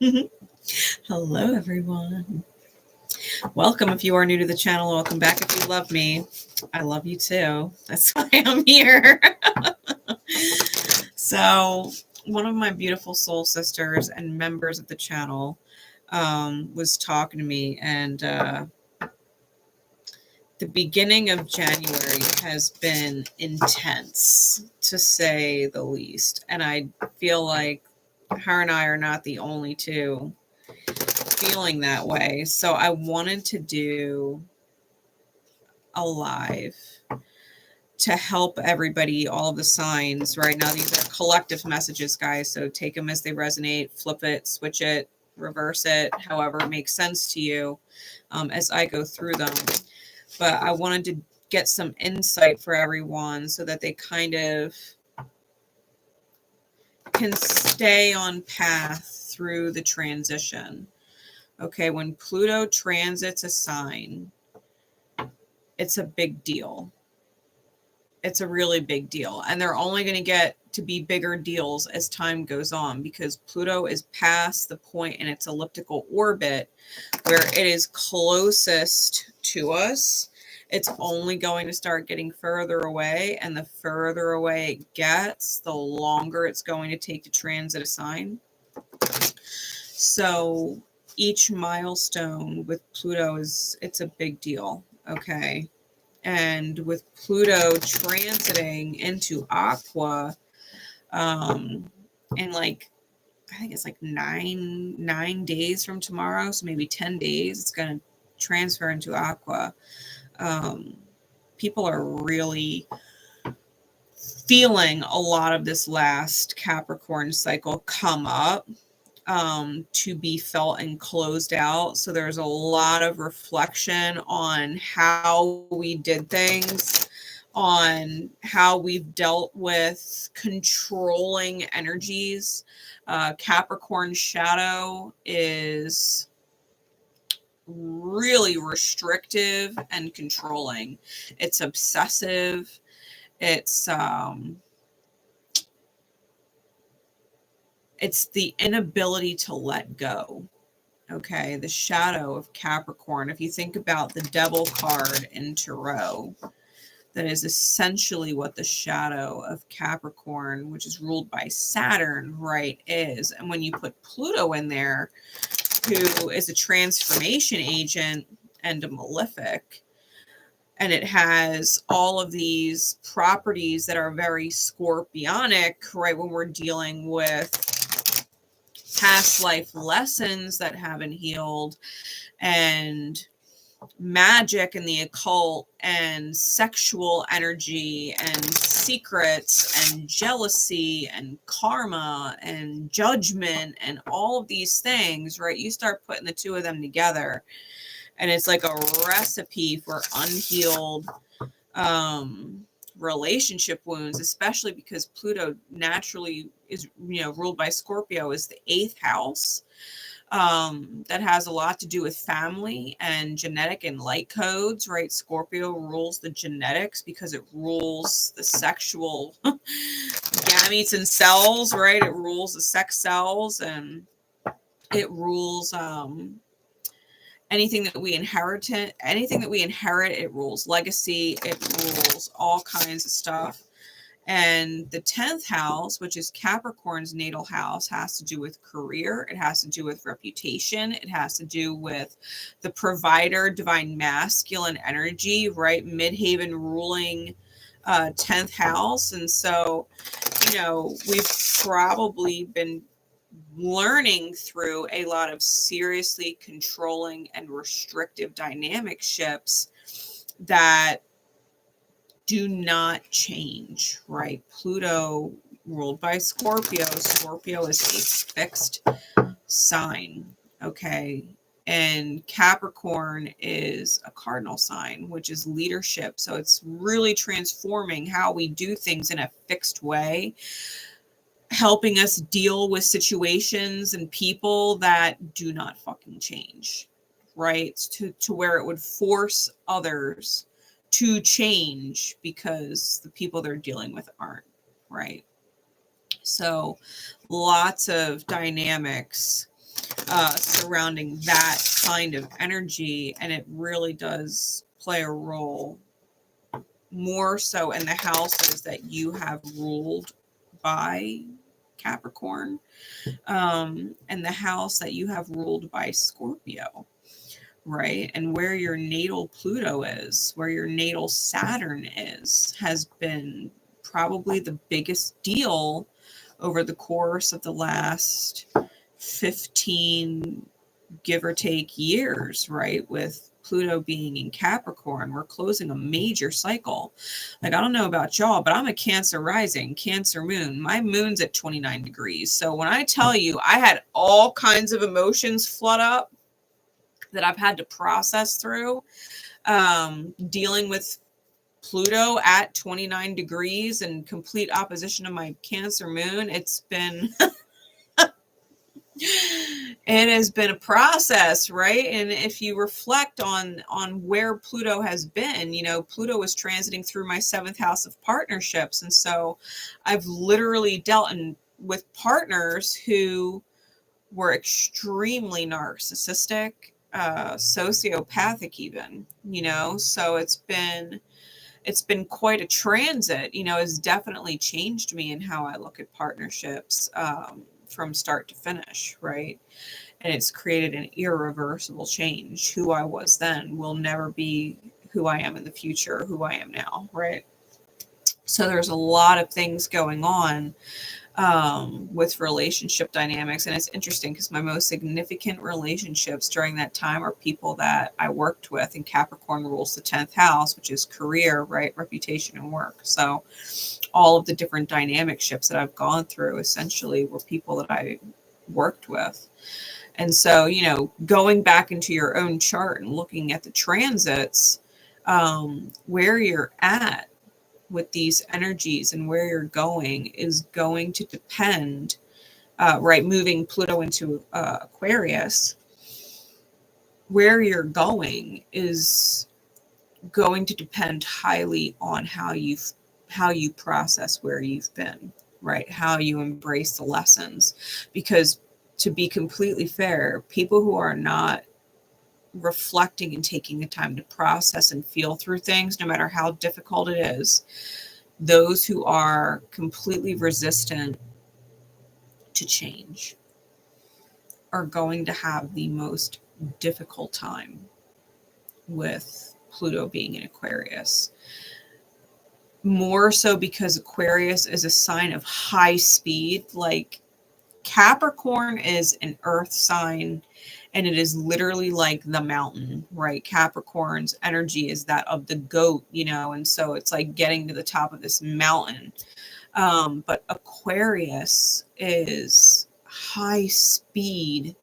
Hello, everyone. Welcome if you are new to the channel. Welcome back if you love me. I love you too. That's why I'm here. So, one of my beautiful soul sisters and members of the channel was talking to me, and the beginning of January has been intense, to say the least. And I feel like her and I are not the only two feeling that way. So I wanted to do a live to help everybody, all of the signs right now. These are collective messages, guys. So take them as they resonate, flip it, switch it, reverse it, however it makes sense to you as I go through them. But I wanted to get some insight for everyone so that they kind of can stay on path through the transition. Okay, when Pluto transits a sign, it's a big deal. It's a really big deal. And they're only going to get to be bigger deals as time goes on, because Pluto is past the point in its elliptical orbit where it is closest to us. It's only going to start getting further away, and the further away it gets, the longer it's going to take to transit a sign. So each milestone with Pluto it's a big deal, okay? And with Pluto transiting into Aqua, in like, I think it's like nine days from tomorrow, so maybe 10 days, it's going to transfer into Aqua. People are really feeling a lot of this last Capricorn cycle come up to be felt and closed out. So there's a lot of reflection on how we did things, on how we've dealt with controlling energies. Capricorn shadow is really restrictive and controlling. It's obsessive. It's the inability to let go. Okay, the shadow of Capricorn. If you think about the Devil card in Tarot, that is essentially what the shadow of Capricorn, which is ruled by Saturn, right, is. And when you put Pluto in there, who is a transformation agent and a malefic, and it has all of these properties that are very scorpionic, right, when we're dealing with past life lessons that haven't healed, and magic and the occult, and sexual energy, and secrets, and jealousy, and karma, and judgment, and all of these things, right? You start putting the two of them together, and it's like a recipe for unhealed relationship wounds, especially because Pluto naturally is, ruled by Scorpio, is the 8th house. That has a lot to do with family and genetic and light codes, right? Scorpio rules the genetics because it rules the sexual gametes and cells, right? It rules the sex cells, and it rules anything that we inherit. It rules legacy. It rules all kinds of stuff. And the 10th house, which is Capricorn's natal house, has to do with career. It has to do with reputation. It has to do with the provider, divine masculine energy, right? Midhaven ruling 10th house. And so, we've probably been learning through a lot of seriously controlling and restrictive dynamic shifts that do not change, right? Pluto ruled by Scorpio. Scorpio is a fixed sign, okay? And Capricorn is a cardinal sign, which is leadership. So it's really transforming how we do things in a fixed way, helping us deal with situations and people that do not fucking change, right? To where it would force others to change because the people they're dealing with aren't, right? So lots of dynamics surrounding that kind of energy. And it really does play a role more so in the houses that you have ruled by Capricorn, and the house that you have ruled by Scorpio, right? And where your natal Pluto is, where your natal Saturn is, has been probably the biggest deal over the course of the last 15, give or take, years, right? With Pluto being in Capricorn, we're closing a major cycle. Like, I don't know about y'all, but I'm a Cancer rising, Cancer moon. My moon's at 29 degrees. So when I tell you I had all kinds of emotions flood up that I've had to process through, dealing with Pluto at 29 degrees and complete opposition to my Cancer moon, it's been it has been a process, right? And if you reflect on where Pluto has been, you know, Pluto was transiting through my 7th house of partnerships. And so I've literally dealt with partners who were extremely narcissistic, sociopathic even, you know. So it's been quite a transit. You know, it's definitely changed me in how I look at partnerships, from start to finish, right? And it's created an irreversible change. Who I was then will never be who I am in the future, who I am now, right? So there's a lot of things going on with relationship dynamics. And it's interesting because my most significant relationships during that time are people that I worked with, and Capricorn rules the 10th house, which is career, right? Reputation and work. So all of the different dynamic shifts that I've gone through essentially were people that I worked with. And so, you know, going back into your own chart and looking at the transits, where you're at with these energies and where you're going is going to depend, right? Moving Pluto into Aquarius, where you're going is going to depend highly on how you process where you've been, right? How you embrace the lessons. Because to be completely fair, people who are not reflecting and taking the time to process and feel through things, no matter how difficult it is, those who are completely resistant to change are going to have the most difficult time with Pluto being in Aquarius. More so because Aquarius is a sign of high speed. Like, Capricorn is an earth sign, and it is literally like the mountain, right? Capricorn's energy is that of the goat, you know, and so it's like getting to the top of this mountain. But Aquarius is high speed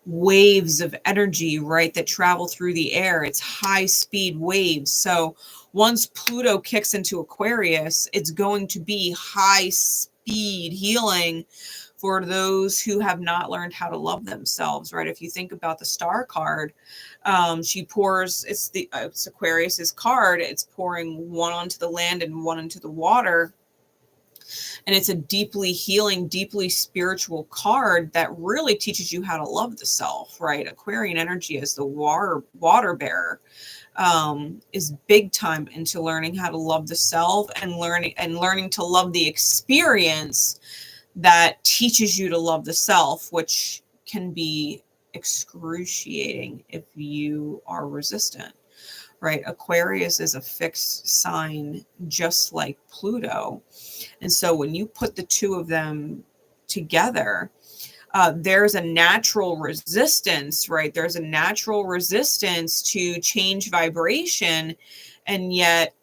waves of energy, right, that travel through the air. It's high speed waves. So once Pluto kicks into Aquarius, it's going to be high speed healing for those who have not learned how to love themselves, right? If you think about the star card, she pours, it's Aquarius's card. It's pouring one onto the land and one into the water. And it's a deeply healing, deeply spiritual card that really teaches you how to love the self, right? Aquarian energy as the water bearer is big time into learning how to love the self and learning to love the experience that teaches you to love the self, which can be excruciating if you are resistant, right? Aquarius is a fixed sign, just like Pluto. And so when you put the two of them together, there's a natural resistance, right? There's a natural resistance to change vibration, and yet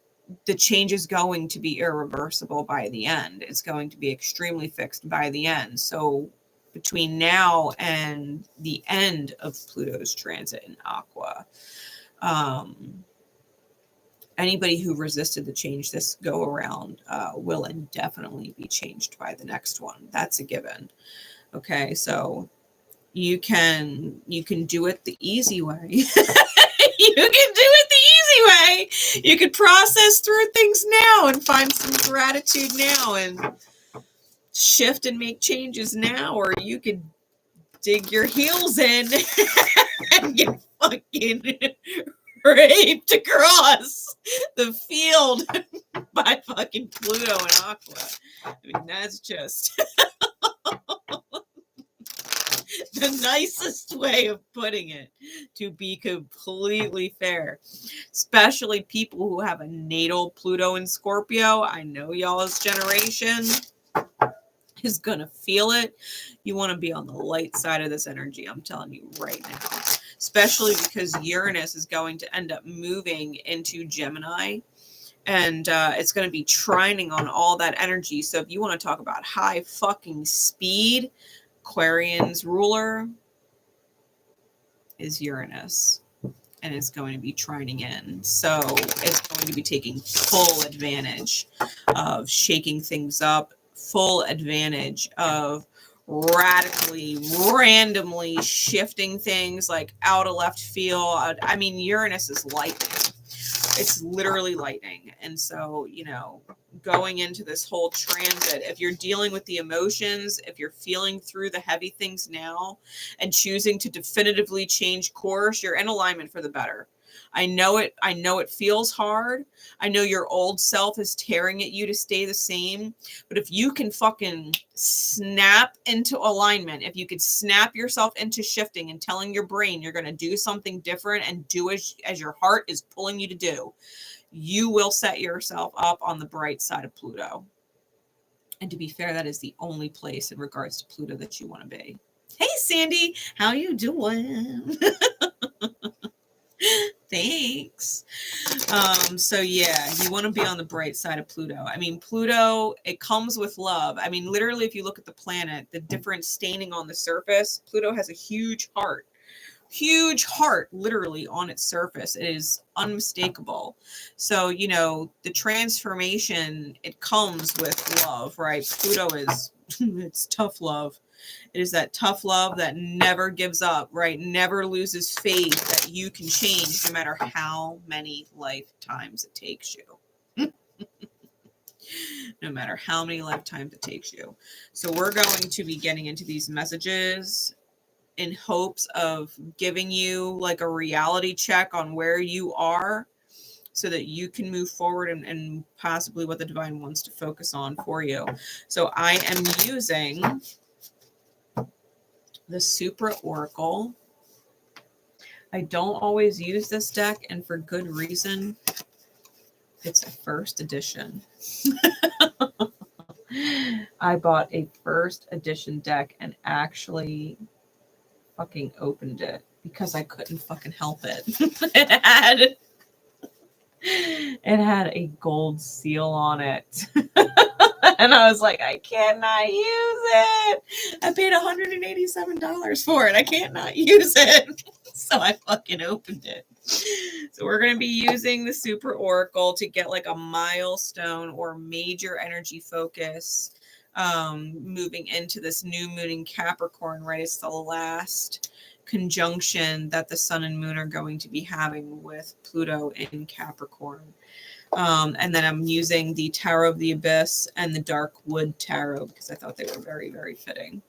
the change is going to be irreversible by the end. It's going to be extremely fixed by the end. So between now and the end of Pluto's transit in Aqua, anybody who resisted the change this go around will indefinitely be changed by the next one. That's a given. Okay, so you can do it the easy way. You can do it the easy way. You could process through things now and find some gratitude now and shift and make changes now, or you could dig your heels in and get fucking raped across the field by fucking Pluto and Aqua. I mean, that's just the nicest way of putting it, to be completely fair. Especially people who have a natal Pluto in Scorpio. I know y'all's generation is gonna feel it. You want to be on the light side of this energy, I'm telling you right now. Especially because Uranus is going to end up moving into Gemini. And it's going to be trining on all that energy. So if you want to talk about high fucking speed, Aquarian's ruler is Uranus. And it's going to be trining in. So it's going to be taking full advantage of shaking things up, full advantage of radically, randomly shifting things like out of left field. I mean, Uranus is lightning. It's literally lightning. And so, you know, going into this whole transit, if you're dealing with the emotions, if you're feeling through the heavy things now and choosing to definitively change course, you're in alignment for the better. I know it feels hard. I know your old self is tearing at you to stay the same. But if you can fucking snap into alignment, if you could snap yourself into shifting and telling your brain you're going to do something different and do as your heart is pulling you to do, you will set yourself up on the bright side of Pluto. And to be fair, that is the only place in regards to Pluto that you want to be. Hey, Sandy, how you doing? Thanks. So yeah, you want to be on the bright side of Pluto. I mean, Pluto, it comes with love. I mean, literally, if you look at the planet, the different staining on the surface, Pluto has a huge heart literally on its surface. It is unmistakable. So, you know, the transformation, it comes with love, right? Pluto is, it's tough love. It is that tough love that never gives up, right? Never loses faith that you can change no matter how many lifetimes it takes you. No matter how many lifetimes it takes you. So we're going to be getting into these messages in hopes of giving you like a reality check on where you are so that you can move forward and possibly what the divine wants to focus on for you. So I am using the Supra Oracle. I don't always use this deck, and for good reason. It's a first edition. I bought a first edition deck and actually fucking opened it because I couldn't fucking help it. It had a gold seal on it. And I was like, I cannot use it. I paid $187 for it. I can't not use it. So I fucking opened it. So we're going to be using the Supra Oracle to get like a milestone or major energy focus moving into this new moon in Capricorn, right? It's the last conjunction that the sun and moon are going to be having with Pluto in Capricorn. And then I'm using the Tarot of the Abyss and the Dark Wood Tarot because I thought they were very, very fitting.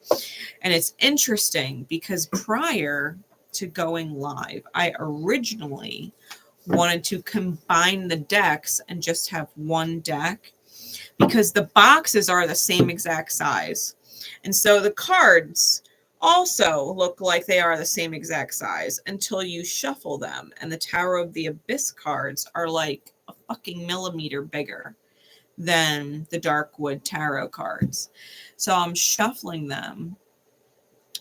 And it's interesting because prior to going live, I originally wanted to combine the decks and just have one deck because the boxes are the same exact size. And so the cards also look like they are the same exact size until you shuffle them. And the Tarot of the Abyss cards are like a fucking millimeter bigger than the Dark Wood Tarot cards. So I'm shuffling them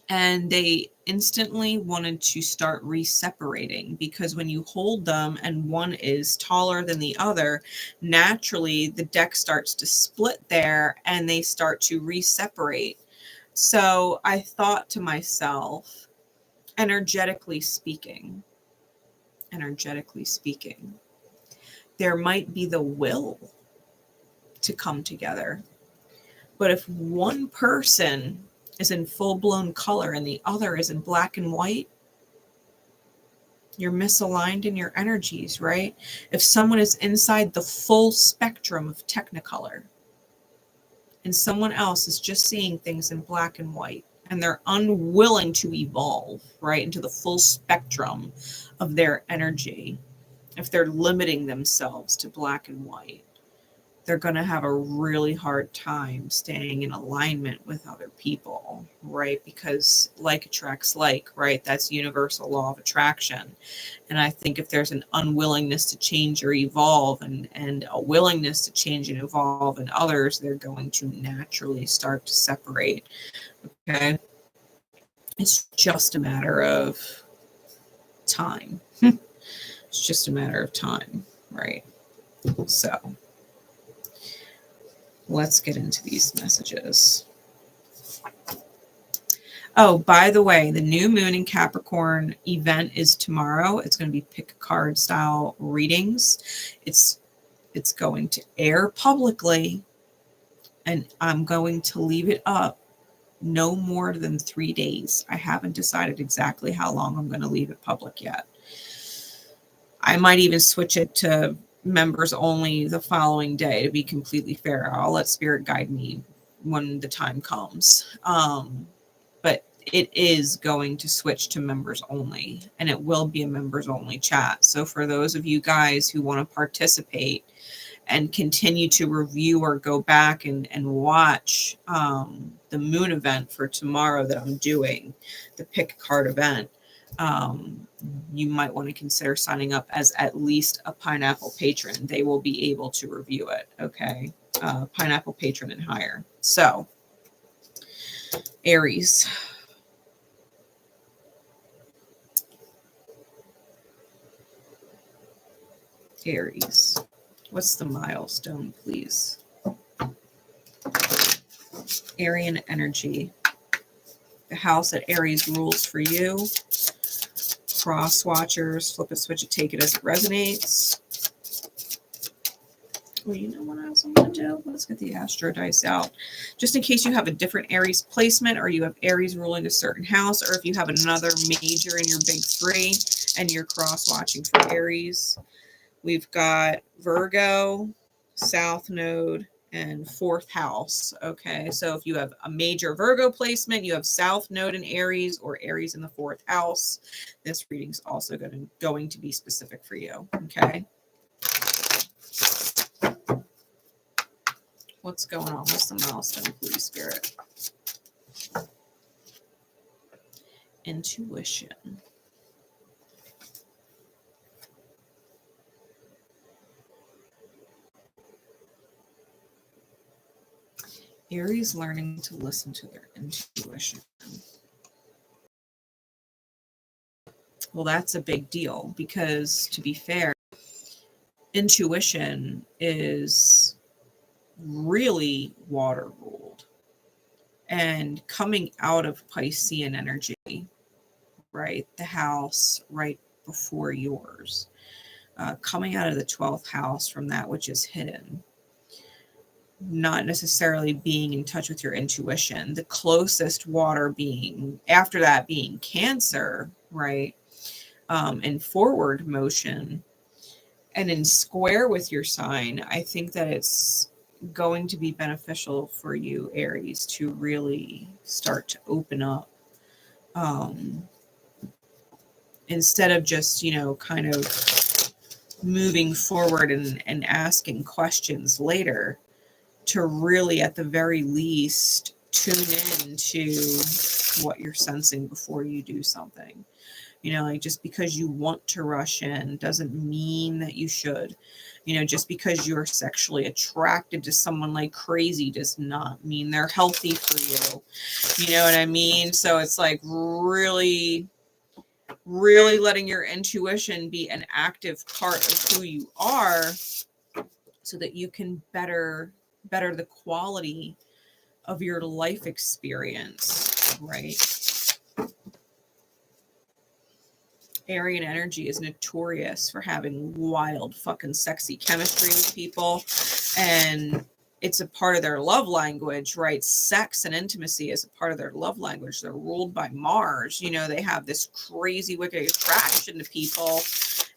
and they instantly wanted to start re-separating because when you hold them and one is taller than the other, naturally the deck starts to split there and they start to re-separate. So I thought to myself, energetically speaking, there might be the will to come together. But if one person is in full-blown color and the other is in black and white, you're misaligned in your energies, right? If someone is inside the full spectrum of Technicolor and someone else is just seeing things in black and white, and they're unwilling to evolve, right, into the full spectrum of their energy. If they're limiting themselves to black and white, they're going to have a really hard time staying in alignment with other people, right? Because like attracts like, right? That's universal law of attraction. And I think if there's an unwillingness to change or evolve and a willingness to change and evolve in others, they're going to naturally start to separate, okay? It's just a matter of time. It's just a matter of time, right? So let's get into these messages. Oh, by the way, the new moon in Capricorn event is tomorrow. It's going to be pick a card style readings. It's going to air publicly, and I'm going to leave it up no more than 3 days. I haven't decided exactly how long I'm going to leave it public yet. I might even switch it to members only the following day, to be completely fair. I'll let spirit guide me when the time comes. But it is going to switch to members only, and it will be a members only chat. So for those of you guys who want to participate and continue to review or go back and watch the moon event for tomorrow that I'm doing, the pick a card event, you might want to consider signing up as at least a Pineapple Patron. They will be able to review it, okay? Pineapple Patron and higher. So, Aries. Aries. What's the milestone, please? Arian energy. The house that Aries rules for you. Cross watchers, flip it, switch it, take it as it resonates. Well, you know what else I'm going to do? Let's get the Astro dice out. Just in case you have a different Aries placement, or you have Aries ruling a certain house, or if you have another major in your big three and you're cross watching for Aries. We've got Virgo, South Node, and 4th house. Okay, so if you have a major Virgo placement, you have South Node in Aries or Aries in the 4th house, this reading's also going to be specific for you. Okay, what's going on? What's the milestone, please, Spirit? Intuition. Aries learning to listen to their intuition. Well, that's a big deal because, to be fair, intuition is really water ruled. And coming out of Piscean energy, right, the house right before yours, coming out of the 12th house from that which is hidden, not necessarily being in touch with your intuition. The closest water being after that being Cancer, right? In forward motion and in square with your sign. I think that it's going to be beneficial for you, Aries, to really start to open up. Instead of just, kind of moving forward and asking questions later, to really, at the very least, tune in to what you're sensing before you do something. Like, just because you want to rush in doesn't mean that you should. Just because you're sexually attracted to someone like crazy does not mean they're healthy for you. You know what I mean? So it's like really, really letting your intuition be an active part of who you are so that you can better the quality of your life experience, right? Arian energy is notorious for having wild fucking sexy chemistry with people, and it's a part of their love language, right? Sex and intimacy is a part of their love language. They're ruled by Mars. They have this crazy wicked attraction to people,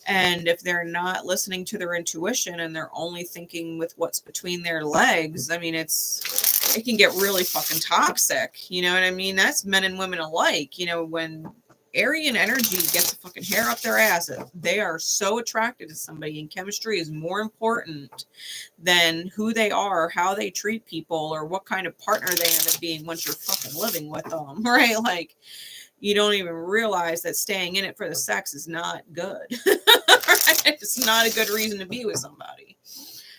and if they're not listening to their intuition and they're only thinking with what's between their legs, I mean, it's it can get really fucking toxic. You know what I mean? That's men and women alike. You know, when Aryan energy gets a fucking hair up their ass, they are so attracted to somebody, and chemistry is more important than who they are, how they treat people, or what kind of partner they end up being once you're fucking living with them, right? Like, you don't even realize that staying in it for the sex is not good. Right? It's not a good reason to be with somebody.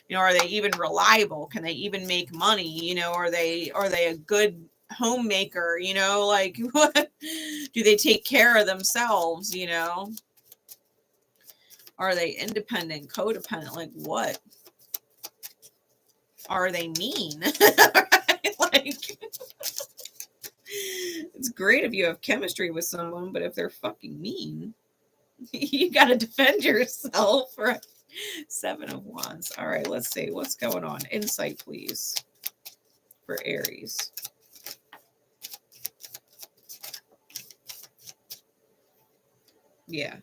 You know, are they even reliable? Can they even make money? You know, are they a good homemaker? You know, like, what do they take care of themselves? You know, are they independent, codependent? Like, what are they mean? Right? Like, it's great if you have chemistry with someone, but if they're fucking mean, you got to defend yourself, right? 7 of Wands. All right, let's see what's going on. Insight, please, for Aries. Yeah,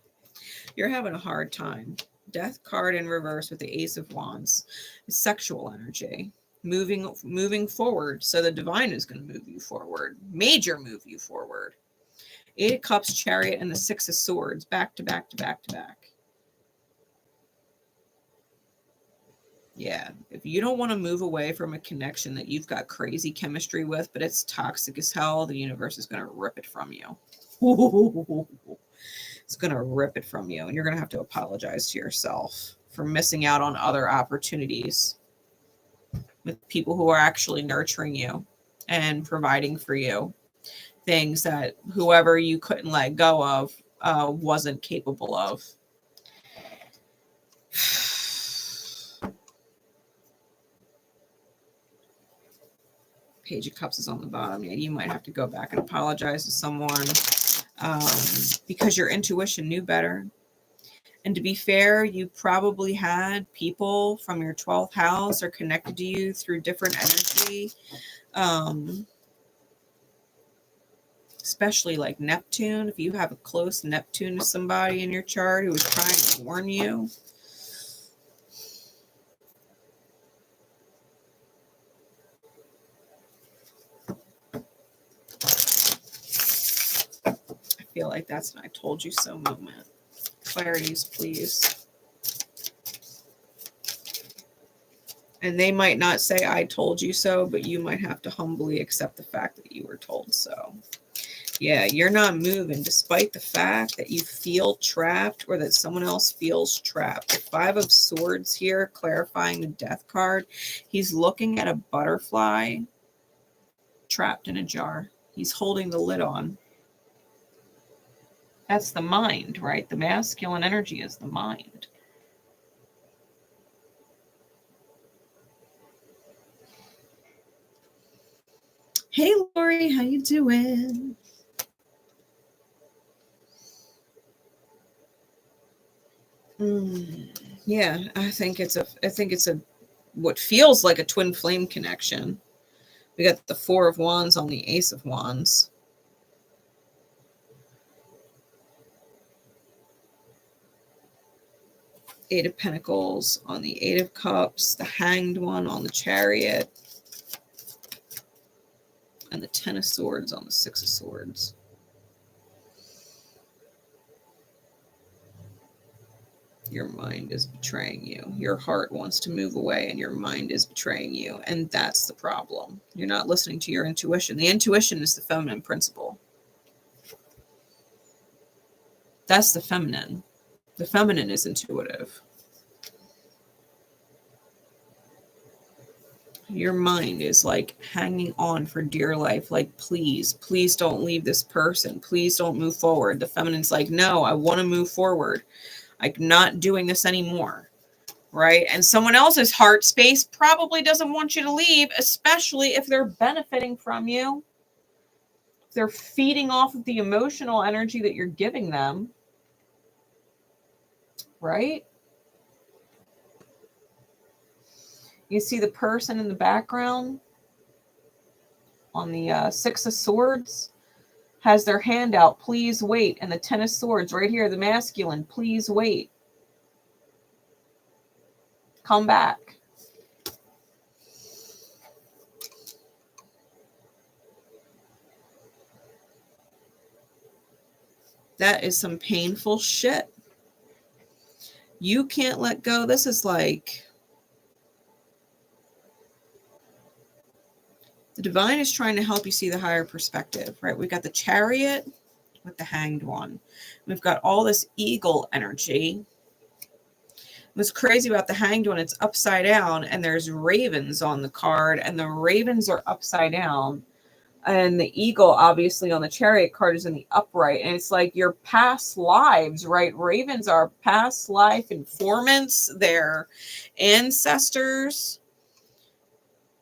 you're having a hard time. Death card in reverse with the Ace of Wands. Sexual energy. Moving forward. So the divine is going to move you forward. Major move you forward. 8 of Cups, Chariot, and the 6 of Swords. Back to back to back to back. Yeah, if you don't want to move away from a connection that you've got crazy chemistry with, but it's toxic as hell, the universe is going to rip it from you. It's going to rip it from you, and you're going to have to apologize to yourself for missing out on other opportunities with people who are actually nurturing you and providing for you things that whoever you couldn't let go of wasn't capable of. Page of Cups is on the bottom. Yeah, you might have to go back and apologize to someone because your intuition knew better. And to be fair, you probably had people from your 12th house or connected to you through different energy, especially like Neptune. If you have a close Neptune to somebody in your chart who is trying to warn you, I feel like that's an I told you so moment. Clarities, please. And they might not say I told you so, but you might have to humbly accept the fact that you were told so. Yeah, you're not moving despite the fact that you feel trapped or that someone else feels trapped. The 5 of Swords here, clarifying the Death card. He's looking at a butterfly trapped in a jar. He's holding the lid on. That's the mind, right? The masculine energy is the mind. Hey, Lori, how you doing? Yeah, I think it's a what feels like a twin flame connection. We got the 4 of Wands on the Ace of Wands. Eight of Pentacles on the 8 of Cups, the Hanged One on the Chariot, and the 10 of Swords on the 6 of Swords. Your mind is betraying you. Your heart wants to move away and your mind is betraying you. And that's the problem. You're not listening to your intuition. The intuition is the feminine principle. That's the feminine. The feminine is intuitive. Your mind is like hanging on for dear life. Like, please, please don't leave this person. Please don't move forward. The feminine's like, no, I want to move forward. Like, not doing this anymore, right? And someone else's heart space probably doesn't want you to leave, especially if they're benefiting from you. If they're feeding off of the emotional energy that you're giving them, right? You see the person in the background on the 6 of Swords has their hand out, please wait. And the 10 of Swords right here, the masculine, please wait. Come back. That is some painful shit. You can't let go. This is like the divine is trying to help you see the higher perspective, right? We've got the Chariot with the Hanged One. We've got all this eagle energy. What's crazy about the Hanged One, it's upside down and there's ravens on the card and the ravens are upside down. And the eagle, obviously, on the Chariot card is in the upright. And it's like your past lives, right? Ravens are past life informants. They're ancestors.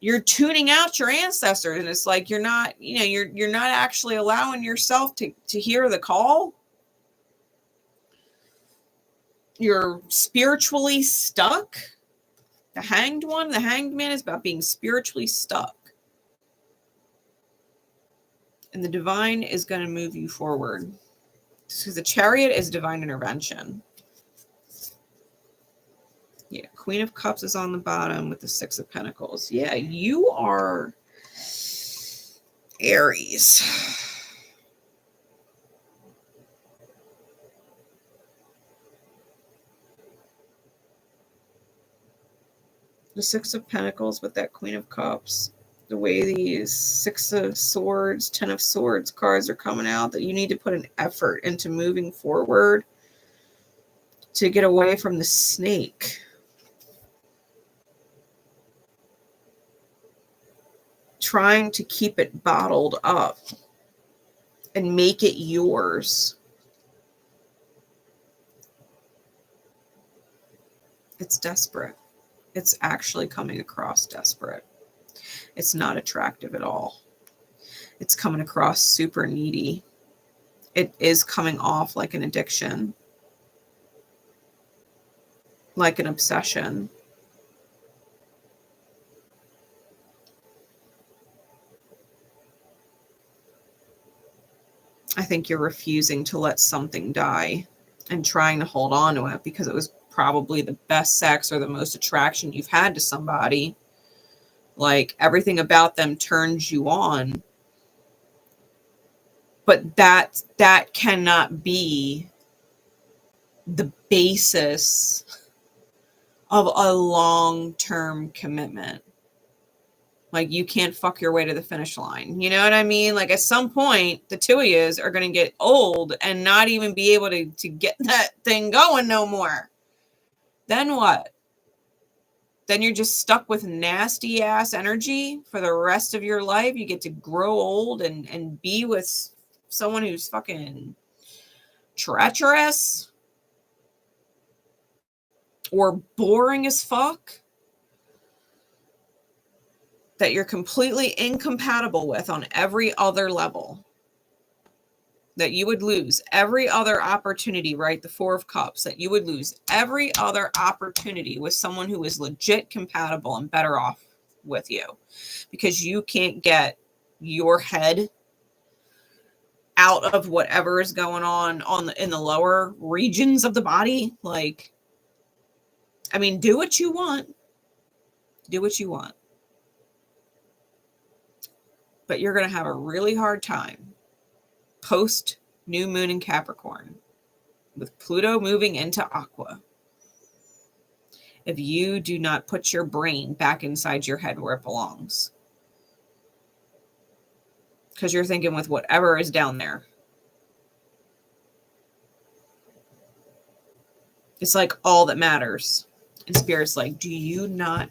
You're tuning out your ancestors. And it's like you're not, you know, you're not actually allowing yourself to hear the call. You're spiritually stuck. The Hanged One, the Hanged Man is about being spiritually stuck. And the divine is going to move you forward. Because the Chariot is divine intervention. Yeah, Queen of Cups is on the bottom with the Six of Pentacles. Yeah, you are Aries. The Six of Pentacles with that Queen of Cups. The way these Six of Swords, Ten of Swords cards are coming out, that you need to put an effort into moving forward to get away from the snake. Trying to keep it bottled up and make it yours. It's desperate. It's actually coming across desperate. It's not attractive at all. It's coming across super needy. It is coming off like an addiction, like an obsession. I think you're refusing to let something die and trying to hold on to it because it was probably the best sex or the most attraction you've had to somebody. Like everything about them turns you on. But that cannot be the basis of a long-term commitment. Like you can't fuck your way to the finish line. You know what I mean? Like at some point, the two of you are going to get old and not even be able to get that thing going no more. Then what? Then you're just stuck with nasty ass energy for the rest of your life. You get to grow old and be with someone who's fucking treacherous or boring as fuck, that you're completely incompatible with on every other level, that you would lose every other opportunity, right? The Four of Cups, that you would lose every other opportunity with someone who is legit compatible and better off with you because you can't get your head out of whatever is going on in the lower regions of the body. Like, I mean, do what you want. Do what you want. But you're going to have a really hard time post new moon in Capricorn with Pluto moving into Aqua if you do not put your brain back inside your head where it belongs. Because you're thinking with whatever is down there. It's like all that matters. And Spirit's like, do you not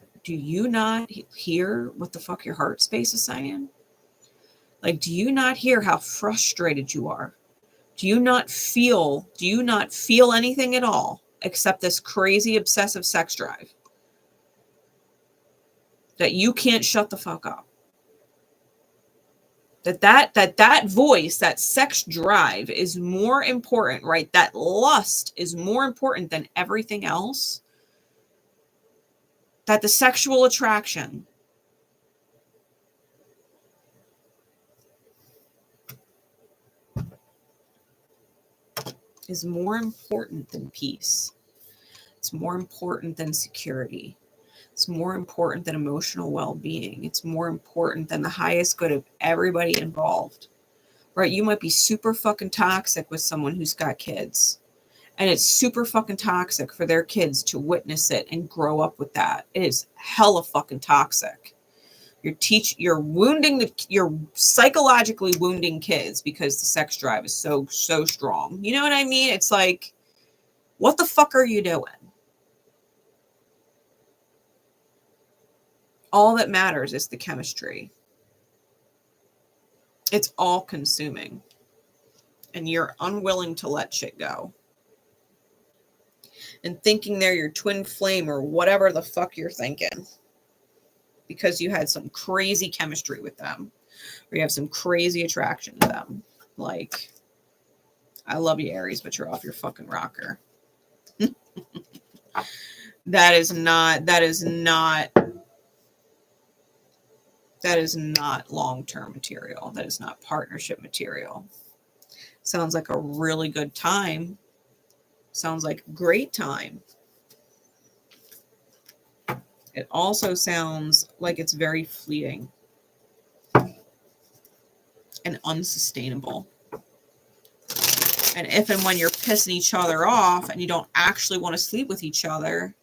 hear what the fuck your heart space is saying? Like, do you not hear how frustrated you are? Do you not feel anything at all except this crazy obsessive sex drive? That you can't shut the fuck up. That voice, that sex drive is more important, right? That lust is more important than everything else. That the sexual attraction is more important than peace. It's more important than security. It's more important than emotional well-being. It's more important than the highest good of everybody involved. right? You might be super fucking toxic with someone who's got kids. And it's super fucking toxic for their kids to witness it and grow up with that. It is hella fucking toxic. You're psychologically wounding kids because the sex drive is so strong. You know what I mean? It's like, what the fuck are you doing? All that matters is the chemistry. It's all consuming. And you're unwilling to let shit go. And thinking they're your twin flame or whatever the fuck you're thinking. Because you had some crazy chemistry with them. Or you have some crazy attraction to them. Like, I love you, Aries, but you're off your fucking rocker. That is not long-term material. That is not partnership material. Sounds like a really good time. Sounds like a great time. It also sounds like it's very fleeting and unsustainable. And if and when you're pissing each other off and you don't actually want to sleep with each other,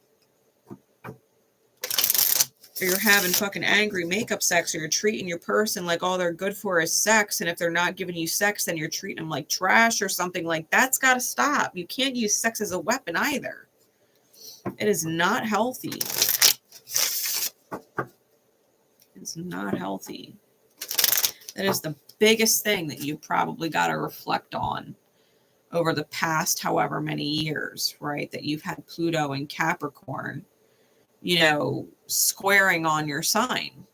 or you're having fucking angry makeup sex, or you're treating your person like all they're good for is sex, and if they're not giving you sex, then you're treating them like trash or something, like that's got to stop. You can't use sex as a weapon either. It is not healthy. It's not healthy. That is the biggest thing that you probably got to reflect on over the past however many years, right? That you've had Pluto and Capricorn, you know, squaring on your sign.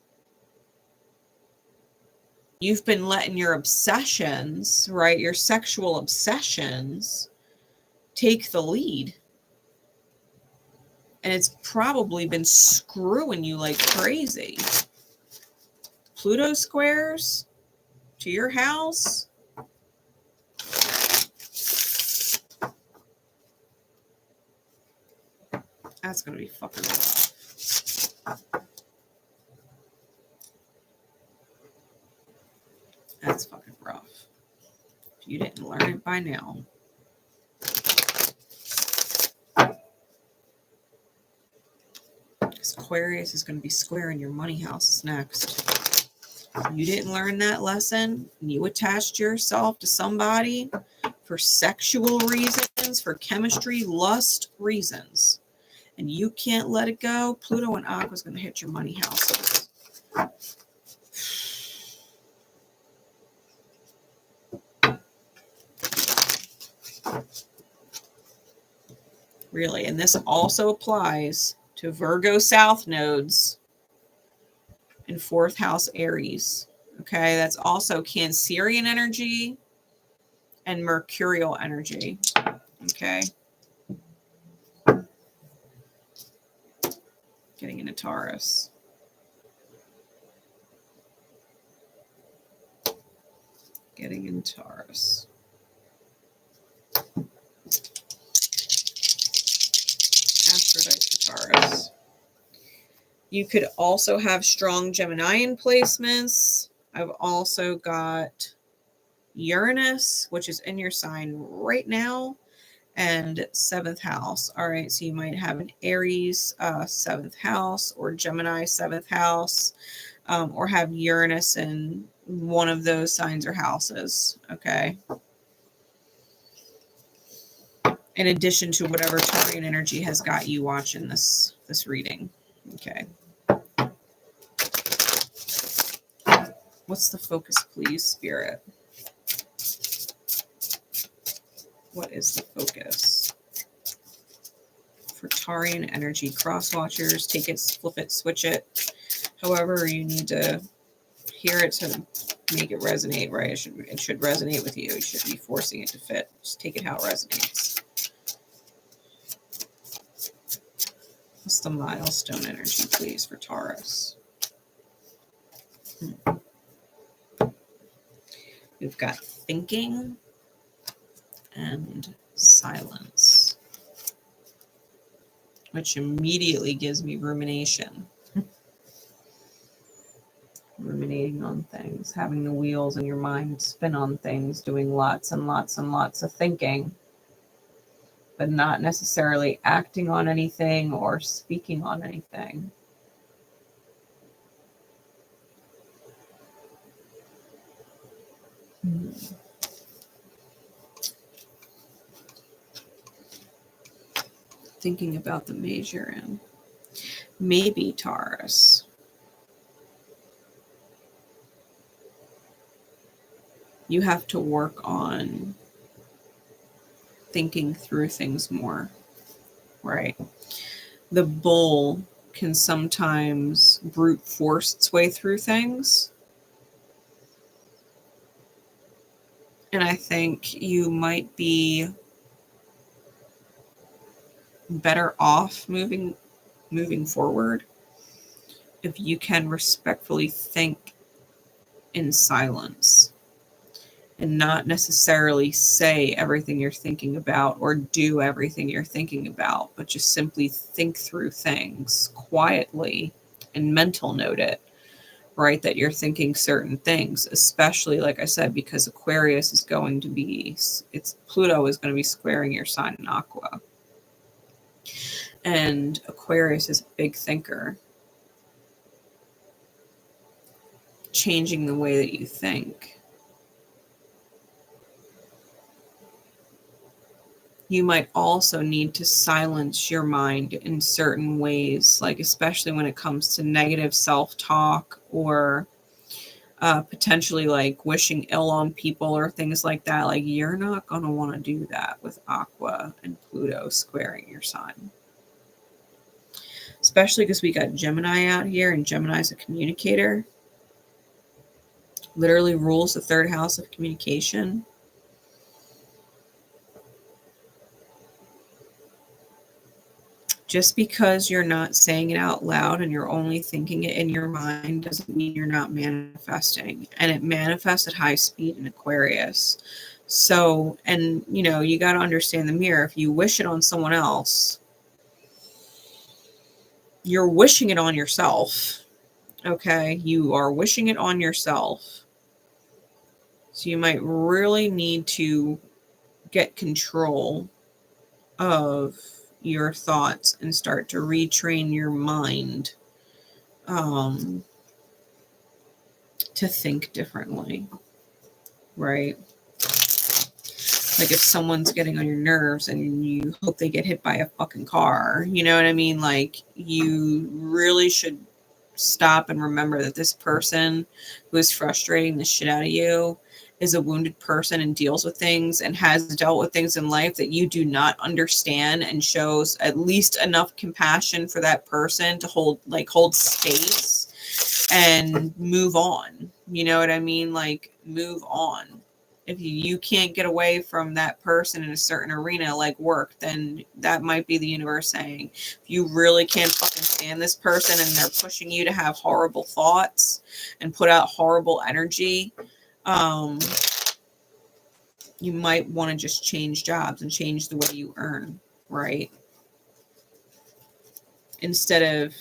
You've been letting your obsessions, right? Your sexual obsessions take the lead. And it's probably been screwing you like crazy. Pluto squares to your house. That's going to be fucking rough. That's fucking rough. If you didn't learn it by now. Aquarius is going to be squaring your money houses next. You didn't learn that lesson. You attached yourself to somebody for sexual reasons, for chemistry, lust reasons. And you can't let it go. Pluto and Aqua is going to hit your money houses. Really. And this also applies to Virgo South nodes in 4th house Aries. Okay, that's also Cancerian energy and Mercurial energy. Okay. Getting into Taurus. Getting into Taurus. Aphrodite for Taurus. You could also have strong Geminian placements. I've also got Uranus, which is in your sign right now, and 7th house. All right, so you might have an Aries 7th house or Gemini 7th house, or have Uranus in one of those signs or houses. Okay. In addition to whatever Taurian energy has got you watching this reading. Okay. What's the focus, please, Spirit? What is the focus for Taurian energy? Cross watchers, take it, flip it, switch it. However you need to hear it to make it resonate, right? It should resonate with you. You shouldn't be forcing it to fit. Just take it how it resonates. What's the milestone energy, please, for Taurus? We've got thinking and silence, which immediately gives me rumination. ruminating on things, having the wheels in your mind spin on things, doing lots and lots and lots of thinking, but not necessarily acting on anything or speaking on anything. Thinking about the maze you're in. Maybe Taurus. You have to work on thinking through things more, right? The bull can sometimes brute force its way through things. And I think you might be better off moving forward if you can respectfully think in silence and not necessarily say everything you're thinking about or do everything you're thinking about, but just simply think through things quietly and mental note it, right? That you're thinking certain things, especially, like I said, because Aquarius is going to be, Pluto is going to be squaring your sign in Aqua. And Aquarius is a big thinker. Changing the way that you think. You might also need to silence your mind in certain ways, like especially when it comes to negative self-talk or potentially like wishing ill on people or things like that. Like you're not going to want to do that with Aqua and Pluto squaring your sign. Especially because we got Gemini out here, and Gemini is a communicator. Literally rules the third house of communication. Just because you're not saying it out loud and you're only thinking it in your mind doesn't mean you're not manifesting. And it manifests at high speed in Aquarius. So, and you know, you got to understand the mirror. If you wish it on someone else, you're wishing it on yourself. Okay? You are wishing it on yourself. So you might really need to get control of your thoughts and start to retrain your mind to think differently, right? Like if someone's getting on your nerves and you hope they get hit by a fucking car, you know what I mean? Like you really should stop and remember that this person who is frustrating the shit out of you is a wounded person and deals with things and has dealt with things in life that you do not understand, and shows at least enough compassion for that person to hold space and move on. You know what I mean? Like move on. If you can't get away from that person in a certain arena like work, then that might be the universe saying, if you really can't fucking stand this person and they're pushing you to have horrible thoughts and put out horrible energy, you might want to just change jobs and change the way you earn, right? Instead of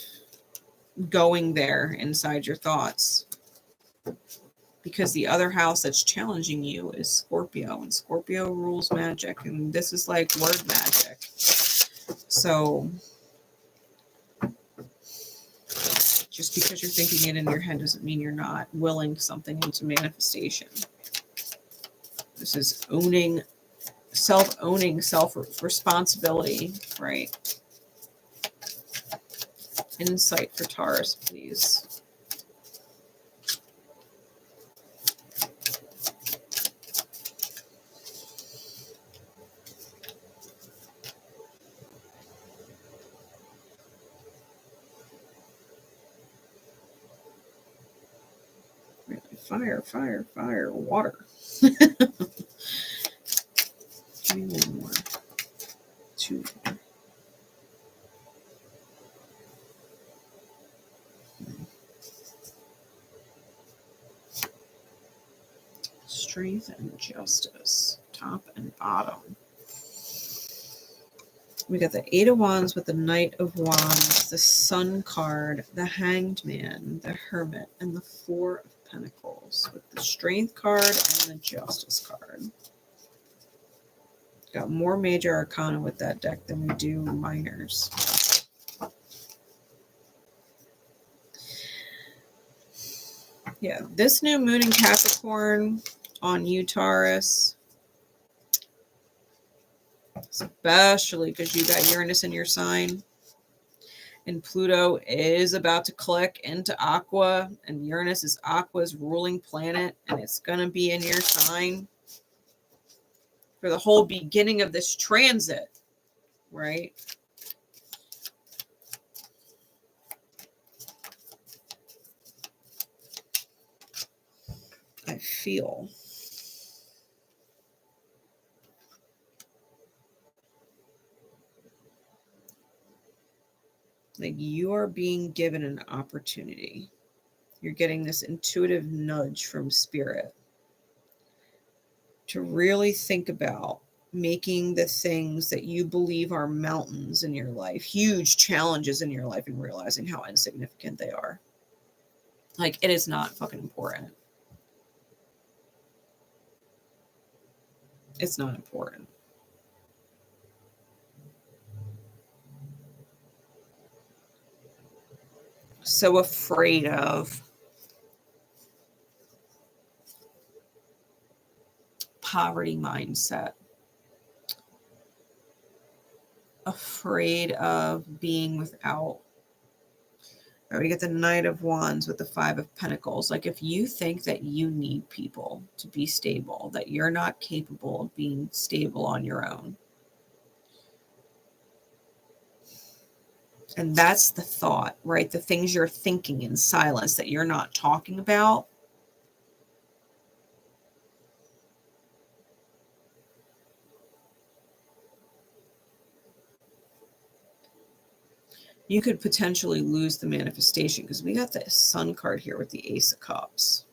going there inside your thoughts. Because the other house that's challenging you is Scorpio, and Scorpio rules magic, and this is like word magic. So just because you're thinking it in your head doesn't mean you're not willing something into manifestation. This is owning, self-responsibility, right? Insight for Taurus, please. Fire, fire, fire, water. Give me one more. Two more. Strength and justice, top and bottom. We got the Eight of Wands with the Knight of Wands, the Sun card, the Hanged Man, the Hermit, and the Four of Pentacles with the Strength card and the Justice card. Got more major arcana with that deck than we do minors. Yeah, this new moon in Capricorn on you, Taurus, especially because you got Uranus in your sign, and Pluto is about to click into Aqua, and Uranus is Aqua's ruling planet, and it's going to be in your sign for the whole beginning of this transit, right? I feel like you are being given an opportunity. You're getting this intuitive nudge from Spirit to really think about making the things that you believe are mountains in your life, huge challenges in your life, and realizing how insignificant they are. Like, it is not fucking important. It's not important. So afraid of poverty mindset. Afraid of being without. We get the Knight of Wands with the Five of Pentacles. Like, if you think that you need people to be stable, that you're not capable of being stable on your own. And that's the thought, right? The things you're thinking in silence that you're not talking about. You could potentially lose the manifestation, because we got the Sun card here with the Ace of Cups.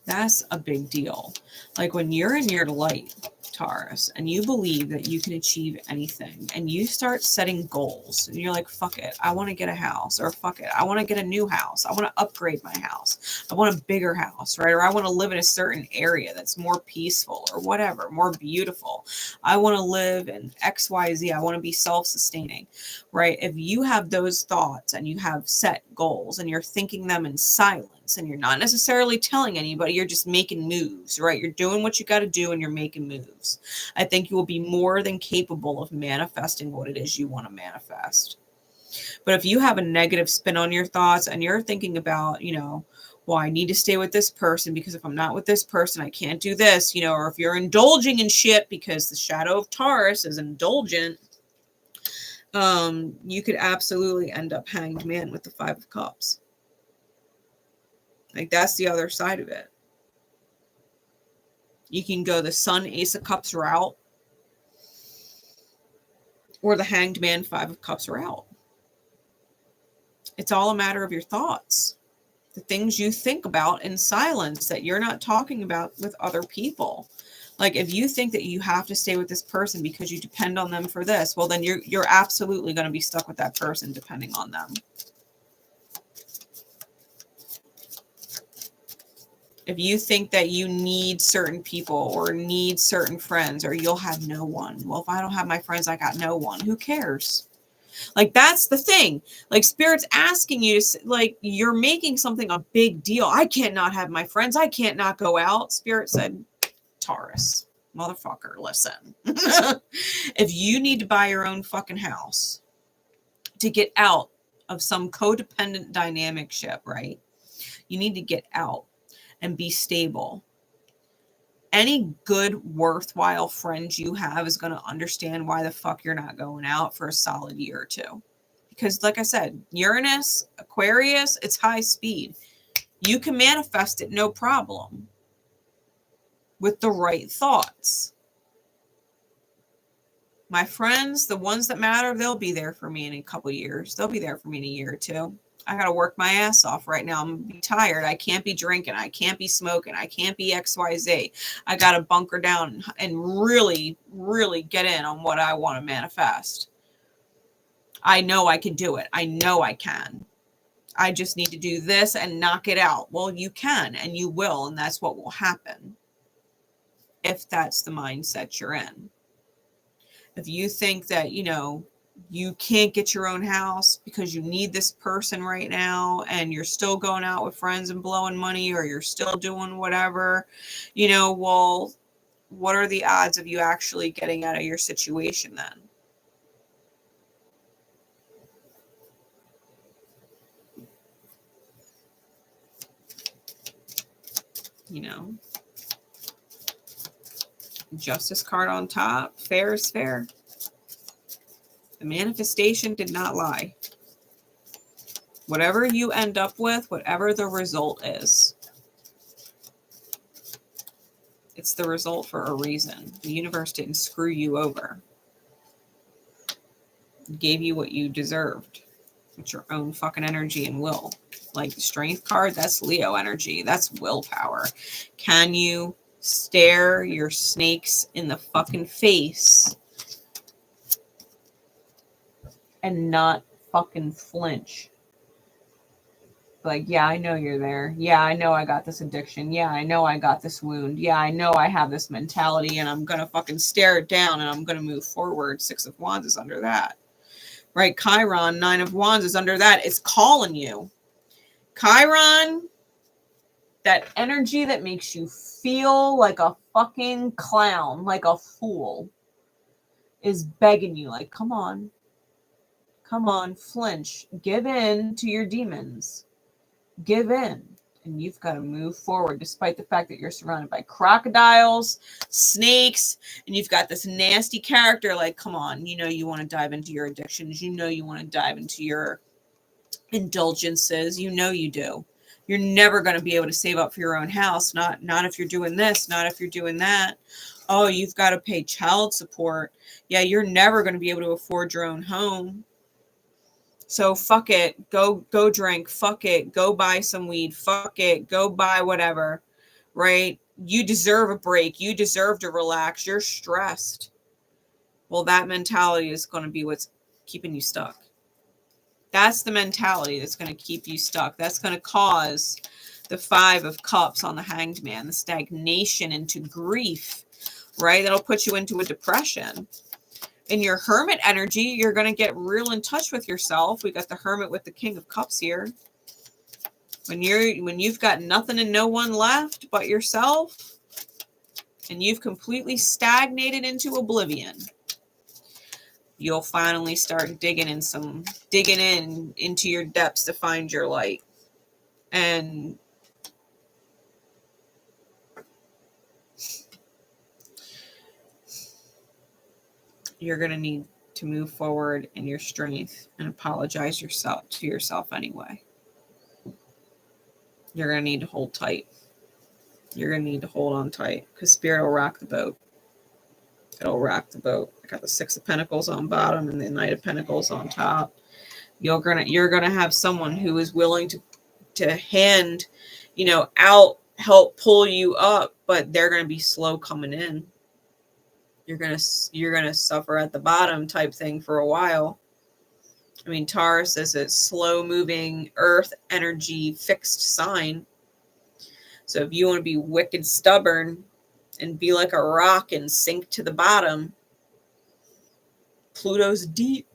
That's a big deal. Like, when you're in your light, Taurus, and you believe that you can achieve anything, and you start setting goals, and you're like, fuck it, I want to get a house, or fuck it, I want to get a new house, I want to upgrade my house, I want a bigger house, right? Or I want to live in a certain area that's more peaceful, or whatever, more beautiful. I want to live in XYZ. I want to be self-sustaining, right? If you have those thoughts and you have set goals and you're thinking them in silence, and you're not necessarily telling anybody, you're just making moves, right? You're doing what you got to do, and you're making moves. I think you will be more than capable of manifesting what it is you want to manifest. But if you have a negative spin on your thoughts, and you're thinking about, well, I need to stay with this person, because if I'm not with this person, I can't do this, or if you're indulging in shit, because the shadow of Taurus is indulgent, you could absolutely end up Hanged Man with the Five of Cups. Like, that's the other side of it. You can go the Sun Ace of Cups route, or the Hanged Man Five of Cups route. It's all a matter of your thoughts. The things you think about in silence that you're not talking about with other people. Like, if you think that you have to stay with this person because you depend on them for this, well, then you're absolutely going to be stuck with that person depending on them. If you think that you need certain people or need certain friends, or you'll have no one. Well, if I don't have my friends, I got no one. Who cares? Like, that's the thing. Like, Spirit's asking you to, like, you're making something a big deal. I can't not have my friends. I can't not go out. Spirit said, Taurus, motherfucker, listen. If you need to buy your own fucking house to get out of some codependent dynamic ship, right? You need to get out and be stable. Any good, worthwhile friend you have is going to understand why the fuck you're not going out for a solid year or two. Because, like I said, Uranus, Aquarius, it's high speed. You can manifest it no problem with the right thoughts. My friends, the ones that matter, they'll be there for me in a couple years. They'll be there for me in a year or two. I got to work my ass off right now. I'm gonna be tired. I can't be drinking. I can't be smoking. I can't be XYZ. I got to bunker down and really, really get in on what I want to manifest. I know I can do it. I know I can. I just need to do this and knock it out. Well, you can and you will, and that's what will happen if that's the mindset you're in. If you think that, you know, you can't get your own house because you need this person right now and you're still going out with friends and blowing money, or you're still doing whatever, you know, well, what are the odds of you actually getting out of your situation then? You know, Justice card on top. Fair is fair. The manifestation did not lie. Whatever you end up with, whatever the result is, it's the result for a reason. The universe didn't screw you over. It gave you what you deserved with your own fucking energy and will. Like the Strength card, that's Leo energy. That's willpower. Can you stare your snakes in the fucking face and not fucking flinch? Like, yeah, I know you're there. Yeah, I know I got this addiction. Yeah, I know I got this wound. Yeah, I know I have this mentality, and I'm going to fucking stare it down and I'm going to move forward. 6 of Wands is under that. Right? Chiron, 9 of Wands is under that. It's calling you. Chiron, that energy that makes you feel like a fucking clown, like a fool, is begging you, like, come on, flinch, give in to your demons, give in, and you've got to move forward despite the fact that you're surrounded by crocodiles, snakes, and you've got this nasty character. Like, come on, you know you want to dive into your addictions, you know you want to dive into your indulgences, you know you do. You're never going to be able to save up for your own house. Not if you're doing this, not if you're doing that. Oh, you've got to pay child support. Yeah, you're never going to be able to afford your own home. So fuck it. Go drink. Fuck it. Go buy some weed. Fuck it. Go buy whatever. Right? You deserve a break. You deserve to relax. You're stressed. Well, that mentality is going to be what's keeping you stuck. That's the mentality that's going to keep you stuck. That's going to cause the 5 of Cups on the Hanged Man, the stagnation into grief, right? That'll put you into a depression. In your Hermit energy, you're going to get real in touch with yourself. We got the Hermit with the King of Cups here. When you've got nothing and no one left but yourself, and you've completely stagnated into oblivion, you'll finally start digging into your depths to find your light. And you're going to need to move forward in your strength and apologize to yourself anyway. You're going to need to hold tight. You're going to need to hold on tight, because Spirit will rock the boat. It'll rock the boat. I got the 6 of Pentacles on bottom and the Knight of Pentacles on top. You're gonna have someone who is willing to hand, out, help pull you up, but they're gonna be slow coming in. You're gonna suffer at the bottom type thing for a while. I mean, Taurus is a slow moving earth energy fixed sign. So if you want to be wicked stubborn and be like a rock and sink to the bottom, Pluto's deep.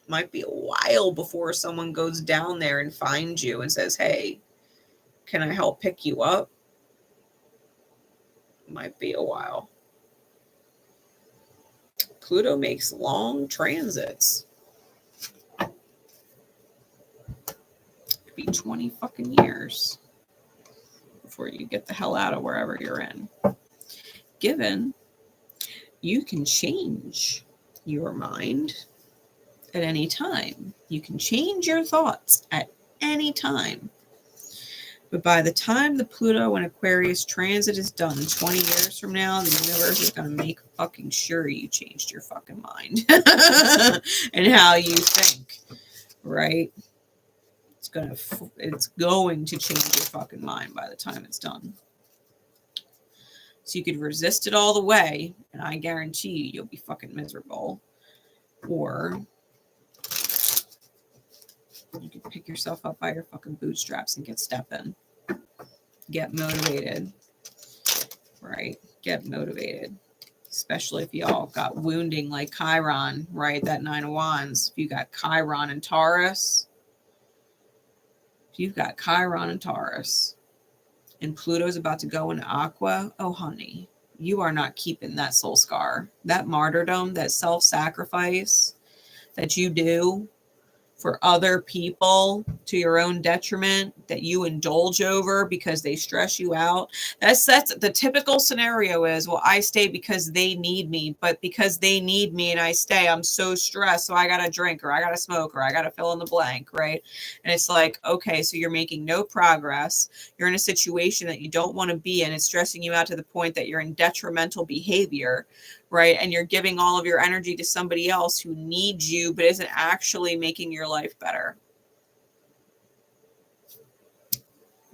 Might be a while before someone goes down there and finds you and says, hey, can I help pick you up? Might be a while. Pluto makes long transits. Could be 20 fucking years before you get the hell out of wherever you're in. Given you can change your mind at any time. You can change your thoughts at any time. But by the time the Pluto and Aquarius transit is done, 20 years from now, the universe is going to make fucking sure you changed your fucking mind and how you think, right? It's going to change your fucking mind by the time it's done. So you could resist it all the way, and I guarantee you'll be fucking miserable. Or you can pick yourself up by your fucking bootstraps and get stepping. Get motivated. Right? Get motivated. Especially if y'all got wounding like Chiron, right? That 9 of Wands. If you got Chiron and Taurus. If you've got Chiron and Taurus. And Pluto's about to go into Aqua. Oh, honey. You are not keeping that soul scar. That martyrdom, that self-sacrifice that you do for other people to your own detriment, that you indulge over because they stress you out. That's the typical scenario is, well, I stay because they need me, but because they need me and I stay, I'm so stressed. So I got to drink or I got to smoke or I got to fill in the blank. Right. And it's like, okay, so you're making no progress. You're in a situation that you don't want to be in. It's stressing you out to the point that you're in detrimental behavior. Right. And you're giving all of your energy to somebody else who needs you, but isn't actually making your life better.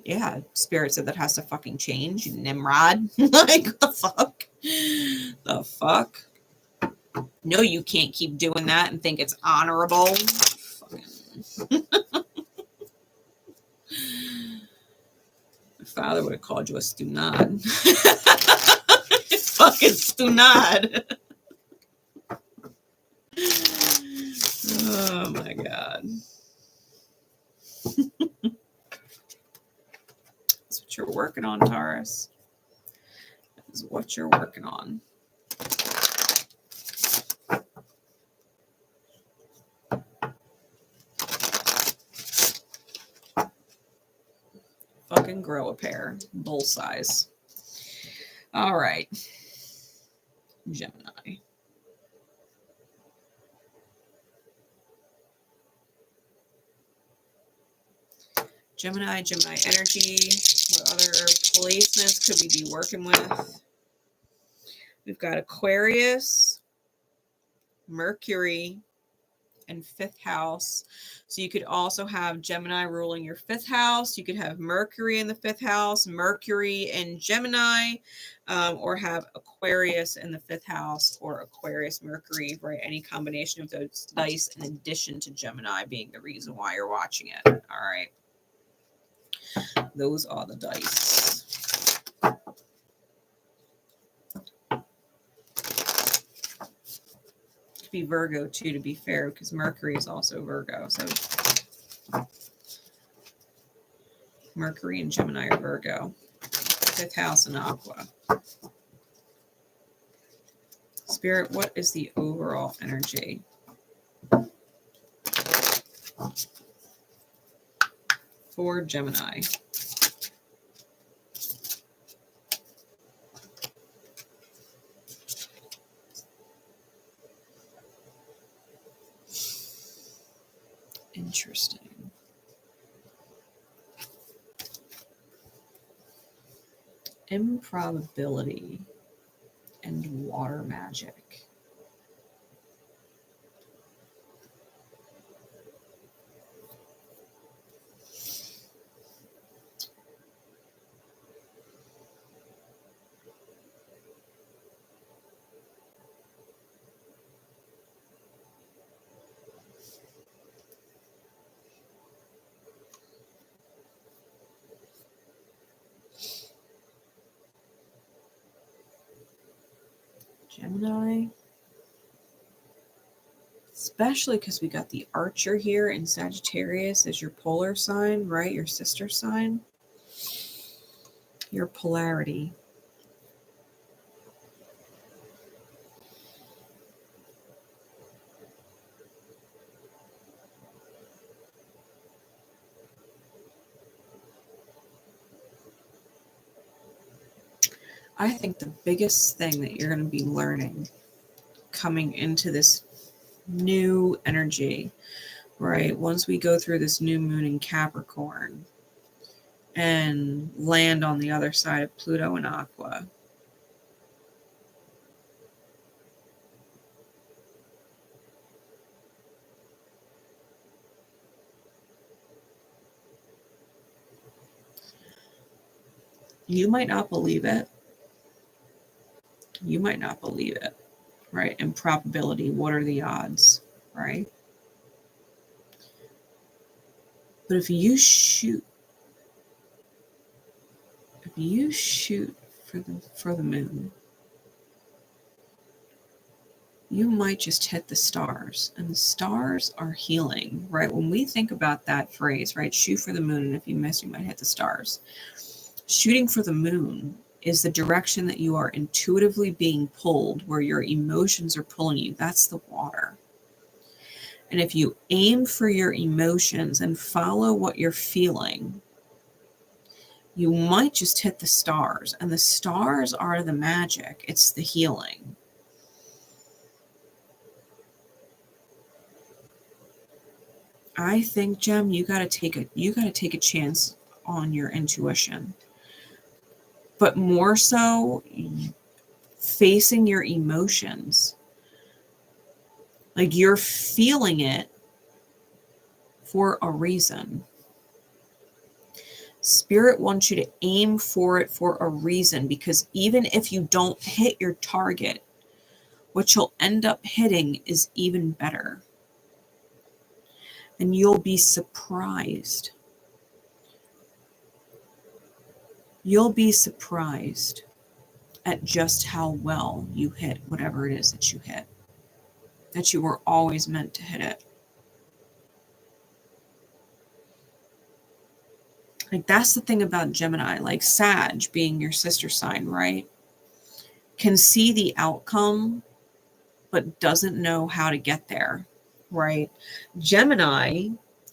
Yeah. Spirit said that has to fucking change. Nimrod. Like, the fuck? The fuck? No, you can't keep doing that and think it's honorable. Fucking. My father would have called you a stunad. Fucking stunad. Oh my God. That's what you're working on, Taurus. That is what you're working on. Fucking grow a pair. Bull size. All right. Gemini. Gemini energy. What other placements could we be working with? We've got Aquarius, Mercury, and 5th house. So you could also have Gemini ruling your 5th house. You could have Mercury in the 5th house, Mercury in Gemini, or have Aquarius in the 5th house or Aquarius, Mercury, right? Any combination of those dice in addition to Gemini being the reason why you're watching it. All right. Those are the dice. Could be Virgo too, to be fair, because Mercury is also Virgo. So Mercury and Gemini are Virgo. 5th house and Aqua. Spirit, what is the overall energy for Gemini? Interesting. Improbability and water magic. Gemini, especially because we got the Archer here in Sagittarius as your polar sign, right? Your sister sign, your polarity. I think the biggest thing that you're going to be learning coming into this new energy, right? Once we go through this new moon in Capricorn and land on the other side of Pluto and Aqua, You might not believe it. You might not believe it, right? Improbability, what are the odds, right? But if you shoot for the moon, you might just hit the stars, and the stars are healing, right? When we think about that phrase, right? Shoot for the moon, and if you miss, you might hit the stars. Shooting for the moon is the direction that you are intuitively being pulled, where your emotions are pulling you. That's the water. And if you aim for your emotions and follow what you're feeling, you might just hit the stars. And the stars are the magic. It's the healing. I think, Gem, you gotta take a chance on your intuition. But more so facing your emotions. Like, you're feeling it for a reason. Spirit wants you to aim for it for a reason, because even if you don't hit your target, what you'll end up hitting is even better. And you'll be surprised. You'll be surprised at just how well you hit whatever it is that you hit, that you were always meant to hit it. Like, that's the thing about Gemini, like Sag being your sister sign, right? Can see the outcome, but doesn't know how to get there, right? Gemini,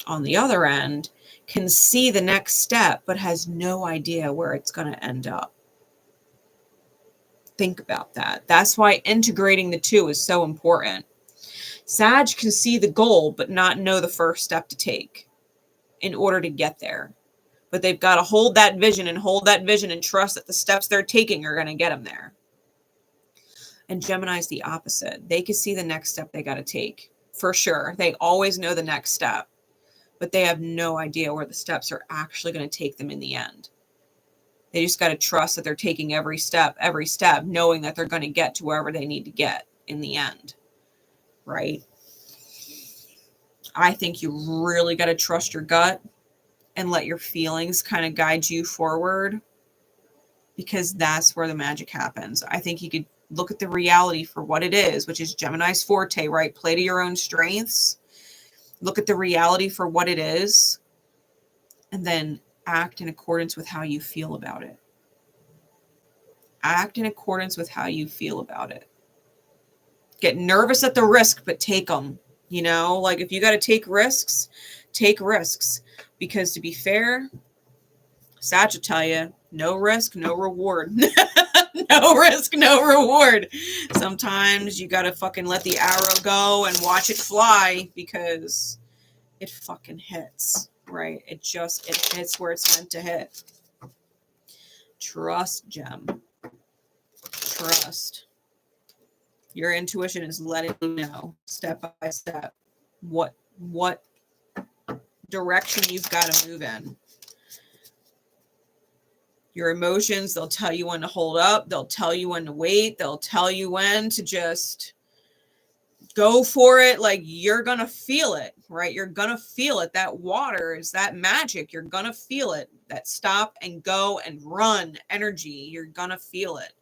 on the other end, can see the next step, but has no idea where it's going to end up. Think about that. That's why integrating the two is so important. Sag can see the goal, but not know the first step to take in order to get there. But they've got to hold that vision and trust that the steps they're taking are going to get them there. And Gemini's the opposite. They can see the next step they got to take, for sure. They always know the next step, but they have no idea where the steps are actually going to take them in the end. They just got to trust that they're taking every step, knowing that they're going to get to wherever they need to get in the end, right? I think you really got to trust your gut and let your feelings kind of guide you forward, because that's where the magic happens. I think you could look at the reality for what it is, which is Gemini's forte, right? Play to your own strengths. Look at the reality for what it is, and then act in accordance with how you feel about it. Act in accordance with how you feel about it. Get nervous at the risk, but take them. You know, like, if you got to take risks, take risks. Because to be fair, Sag will tell you, no risk, no reward. No risk, no reward. Sometimes you got to fucking let the arrow go and watch it fly, because it fucking hits, right? It hits where it's meant to hit. Trust, Gem. Trust. Your intuition is letting you know step by step what direction you've got to move in. Your emotions, they'll tell you when to hold up. They'll tell you when to wait. They'll tell you when to just go for it. Like, you're going to feel it, right? You're going to feel it. That water is that magic. You're going to feel it. That stop and go and run energy. You're going to feel it.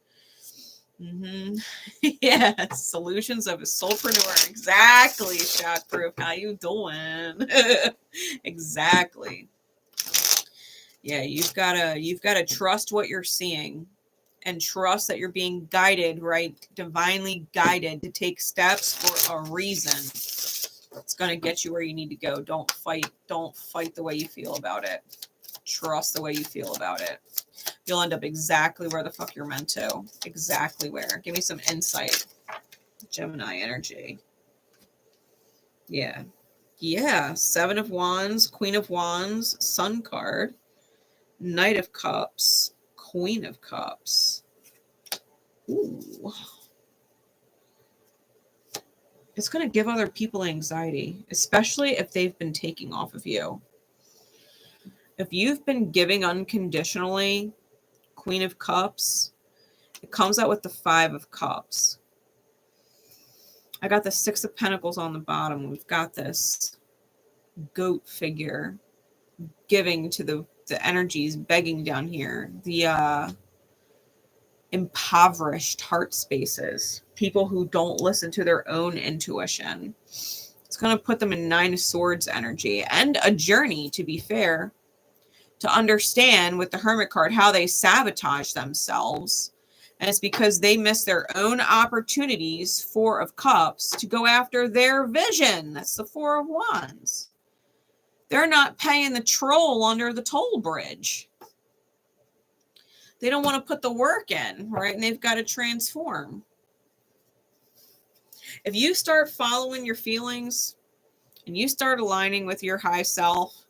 Yeah, solutions of a soulpreneur. Exactly, Shotproof. How you doing? Exactly. Yeah, you've gotta trust what you're seeing, and trust that you're being guided, right? Divinely guided to take steps for a reason. It's gonna get you where you need to go. Don't fight the way you feel about it. Trust the way you feel about it. You'll end up exactly where the fuck you're meant to. Exactly where. Give me some insight. Gemini energy. Yeah. Yeah. 7 of Wands, Queen of Wands, Sun card, Knight of Cups, Queen of Cups. Ooh. It's going to give other people anxiety, especially if they've been taking off of you. If you've been giving unconditionally, Queen of Cups. It comes out with the 5 of Cups. I got the 6 of Pentacles on the bottom. We've got this goat figure giving to the energies, begging down here. The impoverished heart spaces. People who don't listen to their own intuition. It's going to put them in 9 of Swords energy and a journey, to be fair, to understand with the Hermit card how they sabotage themselves. And it's because they miss their own opportunities, 4 of Cups, to go after their vision. That's the 4 of Wands. They're not paying the troll under the toll bridge. They don't want to put the work in, right? And they've got to transform. If you start following your feelings and you start aligning with your high self,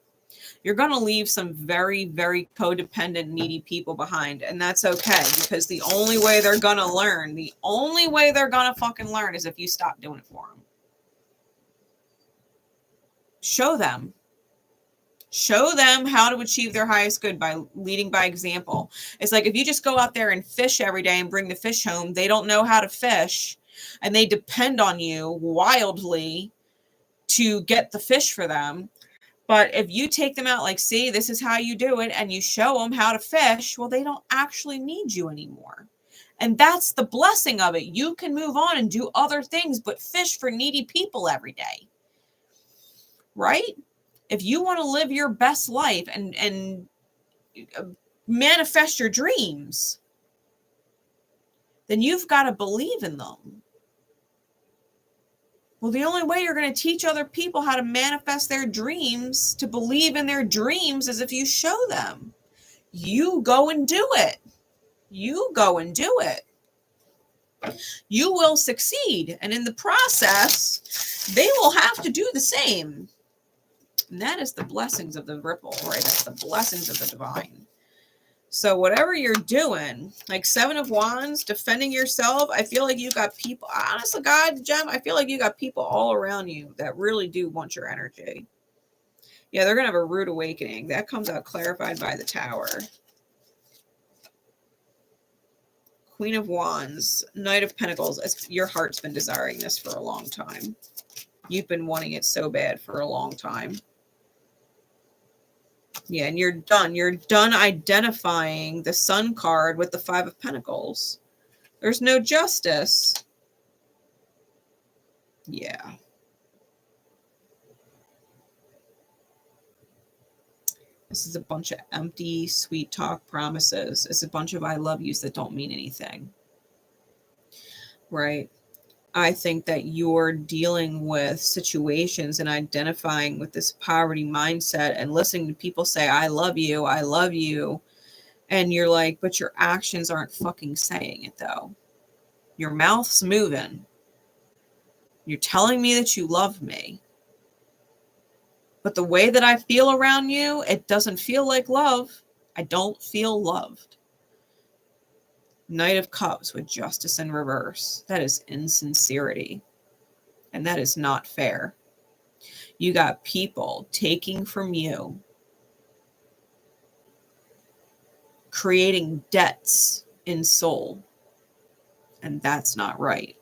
you're going to leave some very, very codependent, needy people behind. And that's okay, because the only way they're going to learn, the only way they're going to fucking learn is if you stop doing it for them. Show them. Show them how to achieve their highest good by leading by example. It's like if you just go out there and fish every day and bring the fish home, they don't know how to fish and they depend on you wildly to get the fish for them. But if you take them out like, see, this is how you do it, and you show them how to fish, well, they don't actually need you anymore. And that's the blessing of it. You can move on and do other things, but fish for needy people every day. Right? If you want to live your best life and manifest your dreams, then you've got to believe in them. Well, the only way you're going to teach other people how to manifest their dreams, to believe in their dreams, is if you show them. You go and do it. You go and do it. You will succeed. And in the process, they will have to do the same. And that is the blessings of the ripple, right? That's the blessings of the divine. So whatever you're doing, like 7 of Wands, defending yourself, I feel like you got people, honestly, God, Gem, I feel like you got people all around you that really do want your energy. Yeah, they're going to have a rude awakening. That comes out clarified by the Tower. Queen of Wands, Knight of Pentacles. Your heart's been desiring this for a long time. You've been wanting it so bad for a long time. Yeah, and you're done. You're done identifying the Sun card with the 5 of Pentacles. There's no justice. Yeah. This is a bunch of empty, sweet talk promises. It's a bunch of I love yous that don't mean anything. Right? I think that you're dealing with situations and identifying with this poverty mindset and listening to people say, I love you, I love you. And you're like, but your actions aren't fucking saying it though. Your mouth's moving. You're telling me that you love me. But the way that I feel around you, it doesn't feel like love. I don't feel loved. Knight of Cups with justice in reverse. That is insincerity. And that is not fair. You got people taking from you, creating debts in soul. And that's not right.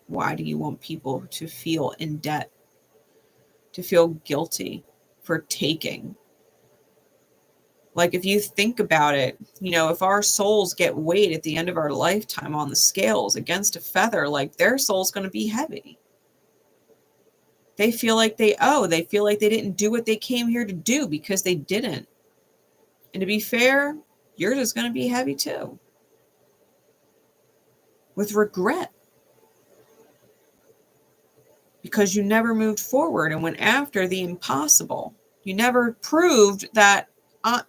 Why do you want people to feel in debt? To feel guilty for taking? Like if you think about it, you know, if our souls get weighed at the end of our lifetime on the scales against a feather, like their soul's going to be heavy. They feel like they owe. They feel like they didn't do what they came here to do because they didn't. And to be fair, yours is going to be heavy too. With regret. Because you never moved forward and went after the impossible. You never proved that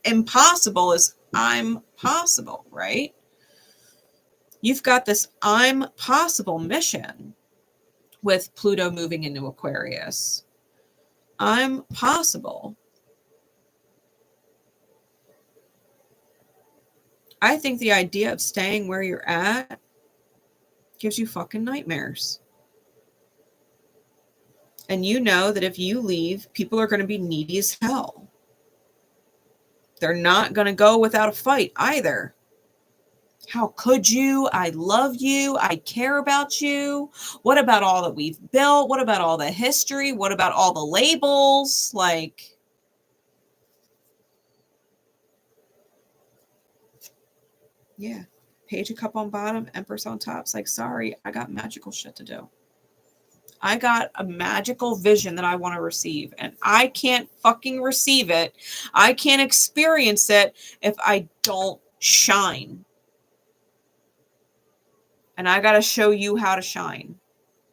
impossible is I'm possible, right? You've got this I'm possible mission with Pluto moving into Aquarius. I'm possible. I think the idea of staying where you're at gives you fucking nightmares. And you know that if you leave, people are going to be needy as hell. They're not going to go without a fight either. How could you? I love you. I care about you. What about all that we've built? What about all the history? What about all the labels? Like, yeah. Page of Cup on bottom, Empress on top. It's like, sorry, I got magical shit to do. I got a magical vision that I want to receive, and I can't fucking receive it. I can't experience it if I don't shine. And I got to show you how to shine,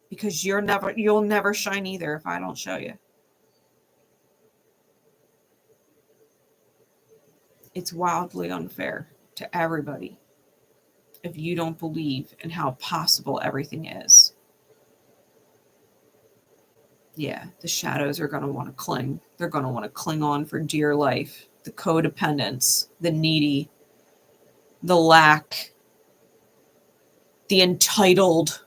because you'll never shine either if I don't show you. It's wildly unfair to everybody if you don't believe in how possible everything is. Yeah, the shadows are going to want to cling. They're going to want to cling on for dear life. The codependents, the needy, the lack, the entitled.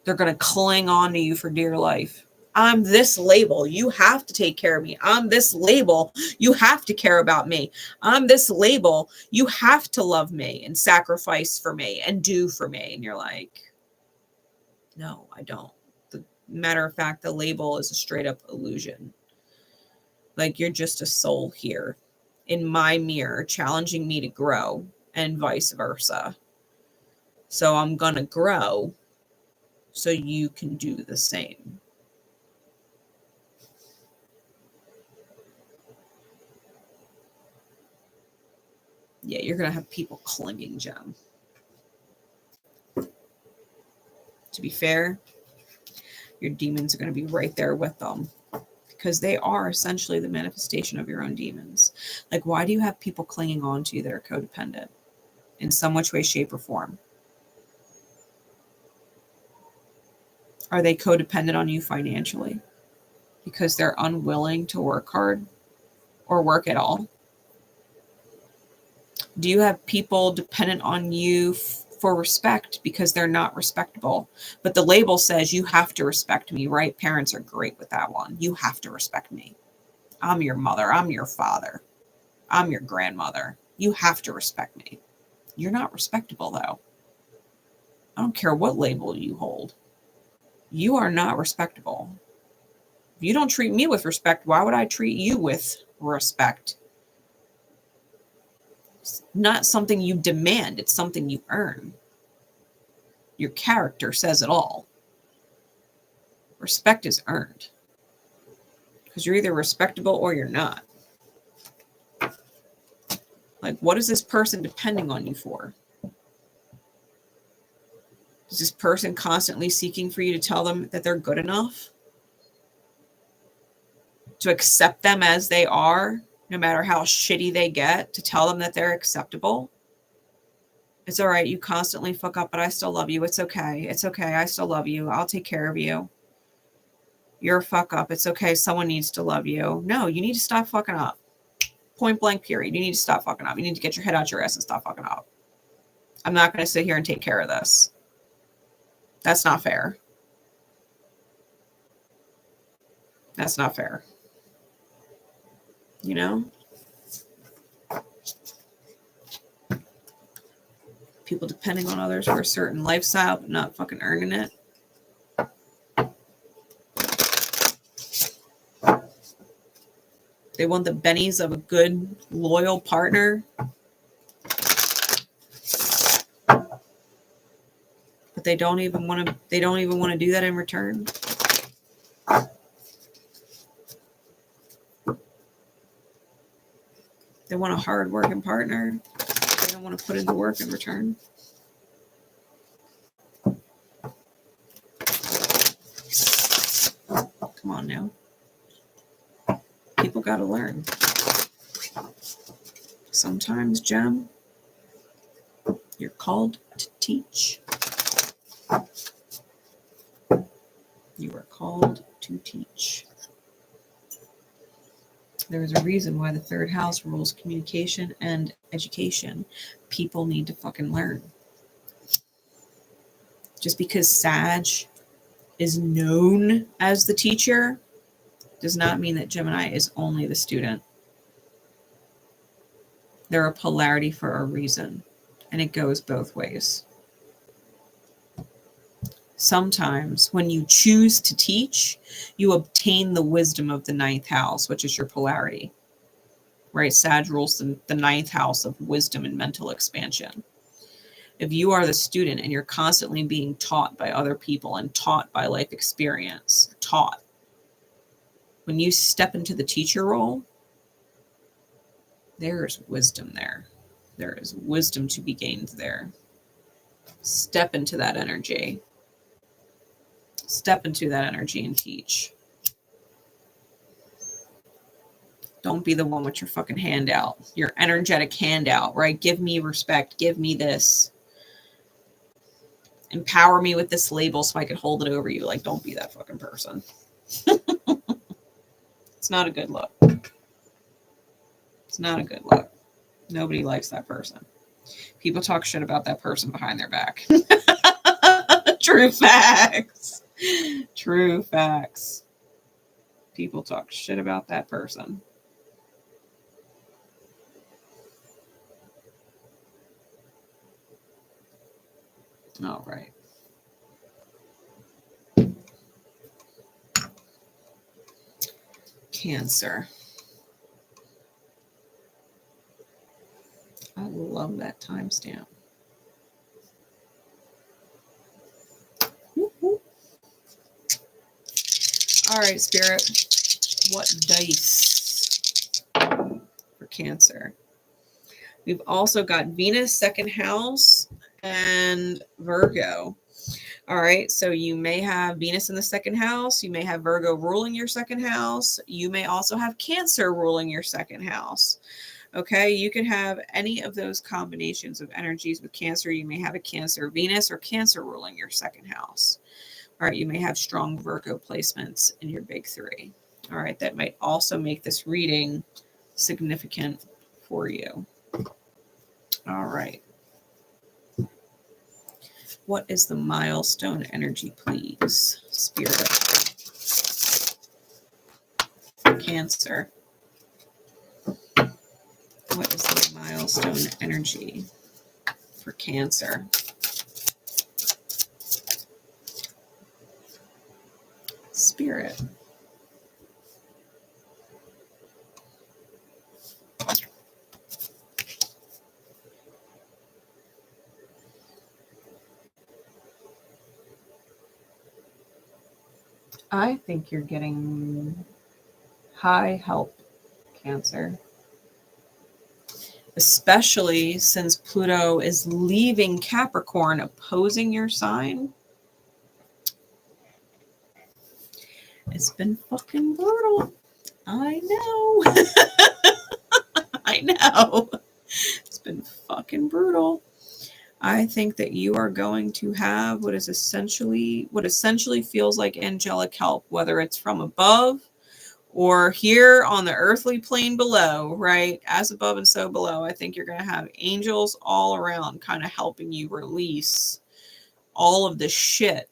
They're going to cling on to you for dear life. I'm this label. You have to take care of me. I'm this label. You have to care about me. I'm this label. You have to love me and sacrifice for me and do for me. And you're like, no, I don't. Matter of fact, the label is a straight up illusion. Like, you're just a soul here in my mirror, challenging me to grow, and vice versa. So I'm gonna grow so you can do the same. Yeah, you're gonna have people clinging, Gem. To be fair, your demons are going to be right there with them, because they are essentially the manifestation of your own demons. Like, why do you have people clinging on to you that are codependent in some which way, shape, or form? Are they codependent on you financially because they're unwilling to work hard or work at all? Do you have people dependent on you for respect because they're not respectable, but the label says you have to respect me, right? Parents are great with that one. You have to respect me. I'm your mother. I'm your father. I'm your grandmother. You have to respect me. You're not respectable, though. I don't care what label you hold. You are not respectable. If you don't treat me with respect, why would I treat you with respect? It's not something you demand. It's something you earn. Your character says it all. Respect is earned, because you're either respectable or you're not. Like, what is this person depending on you for? Is this person constantly seeking for you to tell them that they're good enough? To accept them as they are, no matter how shitty they get, to tell them that they're acceptable? It's all right. You constantly fuck up, but I still love you. It's okay. It's okay. I still love you. I'll take care of you. You're a fuck up. It's okay. Someone needs to love you. No, you need to stop fucking up. Point blank period. You need to stop fucking up. You need to get your head out your ass and stop fucking up. I'm not going to sit here and take care of this. That's not fair. That's not fair. You know? People depending on others for a certain lifestyle, but not fucking earning it. They want the bennies of a good, loyal partner. But they don't even want to do that in return. They want a hard-working partner. They don't want to put in the work in return. Come on now. People got to learn. Sometimes, Gem, you're called to teach. You are called to teach. There is a reason why the third house rules communication and education. People need to fucking learn. Just because Sag is known as the teacher does not mean that Gemini is only the student. They're a polarity for a reason. And it goes both ways. Sometimes when you choose to teach, you obtain the wisdom of the ninth house, which is your polarity, right? Sag rules the ninth house of wisdom and mental expansion. If you are the student and you're constantly being taught by other people and taught by life experience, when you step into the teacher role, there is wisdom there. There is wisdom to be gained there. Step into that energy. Step into that energy and teach. Don't be the one with your fucking handout, your energetic handout, right? Give me respect. Give me this. Empower me with this label so I can hold it over you. Like, don't be that fucking person. It's not a good look. It's not a good look. Nobody likes that person. People talk shit about that person behind their back. True facts. True facts. People talk shit about that person. All right. Cancer. I love that timestamp. All right, Spirit. What dice for Cancer? We've also got Venus, second house, and Virgo. All right, so you may have Venus in the second house. You may have Virgo ruling your second house. You may also have Cancer ruling your second house. Okay, you can have any of those combinations of energies with Cancer. You may have a Cancer Venus or Cancer ruling your second house. All right, you may have strong Virgo placements in your big three. All right, that might also make this reading significant for you. All right. What is the milestone energy, please, Spirit? Cancer. What is the milestone energy for Cancer? Spirit. I think you're getting high help, Cancer. Especially since Pluto is leaving Capricorn, opposing your sign. It's been fucking brutal. I know. I know. It's been fucking brutal. I think that you are going to have what essentially feels like angelic help, whether it's from above or here on the earthly plane below, right? As above and so below. I think you're going to have angels all around kind of helping you release all of the shit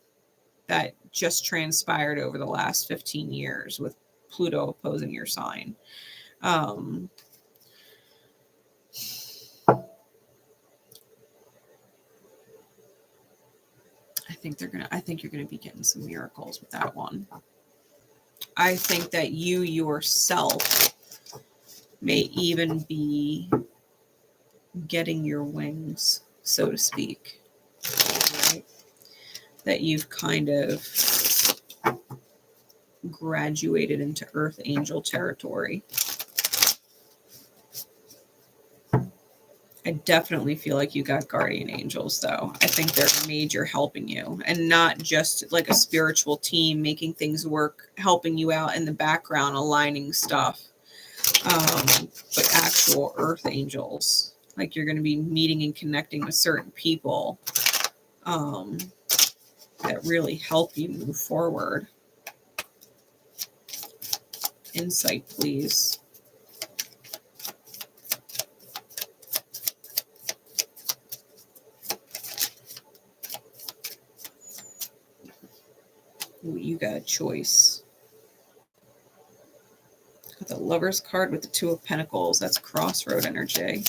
that just transpired over the last 15 years with Pluto opposing your sign. I think you're gonna be getting some miracles with that one. I think that you yourself may even be getting your wings, so to speak. Right? That you've kind of graduated into Earth Angel territory. I definitely feel like you got guardian angels, though. I think they're major helping you, and not just like a spiritual team making things work, helping you out in the background, aligning stuff, but actual earth angels. Like you're going to be meeting and connecting with certain people that really help you move forward. Insight, please. Ooh, you got a choice. Got the Lover's card with the Two of Pentacles. That's crossroad energy.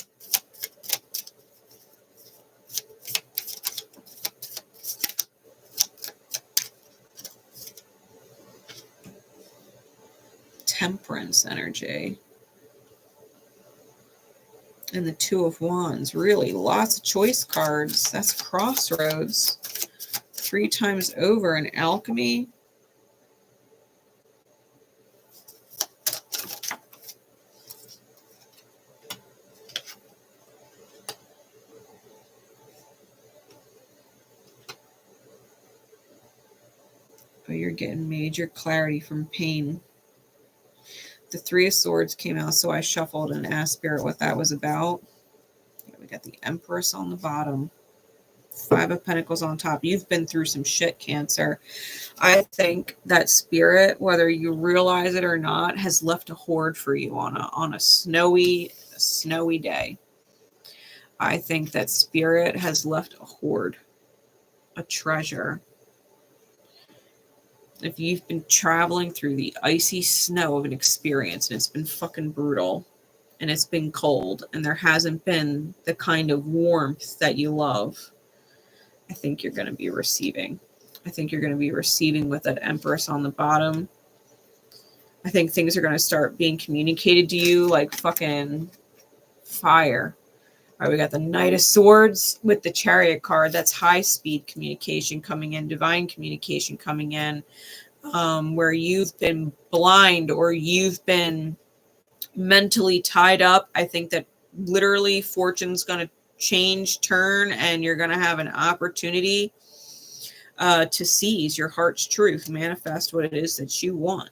Temperance energy. And the Two of Wands. Really, lots of choice cards. That's crossroads. 3 times over in alchemy. Oh, you're getting major clarity from pain. The 3 of Swords came out, so I shuffled and asked Spirit what that was about. Yeah, we got the Empress on the bottom. 5 of Pentacles on top. You've been through some shit, Cancer. I think that Spirit, whether you realize it or not, has left a hoard for you on a snowy day. I think that Spirit has left a hoard, a treasure. If you've been traveling through the icy snow of an experience and it's been fucking brutal and it's been cold and there hasn't been the kind of warmth that you love, I think you're going to be receiving. I think you're going to be receiving with that Empress on the bottom. I think things are going to start being communicated to you like fucking fire. All right, we got the Knight of Swords with the Chariot card. That's high-speed communication coming in, divine communication coming in, where you've been blind or you've been mentally tied up. I think that literally fortune's going to change, turn, and you're going to have an opportunity to seize your heart's truth, manifest what it is that you want.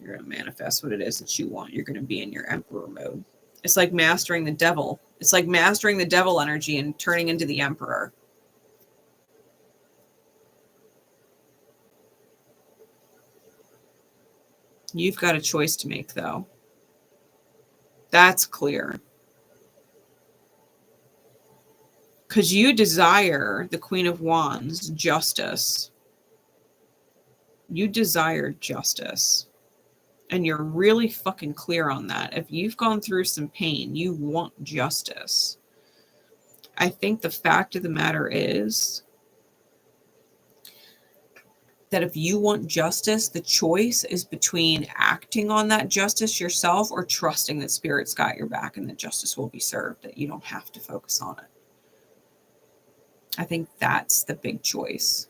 You're going to manifest what it is that you want. You're going to be in your Emperor mode. It's like mastering the devil. It's like mastering the devil energy and turning into the Emperor. You've got a choice to make, though. That's clear. Because you desire the Queen of Wands, justice. You desire justice. And you're really fucking clear on that. If you've gone through some pain, you want justice. I think the fact of the matter is that if you want justice, the choice is between acting on that justice yourself or trusting that Spirit's got your back and that justice will be served, that you don't have to focus on it. I think that's the big choice.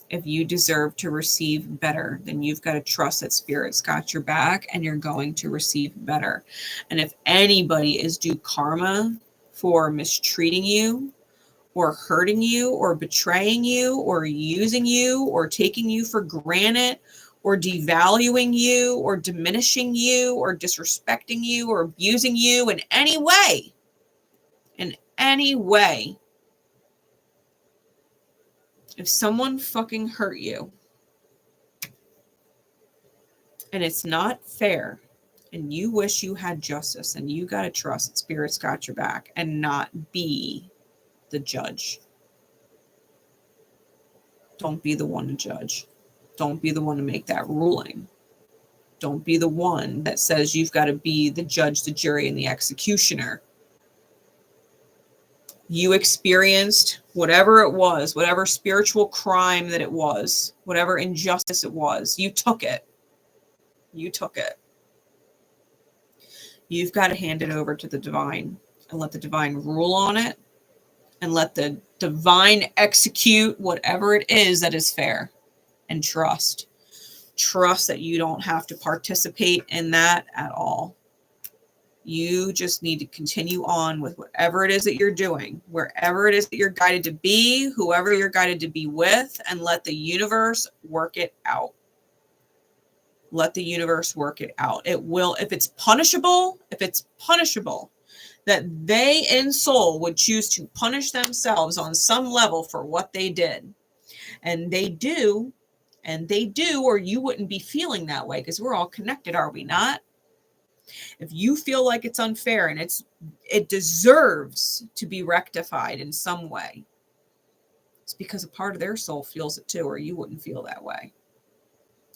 If you deserve to receive better, then you've got to trust that Spirit's got your back and you're going to receive better. And if anybody is due karma for mistreating you or hurting you or betraying you or using you or taking you for granted or devaluing you or diminishing you or disrespecting you or abusing you in any way, if someone fucking hurt you and it's not fair and you wish you had justice, and you got to trust that Spirit's got your back and not be the judge. Don't be the one to judge. Don't be the one to make that ruling. Don't be the one that says you've got to be the judge, the jury, and the executioner. You experienced whatever it was, whatever spiritual crime that it was, whatever injustice it was, you took it. You took it. You've got to hand it over to the divine and let the divine rule on it and let the divine execute whatever it is that is fair, and trust. Trust that you don't have to participate in that at all. You just need to continue on with whatever it is that you're doing, wherever it is that you're guided to be, whoever you're guided to be with, and let the universe work it out. Let the universe work it out. It will, if it's punishable, that they in soul would choose to punish themselves on some level for what they did. And they do, or you wouldn't be feeling that way, because we're all connected, are we not? If you feel like it's unfair and it deserves to be rectified in some way, it's because a part of their soul feels it too, or you wouldn't feel that way.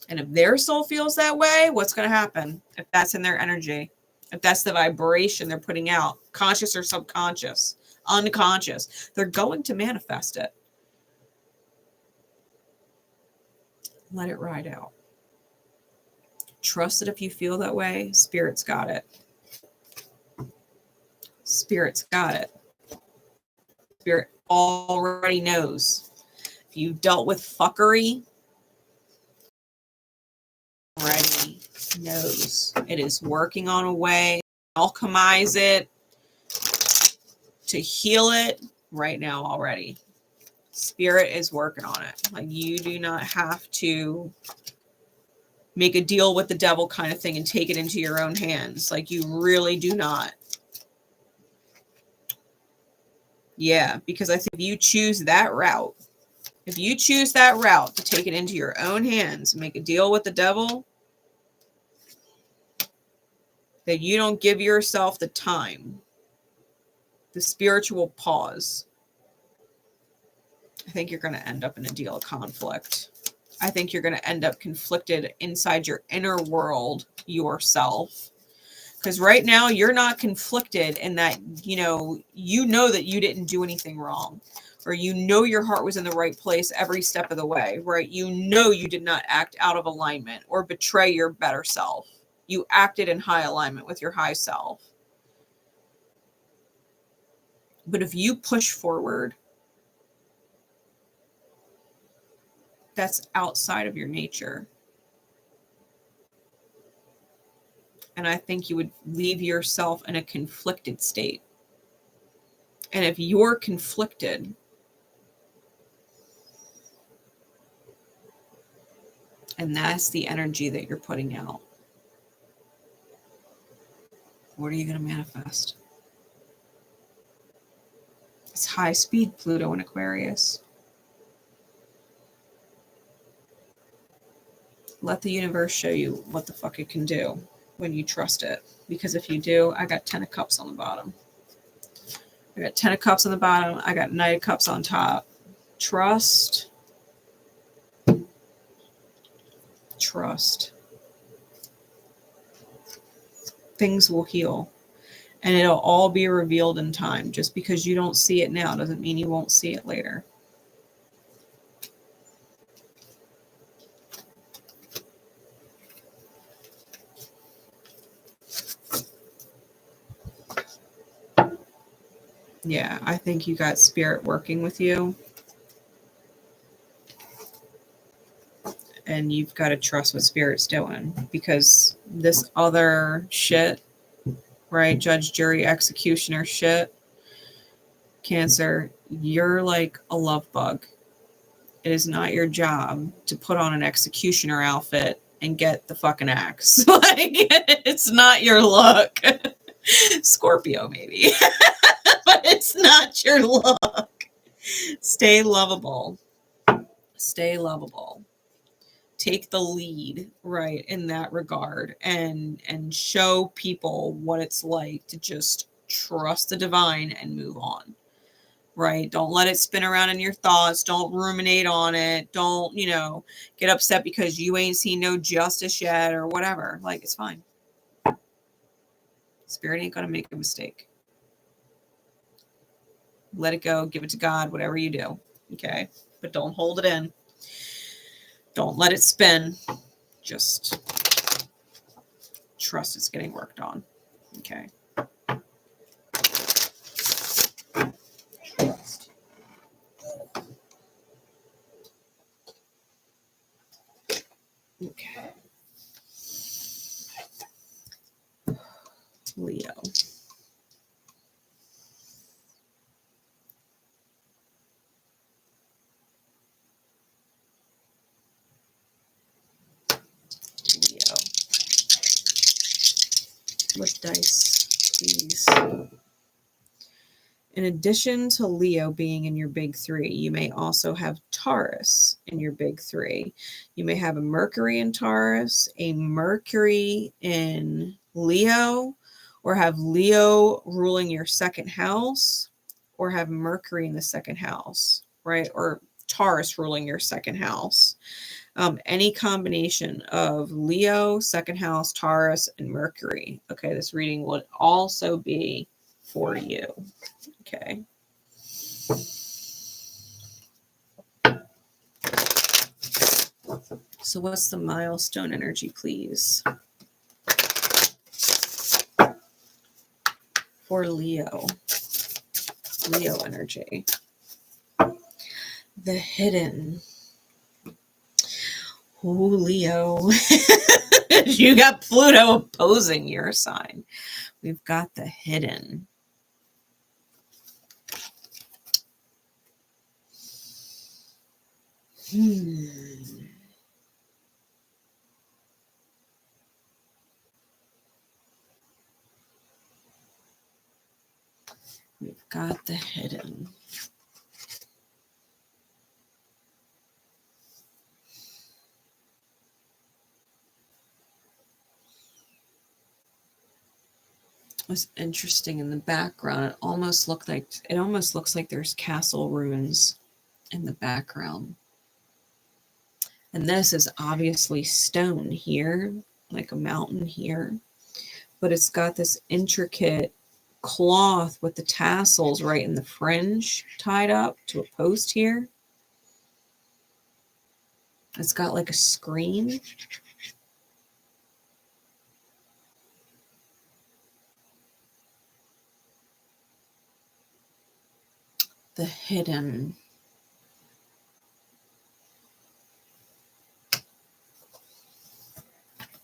And if their soul feels that way, what's going to happen? If that's in their energy, if that's the vibration they're putting out, conscious or subconscious, unconscious, they're going to manifest it. Let it ride out. Trust that if you feel that way, Spirit's got it. Spirit's got it. Spirit already knows. If you dealt with fuckery, already knows. It is working on a way to alchemize it, to heal it right now already. Spirit is working on it. Like, you do not have to make a deal with the devil kind of thing and take it into your own hands. Like, you really do not. Yeah, because I think if you choose that route, to take it into your own hands and make a deal with the devil, that you don't give yourself the time, the spiritual pause, I think you're going to end up in a deal of conflict. I think you're going to end up conflicted inside your inner world yourself. Because right now you're not conflicted in that, you know that you didn't do anything wrong, or your heart was in the right place every step of the way, right? You did not act out of alignment or betray your better self. You acted in high alignment with your high self. But if you push forward, that's outside of your nature. And I think you would leave yourself in a conflicted state. And if you're conflicted, and that's the energy that you're putting out, what are you going to manifest? It's high speed Pluto in Aquarius. Let the universe show you what the fuck it can do when you trust it. Because if you do, I got 10 of Cups on the bottom. I got 10 of Cups on the bottom. I got Knight of Cups on top. Trust. Trust. Things will heal. And it'll all be revealed in time. Just because you don't see it now doesn't mean you won't see it later. Yeah, I think you got Spirit working with you. And you've got to trust what Spirit's doing. Because this other shit, right? Judge, jury, executioner shit. Cancer, you're like a love bug. It is not your job to put on an executioner outfit and get the fucking axe. Like, it's not your look. Scorpio, maybe. But it's not your look. Stay lovable. Stay lovable. Take the lead, right, in that regard, and show people what it's like to just trust the divine and move on. Right? Don't let it spin around in your thoughts. Don't ruminate on it. Don't, get upset because you ain't seen no justice yet or whatever. Like, it's fine. Spirit ain't going to make a mistake. Let it go. Give it to God, whatever you do. Okay? But don't hold it in. Don't let it spin. Just trust it's getting worked on. Okay? Trust. Okay. Leo. With dice, please. In addition to Leo being in your big three, you may also have Taurus in your big three. You may have a Mercury in Taurus, a Mercury in Leo, or have Leo ruling your second house, or have Mercury in the second house, right? Or Taurus ruling your second house. Any combination of Leo, second house, Taurus, and Mercury. Okay, this reading would also be for you. Okay. So what's the milestone energy, please? For Leo. Leo energy. The hidden. Oh, Leo. You got Pluto opposing your sign. We've got the hidden. We've got the hidden. What's interesting in the background, it almost looks like there's castle ruins in the background. And this is obviously stone here, like a mountain here. But it's got this intricate cloth with the tassels right in the fringe tied up to a post here. It's got like a screen. The hidden.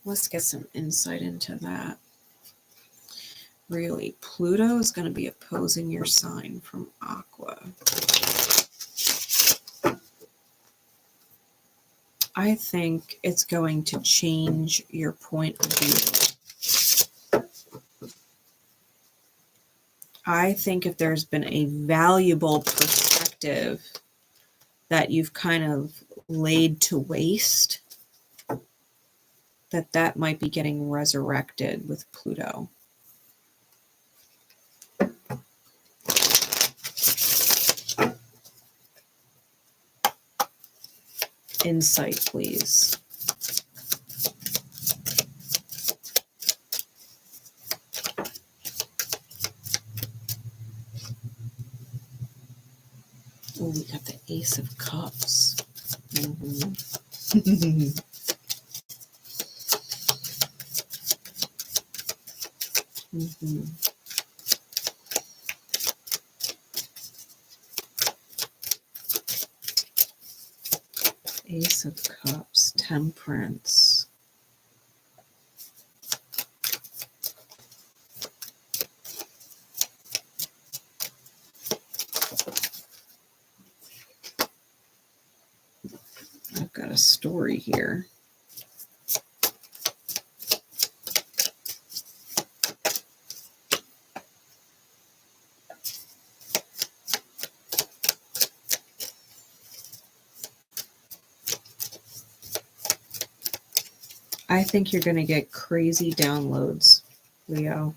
Let's get some insight into that. Really, Pluto is going to be opposing your sign from Aqua. I think it's going to change your point of view. I think if there's been a valuable perspective that you've kind of laid to waste, that might be getting resurrected with Pluto. Insight, please. Oh, we got the Ace of Cups. Ace of Cups, Temperance. I've got a story here. I think you're going to get crazy downloads, Leo.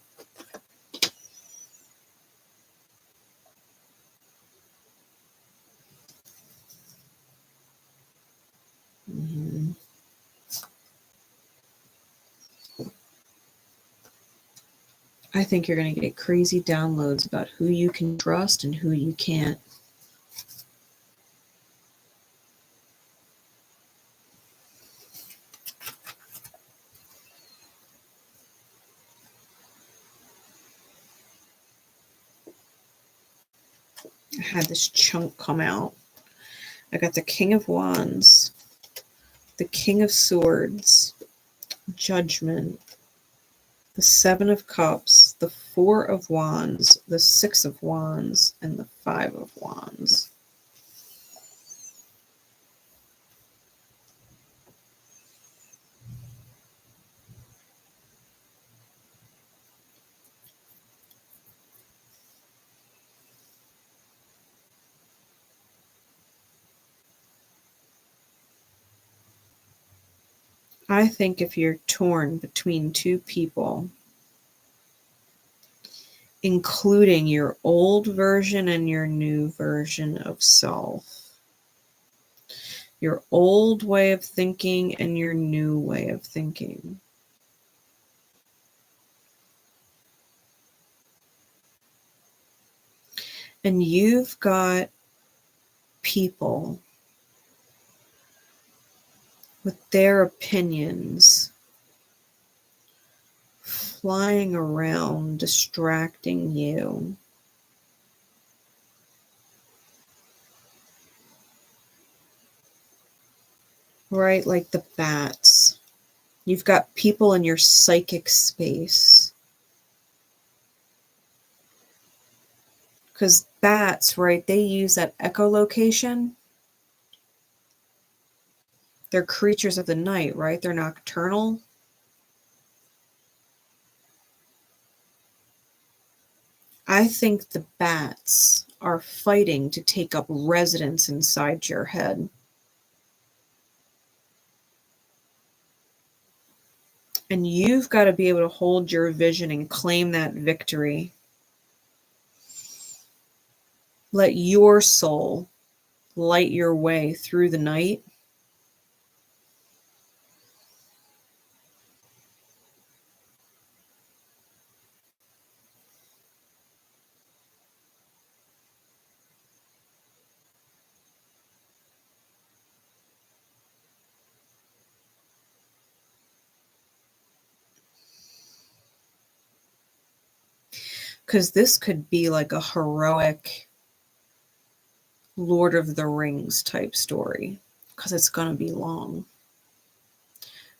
I think you're going to get crazy downloads about who you can trust and who you can't. I had this chunk come out. I got the King of Wands, the King of Swords, Judgment, the Seven of Cups, the Four of Wands, the Six of Wands, and the Five of Wands. I think if you're torn between two people, including your old version and your new version of self, your old way of thinking and your new way of thinking, and you've got people with their opinions flying around, distracting you. Right, like the bats. You've got people in your psychic space. Because bats, right, they use that echolocation. They're creatures of the night, right? They're nocturnal. I think the bats are fighting to take up residence inside your head. And you've got to be able to hold your vision and claim that victory. Let your soul light your way through the night. Because this could be like a heroic Lord of the Rings type story. Because it's going to be long.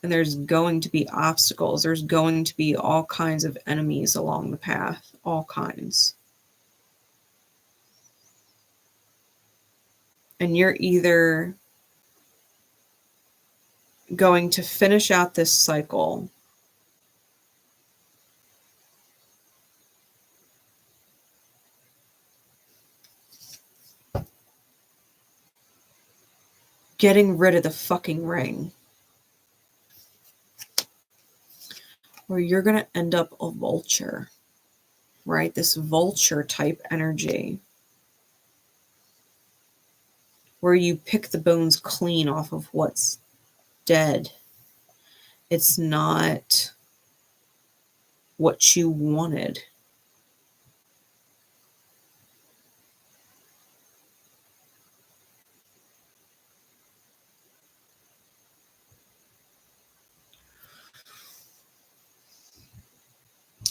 And there's going to be obstacles. There's going to be all kinds of enemies along the path. All kinds. And you're either going to finish out this cycle getting rid of the fucking ring, or you're going to end up a vulture, right? This vulture type energy where you pick the bones clean off of what's dead. It's not what you wanted.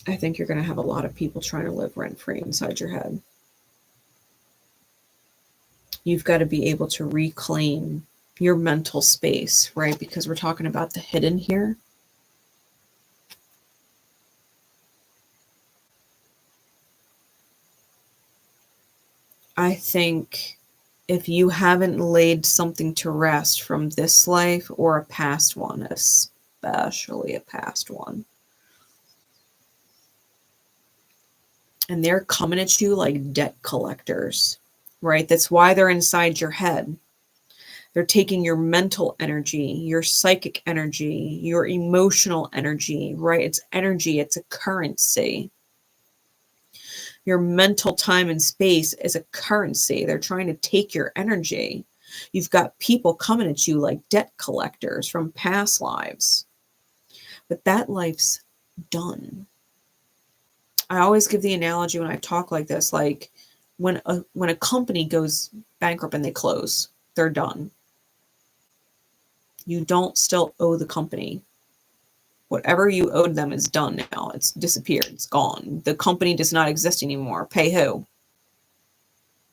I think you're going to have a lot of people trying to live rent-free inside your head. You've got to be able to reclaim your mental space, right? Because we're talking about the hidden here. I think if you haven't laid something to rest from this life or a past one, especially a past one, and they're coming at you like debt collectors, right? That's why they're inside your head. They're taking your mental energy, your psychic energy, your emotional energy, right? It's energy, it's a currency. Your mental time and space is a currency. They're trying to take your energy. You've got people coming at you like debt collectors from past lives. But that life's done. I always give the analogy when I talk like this, like when a company goes bankrupt and they close, they're done. You don't still owe the company. Whatever you owed them is done now. It's disappeared. It's gone. The company does not exist anymore. Pay who?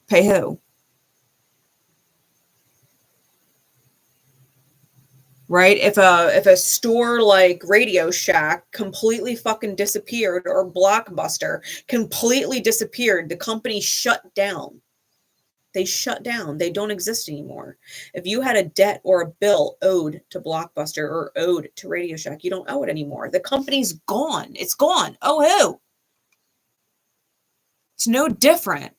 Pay who? Right? If a store like Radio Shack completely fucking disappeared, or Blockbuster completely disappeared, the company shut down. They shut down. They don't exist anymore. If you had a debt or a bill owed to Blockbuster or owed to Radio Shack, you don't owe it anymore. The company's gone. It's gone. Oh, who? It's no different.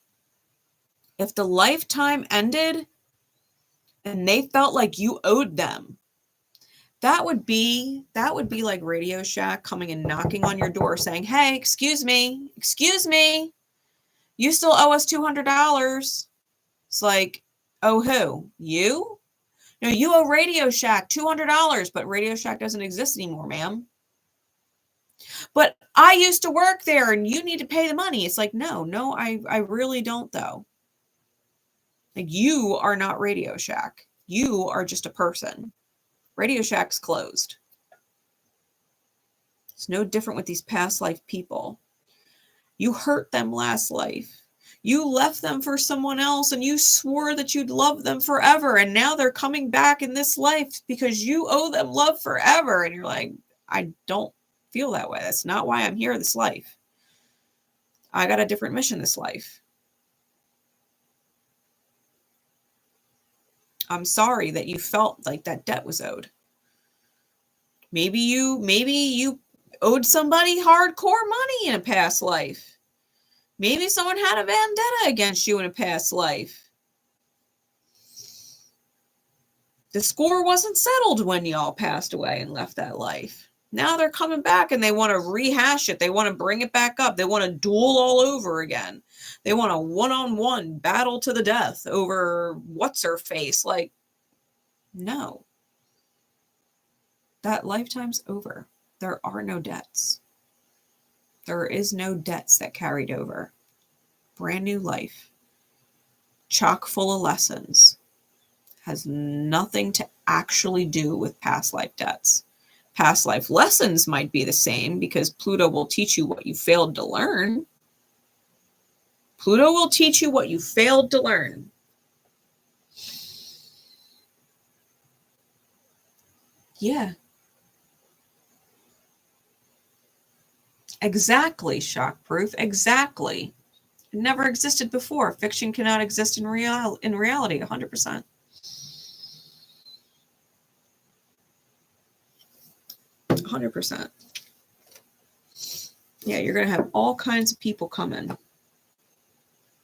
If the lifetime ended and they felt like you owed them, that would be like Radio Shack coming and knocking on your door saying, "Hey, excuse me, you still owe us $200. It's like, oh, who? You? No, you owe Radio Shack $200, but Radio Shack doesn't exist anymore, ma'am. But I used to work there and you need to pay the money. It's like, no, I really don't though. Like, you are not Radio Shack. You are just a person. Radio Shack's closed. It's no different with these past life people. You hurt them last life. You left them for someone else and you swore that you'd love them forever. And now they're coming back in this life because you owe them love forever. And you're like, I don't feel that way. That's not why I'm here this life. I got a different mission this life. I'm sorry that you felt like that debt was owed. Maybe you owed somebody hardcore money in a past life. Maybe someone had a vendetta against you in a past life. The score wasn't settled when y'all passed away and left that life. Now they're coming back and they want to rehash it. They want to bring it back up. They want to duel all over again. They want a one-on-one battle to the death over what's-her-face. Like, no. That lifetime's over. There are no debts. There is no debts that carried over. Brand new life. Chock full of lessons. Has nothing to actually do with past life debts. Past life lessons might be the same because Pluto will teach you what you failed to learn. Pluto will teach you what you failed to learn. Yeah. Exactly, shockproof. Exactly. It never existed before. Fiction cannot exist in reality, 100%. Yeah, you're going to have all kinds of people coming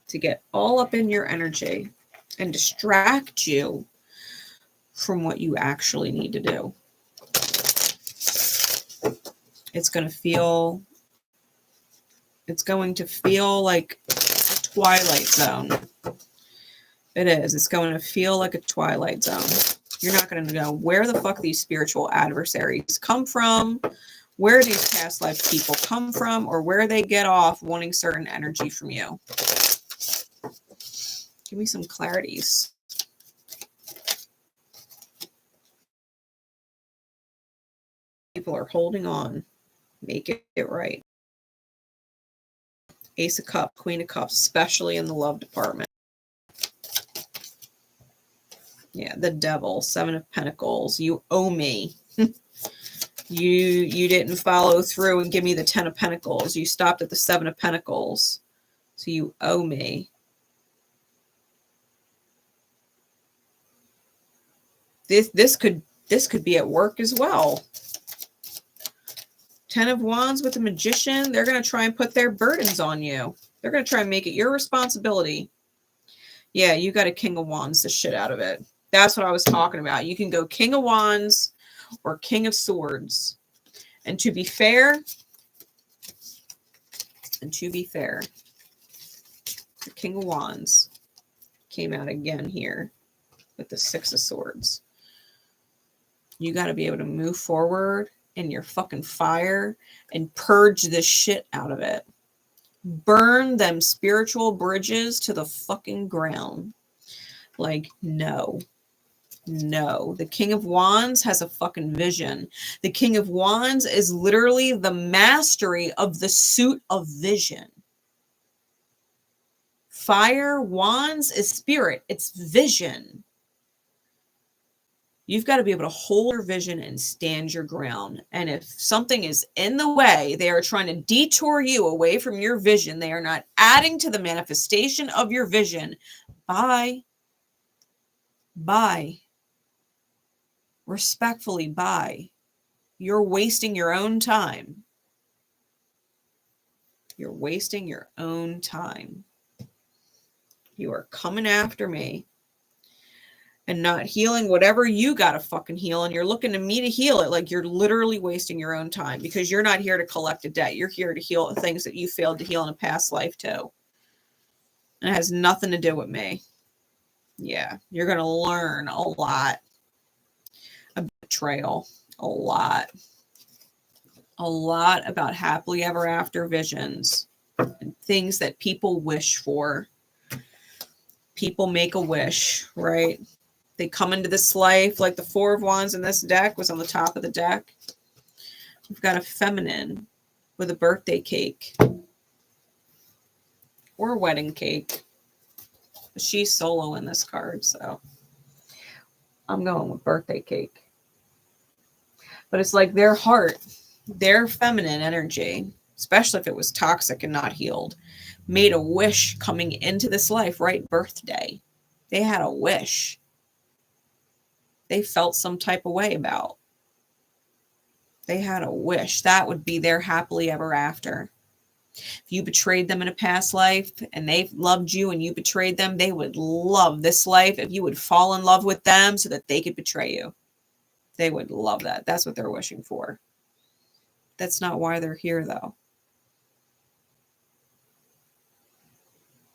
to get all up in your energy and distract you from what you actually need to do. It's going to feel like a Twilight Zone. It is. It's going to feel like a Twilight Zone. You're not going to know where the fuck these spiritual adversaries come from, where these past life people come from, or where they get off wanting certain energy from you. Give me some clarities. People are holding on. Make it right. Ace of Cups, Queen of Cups, especially in the love department. Yeah, the Devil, Seven of Pentacles. You owe me. You didn't follow through and give me the Ten of Pentacles. You stopped at the Seven of Pentacles. So you owe me. This could be at work as well. Ten of Wands with the Magician. They're going to try and put their burdens on you. They're going to try and make it your responsibility. Yeah, you got a King of Wands the shit out of it. That's what I was talking about. You can go King of Wands or King of Swords. And to be fair, the King of Wands came out again here with the Six of Swords. You got to be able to move forward in your fucking fire and purge this shit out of it. Burn them spiritual bridges to the fucking ground. Like, no. The King of Wands has a fucking vision. The King of Wands is literally the mastery of the suit of vision. Fire, wands is spirit. It's vision. You've got to be able to hold your vision and stand your ground. And if something is in the way, they are trying to detour you away from your vision. They are not adding to the manifestation of your vision. Bye. Respectfully, bye. You're wasting your own time. You're wasting your own time. You are coming after me and not healing whatever you got to fucking heal. And you're looking to me to heal it. Like, you're literally wasting your own time because you're not here to collect a debt. You're here to heal things that you failed to heal in a past life too. And it has nothing to do with me. Yeah, you're going to learn a lot. A betrayal. A lot about happily ever after visions and things that people wish for. People make a wish, right? They come into this life like the Four of Wands in this deck was on the top of the deck. We've got a feminine with a birthday cake or a wedding cake. She's solo in this card, so I'm going with birthday cake. But it's like their heart, their feminine energy, especially if it was toxic and not healed, made a wish coming into this life, right? Birthday. They had a wish. They felt some type of way about. They had a wish. That would be their happily ever after. If you betrayed them in a past life and they loved you and you betrayed them, they would love this life if you would fall in love with them so that they could betray you. They would love that. That's what they're wishing for. That's not why they're here, though.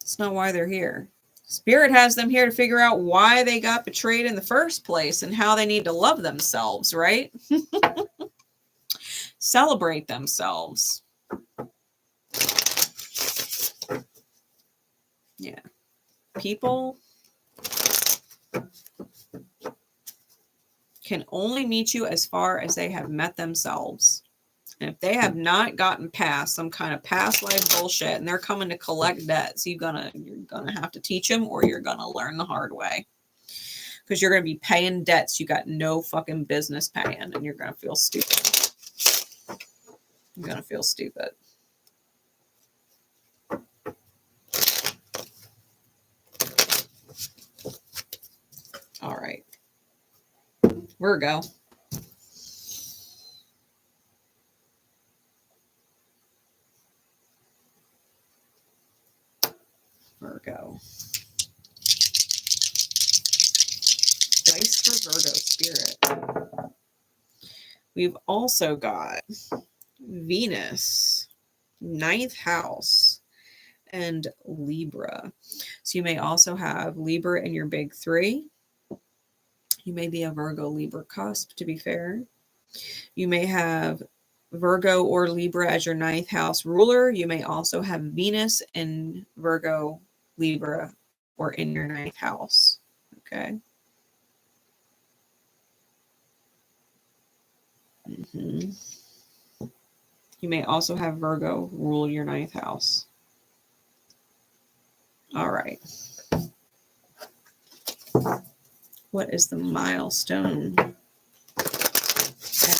It's not why they're here. Spirit has them here to figure out why they got betrayed in the first place and how they need to love themselves, right? Celebrate themselves. Yeah. People can only meet you as far as they have met themselves. And if they have not gotten past some kind of past life bullshit and they're coming to collect debts, you're gonna have to teach them, or you're gonna learn the hard way. Because you're gonna be paying debts you got no fucking business paying, and you're gonna feel stupid. You're gonna feel stupid. All right. Virgo. Virgo. Dice for Virgo spirit. We've also got Venus, 9th house, and Libra. So you may also have Libra in your big three. You may be a Virgo Libra cusp, to be fair. You may have Virgo or Libra as your 9th house ruler. You may also have Venus in Virgo, Libra, or in your 9th house. Okay. You may also have Virgo rule your 9th house. All right. What is the milestone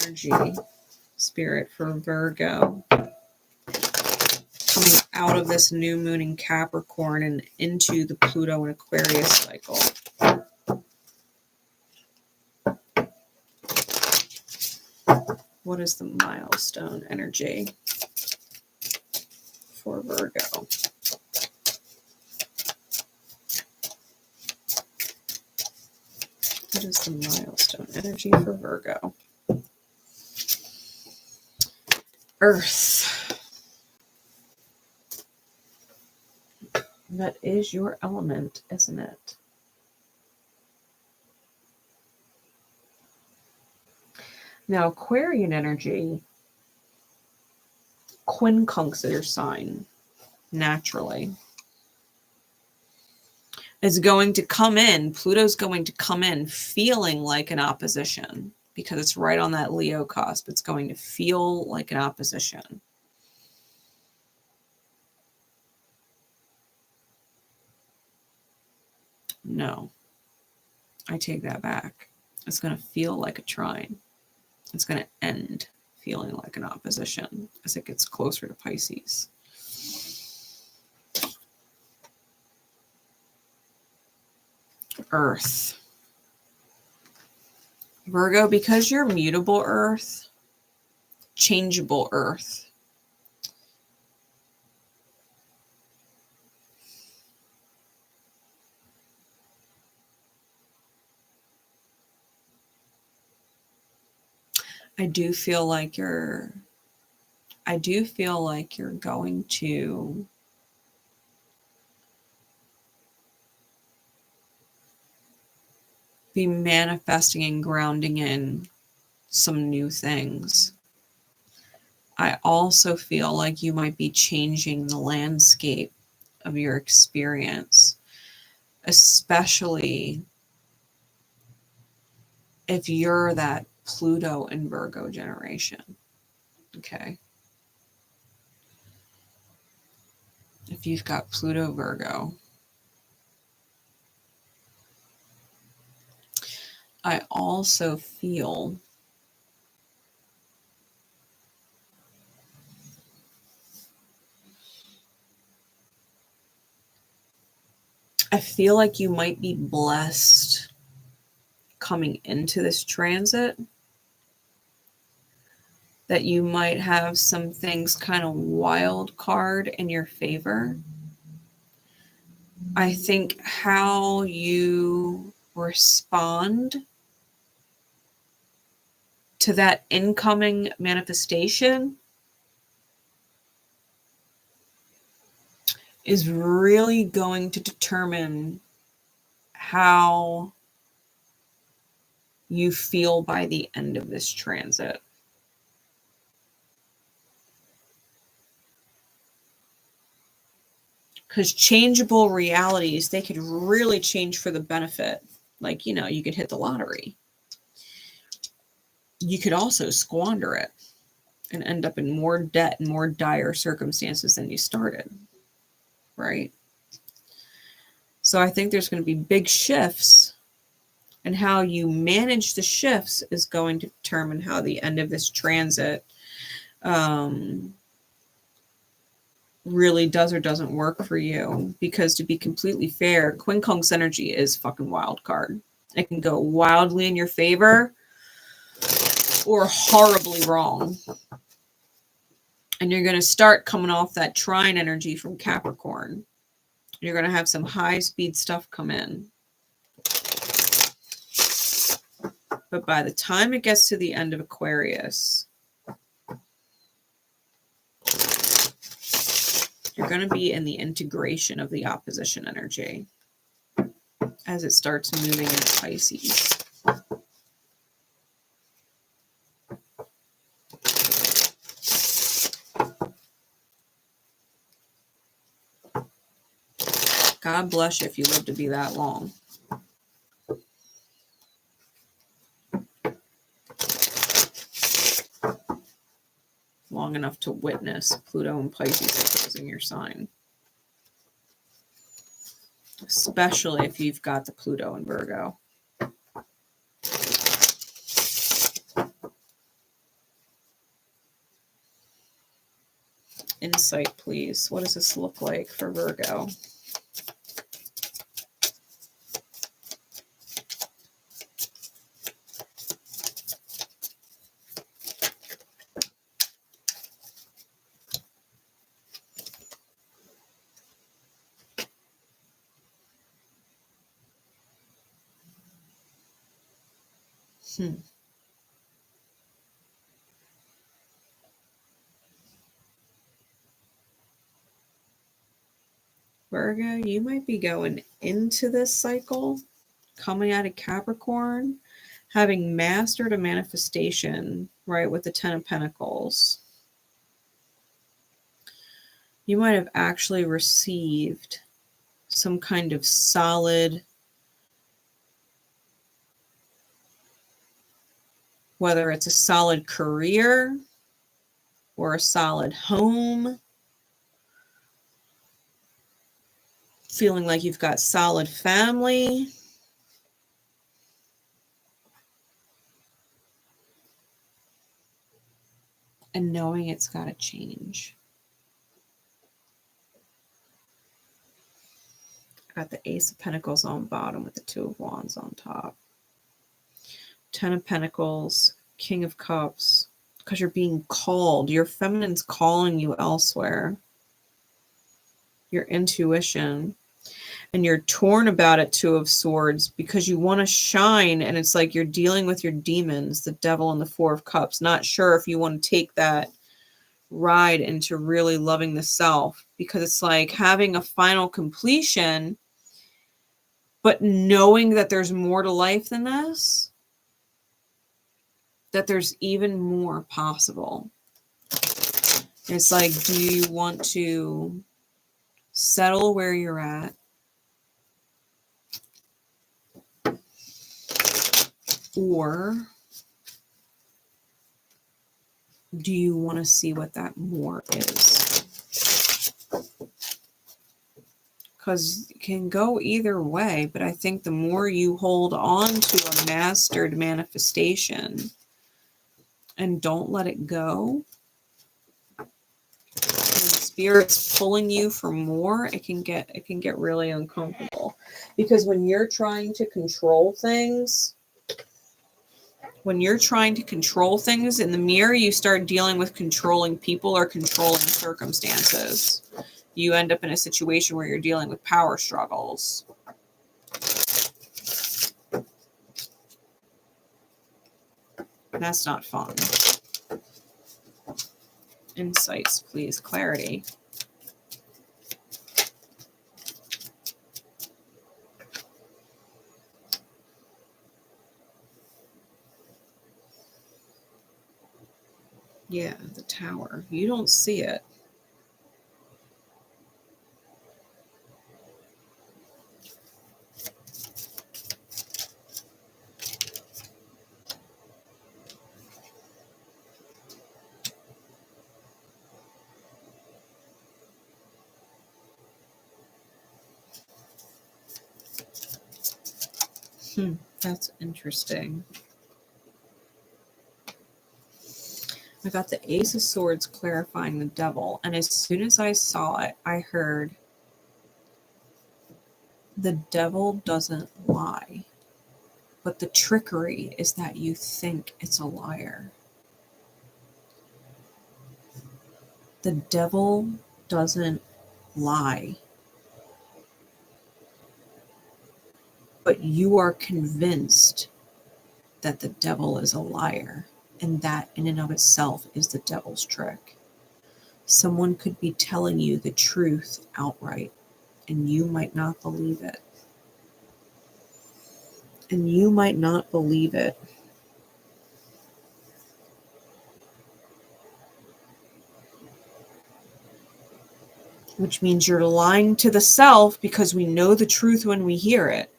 energy spirit for Virgo coming out of this new moon in Capricorn and into the Pluto and Aquarius cycle? What is the milestone energy for Virgo? What is the milestone energy for Virgo? Earth. That is your element, isn't it? Now, Aquarian energy, 𝘗𝘐𝘐𝘕𝘌 naturally. Is going to come in, Pluto's going to come in feeling like an opposition because it's right on that Leo cusp. It's going to feel like an opposition. No, I take that back. It's going to feel like a trine. It's going to end feeling like an opposition as it gets closer to Pisces. Earth. Virgo, because you're mutable Earth, changeable Earth. I do feel like you're going to be manifesting and grounding in some new things. I also feel like you might be changing the landscape of your experience, especially if you're that Pluto and Virgo generation. Okay. If you've got Pluto Virgo, I also feel like you might be blessed coming into this transit, that you might have some things kind of wild card in your favor. I think how you respond to that incoming manifestation is really going to determine how you feel by the end of this transit. Because changeable realities, they could really change for the benefit. Like, you know, you could hit the lottery. You could also squander it and end up in more debt and more dire circumstances than you started. Right? So I think there's going to be big shifts, and how you manage the shifts is going to determine how the end of this transit really does or doesn't work for you. Because to be completely fair, 𝘗𝘐𝘐𝘕𝘌 energy is fucking wild card. It can go wildly in your favor or horribly wrong. And you're going to start coming off that trine energy from Capricorn. You're going to have some high speed stuff come in. But by the time it gets to the end of Aquarius, you're going to be in the integration of the opposition energy as it starts moving into Pisces. God bless you if you live to be that long. Long enough to witness Pluto and Pisces opposing your sign. Especially if you've got the Pluto and Virgo. Insight, please. What does this look like for Virgo? Virgo, you might be going into this cycle, coming out of Capricorn, having mastered a manifestation, right, with the Ten of Pentacles. You might have actually received some kind of solid, whether it's a solid career or a solid home, feeling like you've got solid family. And knowing it's got to change. Got the Ace of Pentacles on bottom with the Two of Wands on top. Ten of Pentacles, King of Cups, because you're being called. Your feminine's calling you elsewhere. Your intuition. And you're torn about it, Two of Swords, because you want to shine, and it's like you're dealing with your demons, the Devil and the Four of Cups. Not sure if you want to take that ride into really loving the self, because it's like having a final completion, but knowing that there's more to life than this, that there's even more possible. It's like, do you want to settle where you're at? Or do you want to see what that more is? Because it can go either way, but I think the more you hold on to a mastered manifestation and don't let it go, when spirit's pulling you for more, it can get really uncomfortable. Because when you're trying to control things, in the mirror, you start dealing with controlling people or controlling circumstances. You end up in a situation where you're dealing with power struggles. That's not fun. Insights, please. Clarity. Yeah, the Tower. You don't see it. That's interesting. I got the Ace of Swords clarifying the Devil, and as soon as I saw it, I heard the Devil doesn't lie, but the trickery is that you think it's a liar. The Devil doesn't lie, but you are convinced that the Devil is a liar, and that in and of itself is the Devil's trick. Someone could be telling you the truth outright, and you might not believe it. Which means you're lying to the self, because we know the truth when we hear it.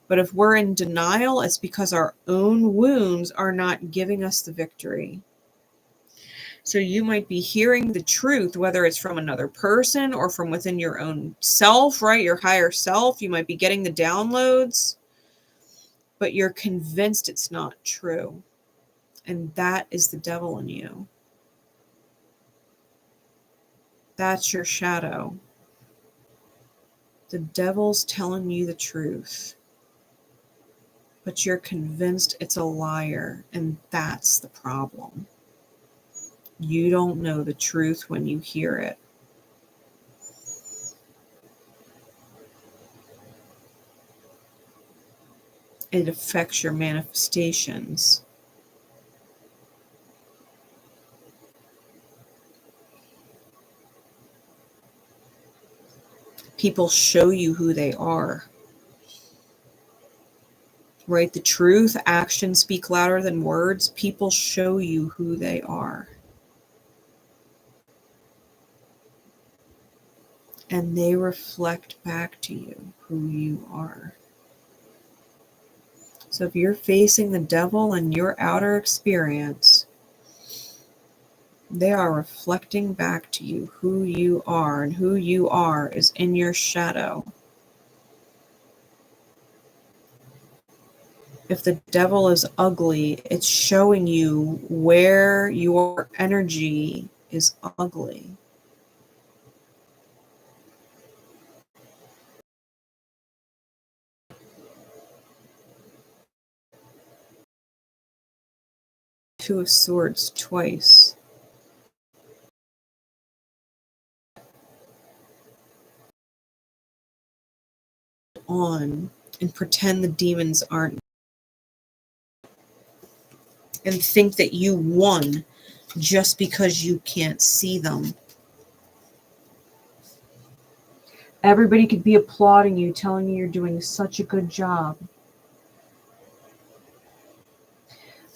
But if we're in denial, it's because our own wounds are not giving us the victory. So you might be hearing the truth, whether it's from another person or from within your own self, right? Your higher self. You might be getting the downloads, but you're convinced it's not true. And that is the Devil in you. That's your shadow. The Devil's telling you the truth, but you're convinced it's a liar, and that's the problem. You don't know the truth when you hear it. It affects your manifestations. People show you who they are. Right? The truth, actions speak louder than words. People show you who they are. And they reflect back to you who you are. So if you're facing the Devil in your outer experience, they are reflecting back to you who you are, and who you are is in your shadow. If the Devil is ugly, it's showing you where your energy is ugly. Two of Swords twice. On and pretend the demons aren't, and think that you won just because you can't see them. Everybody could be applauding you, telling you you're doing such a good job.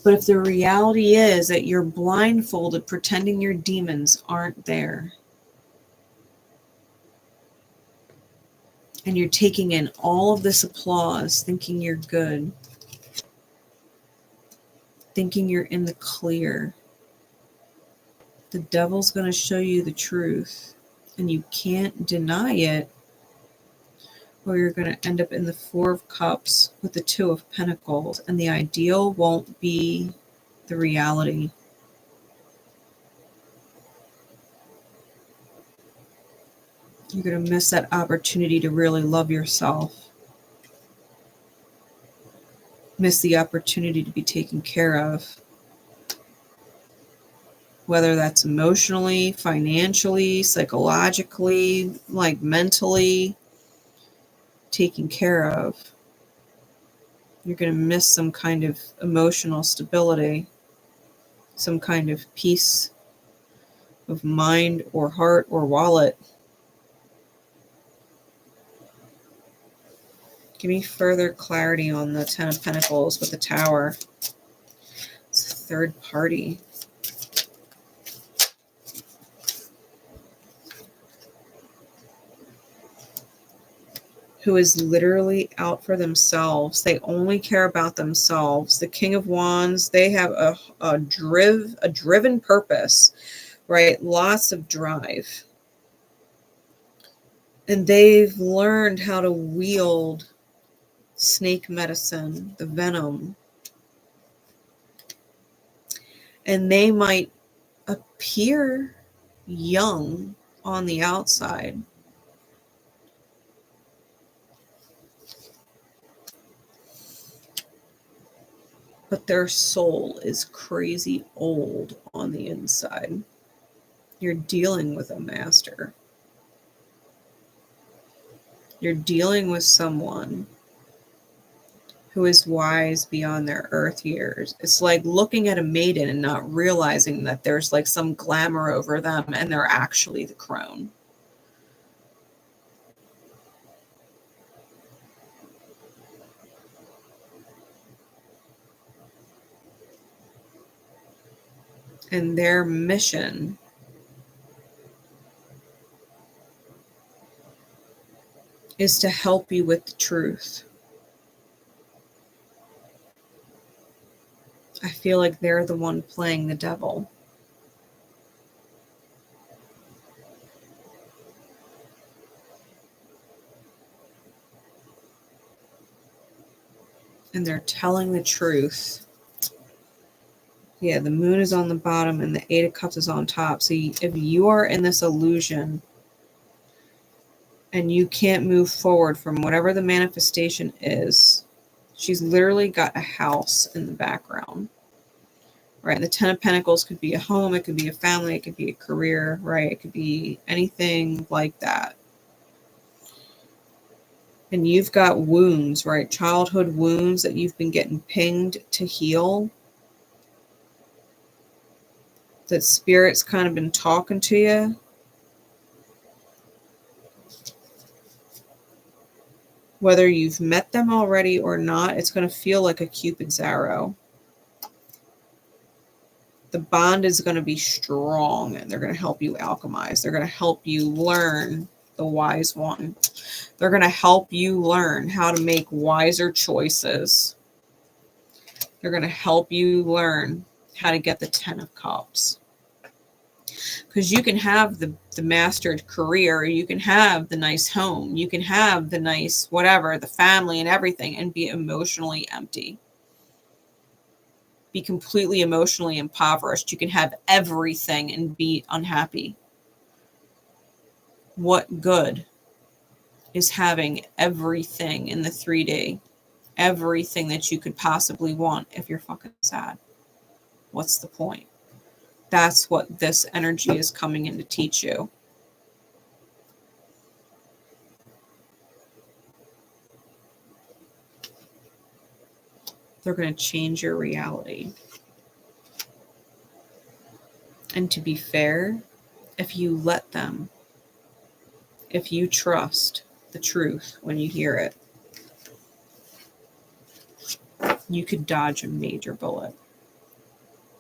But if the reality is that you're blindfolded, pretending your demons aren't there, and you're taking in all of this applause, thinking you're good, thinking you're in the clear. The devil's going to show you the truth, and you can't deny it, or you're going to end up in the Four of Cups with the Two of Pentacles, and the ideal won't be the reality. You're going to miss that opportunity to really love yourself. Miss the opportunity to be taken care of. Whether that's emotionally, financially, psychologically, like mentally taken care of. You're going to miss some kind of emotional stability, some kind of peace of mind or heart or wallet. Give me further clarity on the Ten of Pentacles with the Tower. It's a third party. Who is literally out for themselves. They only care about themselves. The King of Wands, they have a driven purpose, right? Lots of drive. And they've learned how to wield snake medicine, the venom. And they might appear young on the outside. But their soul is crazy old on the inside. You're dealing with a master. You're dealing with someone who is wise beyond their earth years. It's like looking at a maiden and not realizing that there's like some glamour over them and they're actually the crone. And their mission is to help you with the truth. I feel like they're the one playing the devil. And they're telling the truth. Yeah, the moon is on the bottom and the Eight of Cups is on top. So if you are in this illusion and you can't move forward from whatever the manifestation is, she's literally got a house in the background. Right, the Ten of Pentacles could be a home, it could be a family, it could be a career, right? It could be anything like that. And you've got wounds, right? Childhood wounds that you've been getting pinged to heal. That Spirit's kind of been talking to you. Whether you've met them already or not, it's going to feel like a Cupid's arrow. The bond is going to be strong and they're going to help you alchemize. They're going to help you learn the wise one. They're going to help you learn how to make wiser choices. They're going to help you learn how to get the Ten of Cups. Because you can have the mastered career, you can have the nice home, you can have the nice whatever, the family and everything, and be emotionally empty. Be completely emotionally impoverished. You can have everything and be unhappy. What good is having everything in the 3D? Everything that you could possibly want if you're fucking sad? What's the point? That's what this energy is coming in to teach you. They're going to change your reality. And to be fair, if you let them, if you trust the truth when you hear it, you could dodge a major bullet.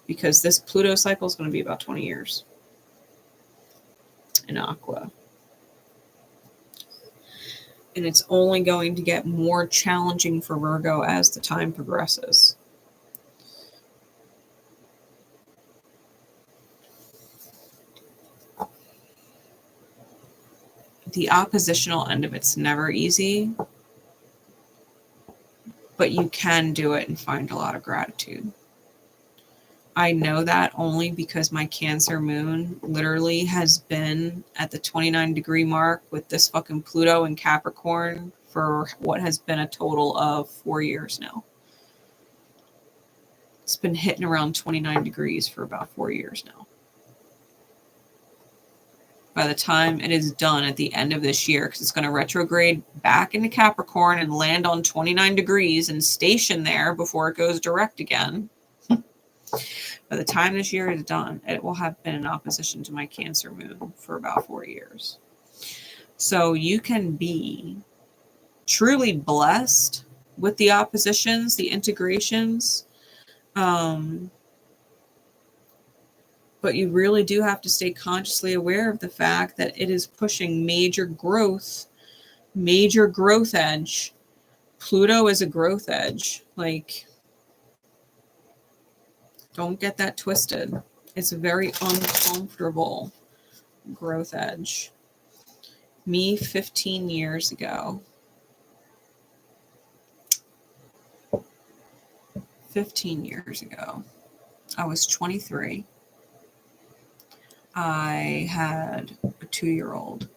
Because this Pluto cycle is going to be about 20 years in Aqua. And it's only going to get more challenging for Virgo as the time progresses. the oppositional end of it's never easy, but you can do it and find a lot of gratitude. I know that only because my Cancer moon literally has been at the 29-degree mark with this fucking Pluto in Capricorn for what has been a total of 4 years now. It's been hitting around 29 degrees for about 4 years now. By the time it is done at the end of this year, because it's going to retrograde back into Capricorn and land on 29 degrees and station there before it goes direct again. By the time this year is done, it will have been in opposition to my Cancer moon for about 4 years. So you can be truly blessed with the oppositions, the integrations, but you really do have to stay consciously aware of the fact that it is pushing major growth edge. Pluto is a growth edge. Like, don't get that twisted. It's a very uncomfortable growth edge. Me 15 years ago. 15 years ago. I was 23. I had a 2-year-old.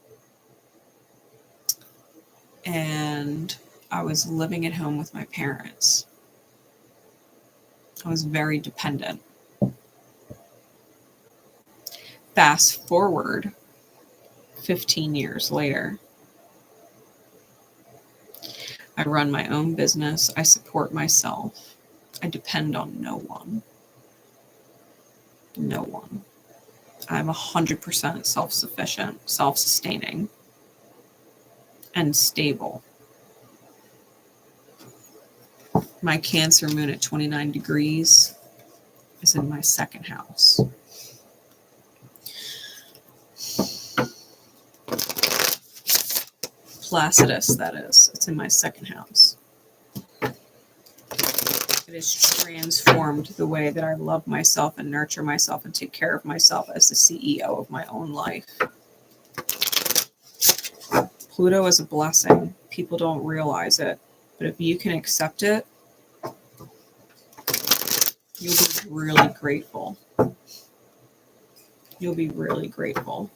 And I was living at home with my parents. I was very dependent. Fast forward 15 years later. I run my own business. I support myself. I depend on no one. No one. I'm 100% self-sufficient, self-sustaining, and stable. My Cancer moon at 29 degrees is in my second house. Placidus, that is. It's in my second house. It has transformed the way that I love myself and nurture myself and take care of myself as the CEO of my own life. Pluto is a blessing. People don't realize it. But if you can accept it, you'll be really grateful. You'll be really grateful.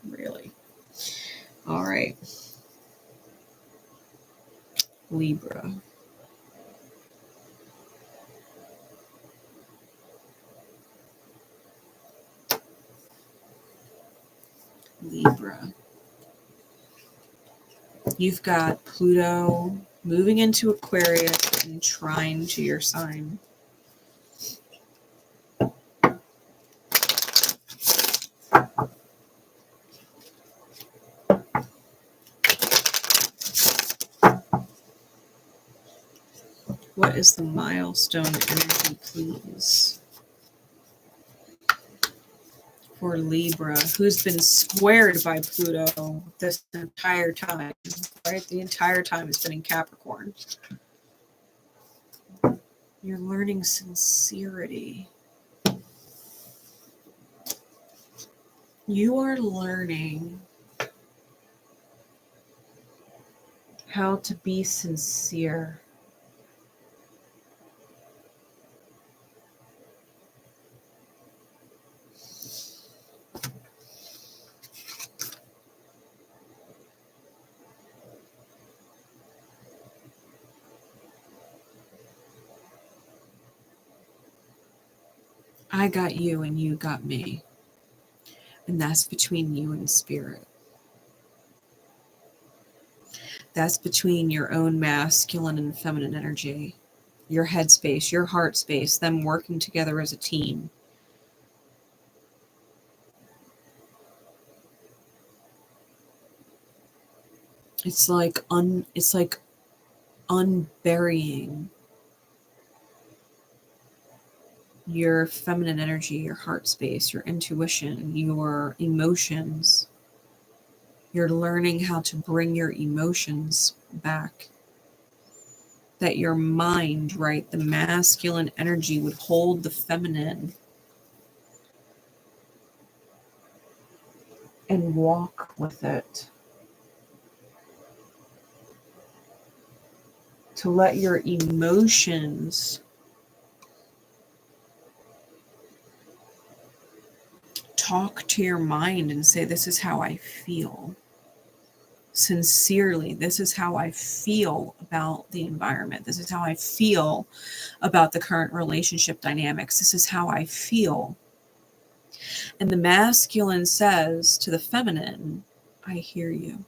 Really. All right. Libra. Libra. You've got Pluto moving into Aquarius and trine to your sign. What is the milestone energy, please? For Libra, who's been squared by Pluto this entire time, right? The entire time it's been in Capricorn. You're learning sincerity. You are learning how to be sincere. I got you and you got me. And that's between you and spirit. That's between your own masculine and feminine energy, your head space, your heart space, them working together as a team. It's like unburying your feminine energy, your heart space, your intuition, your emotions. You're learning how to bring your emotions back. That your mind, right, the masculine energy would hold the feminine and walk with it. To let your emotions talk to your mind and say, this is how I feel. Sincerely, this is how I feel about the environment. This is how I feel about the current relationship dynamics. This is how I feel. And the masculine says to the feminine, I hear you.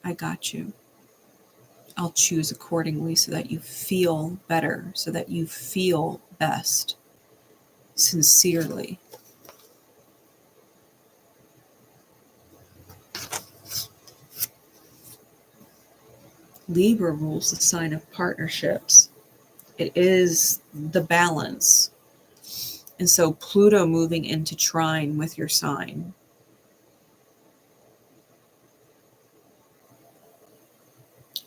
I got you. I'll choose accordingly so that you feel better, so that you feel best. Sincerely. Libra rules the sign of partnerships. It is the balance. And so Pluto moving into trine with your sign.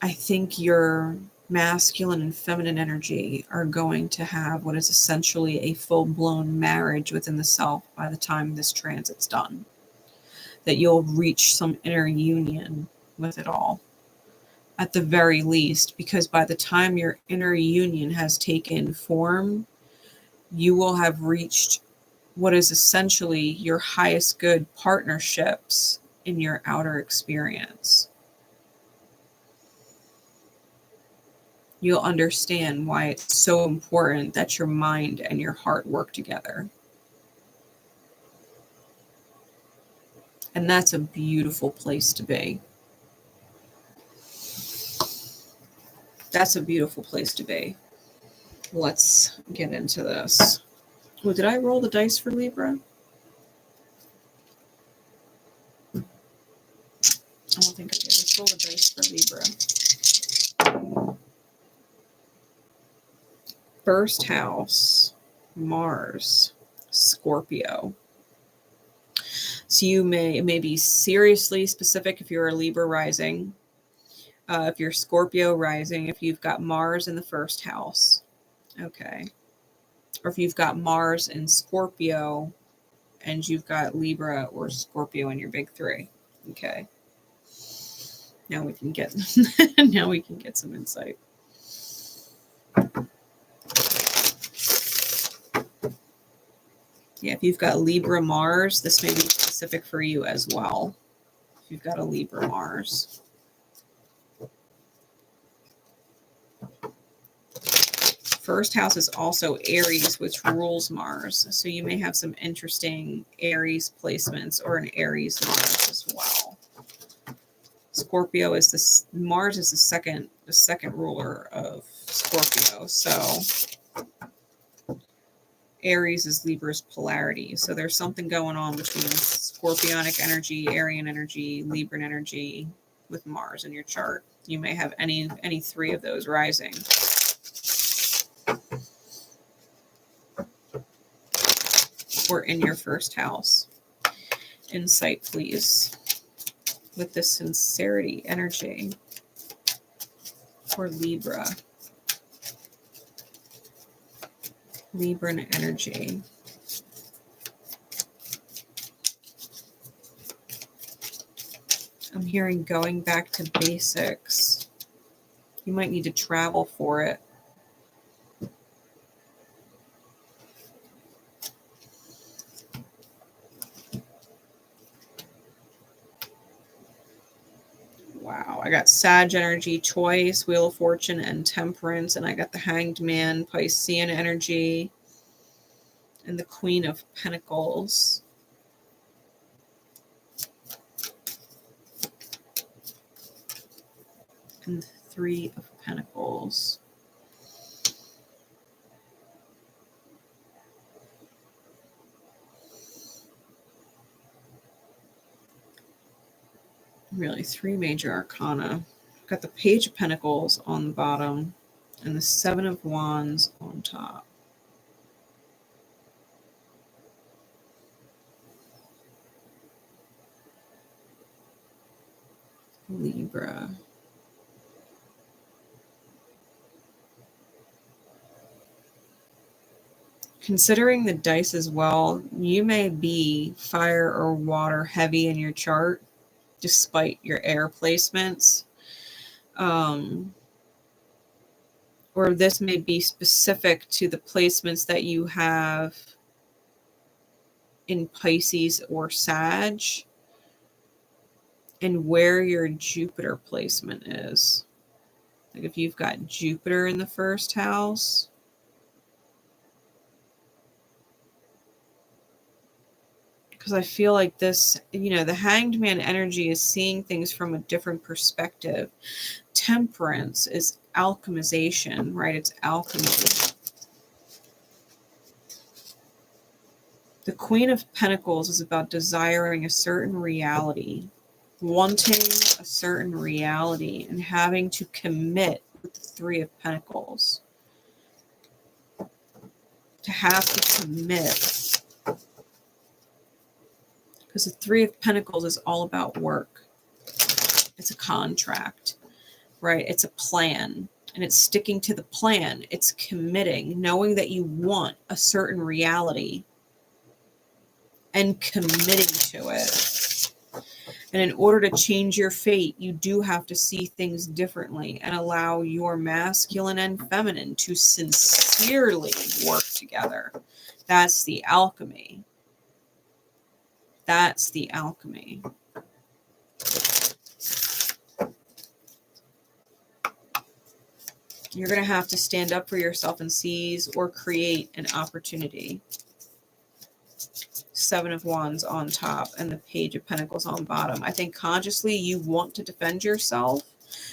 I think your masculine and feminine energy are going to have what is essentially a full-blown marriage within the self by the time this transit's done. That you'll reach some inner union with it all. At the very least, because by the time your inner union has taken form, you will have reached what is essentially your highest good partnerships in your outer experience. You'll understand why it's so important that your mind and your heart work together. And that's a beautiful place to be. That's a beautiful place to be. Let's get into this. Oh, did I roll the dice for Libra? I don't think I did. Let's roll the dice for Libra. First house, Mars, Scorpio. So it may be seriously specific if you're a Libra rising. If you're Scorpio rising, if you've got Mars in the first house. Okay. Or if you've got Mars in Scorpio and you've got Libra or Scorpio in your big three. Okay. Now we can get some insight. Yeah, if you've got Libra Mars, this may be specific for you as well. If you've got a Libra Mars. First house is also Aries, which rules Mars. So you may have some interesting Aries placements or an Aries Mars as well. Scorpio is this, Mars is the second ruler of Scorpio. So Aries is Libra's polarity. So there's something going on between Scorpionic energy, Arian energy, Libran energy with Mars in your chart. You may have any three of those rising. Or in your first house. Insight, please, with the sincerity energy for Libra. Libran energy. I'm hearing going back to basics. You might need to travel for it. Wow, I got Sag energy, Choice, Wheel of Fortune, and Temperance, and I got the Hanged Man, Piscean energy, and the Queen of Pentacles. And the Three of Pentacles. Really, three major arcana. Got the Page of Pentacles on the bottom and the Seven of Wands on top. Libra. Considering the dice as well, you may be fire or water heavy in your chart, despite your air placements. Or this may be specific to the placements that you have in Pisces or Sag, and where your Jupiter placement is. Like if you've got Jupiter in the first house, because I feel like this, the Hanged Man energy is seeing things from a different perspective. Temperance is alchemization, right? It's alchemy. The Queen of Pentacles is about desiring a certain reality, wanting a certain reality, and having to commit with the Three of Pentacles. To have to commit. Because the Three of Pentacles is all about work. It's a contract, right? It's a plan. And it's sticking to the plan. It's committing, knowing that you want a certain reality and committing to it. And in order to change your fate, you do have to see things differently and allow your masculine and feminine to sincerely work together. That's the alchemy. That's the alchemy. You're going to have to stand up for yourself and seize or create an opportunity. Seven of Wands on top and the Page of Pentacles on bottom. I think consciously you want to defend yourself.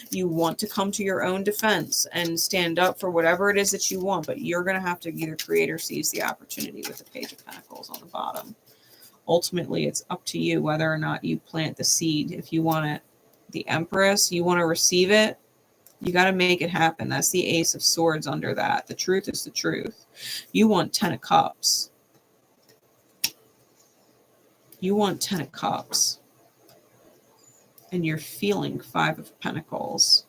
You want to come to your own defense and stand up for whatever it is that you want, but you're going to have to either create or seize the opportunity with the Page of Pentacles on the bottom. Ultimately, it's up to you whether or not you plant the seed. If you want it, the Empress, you want to receive it, you got to make it happen. That's the Ace of Swords under that. The truth is the truth. You want 10 of Cups. You want 10 of Cups. And you're feeling 5 of Pentacles.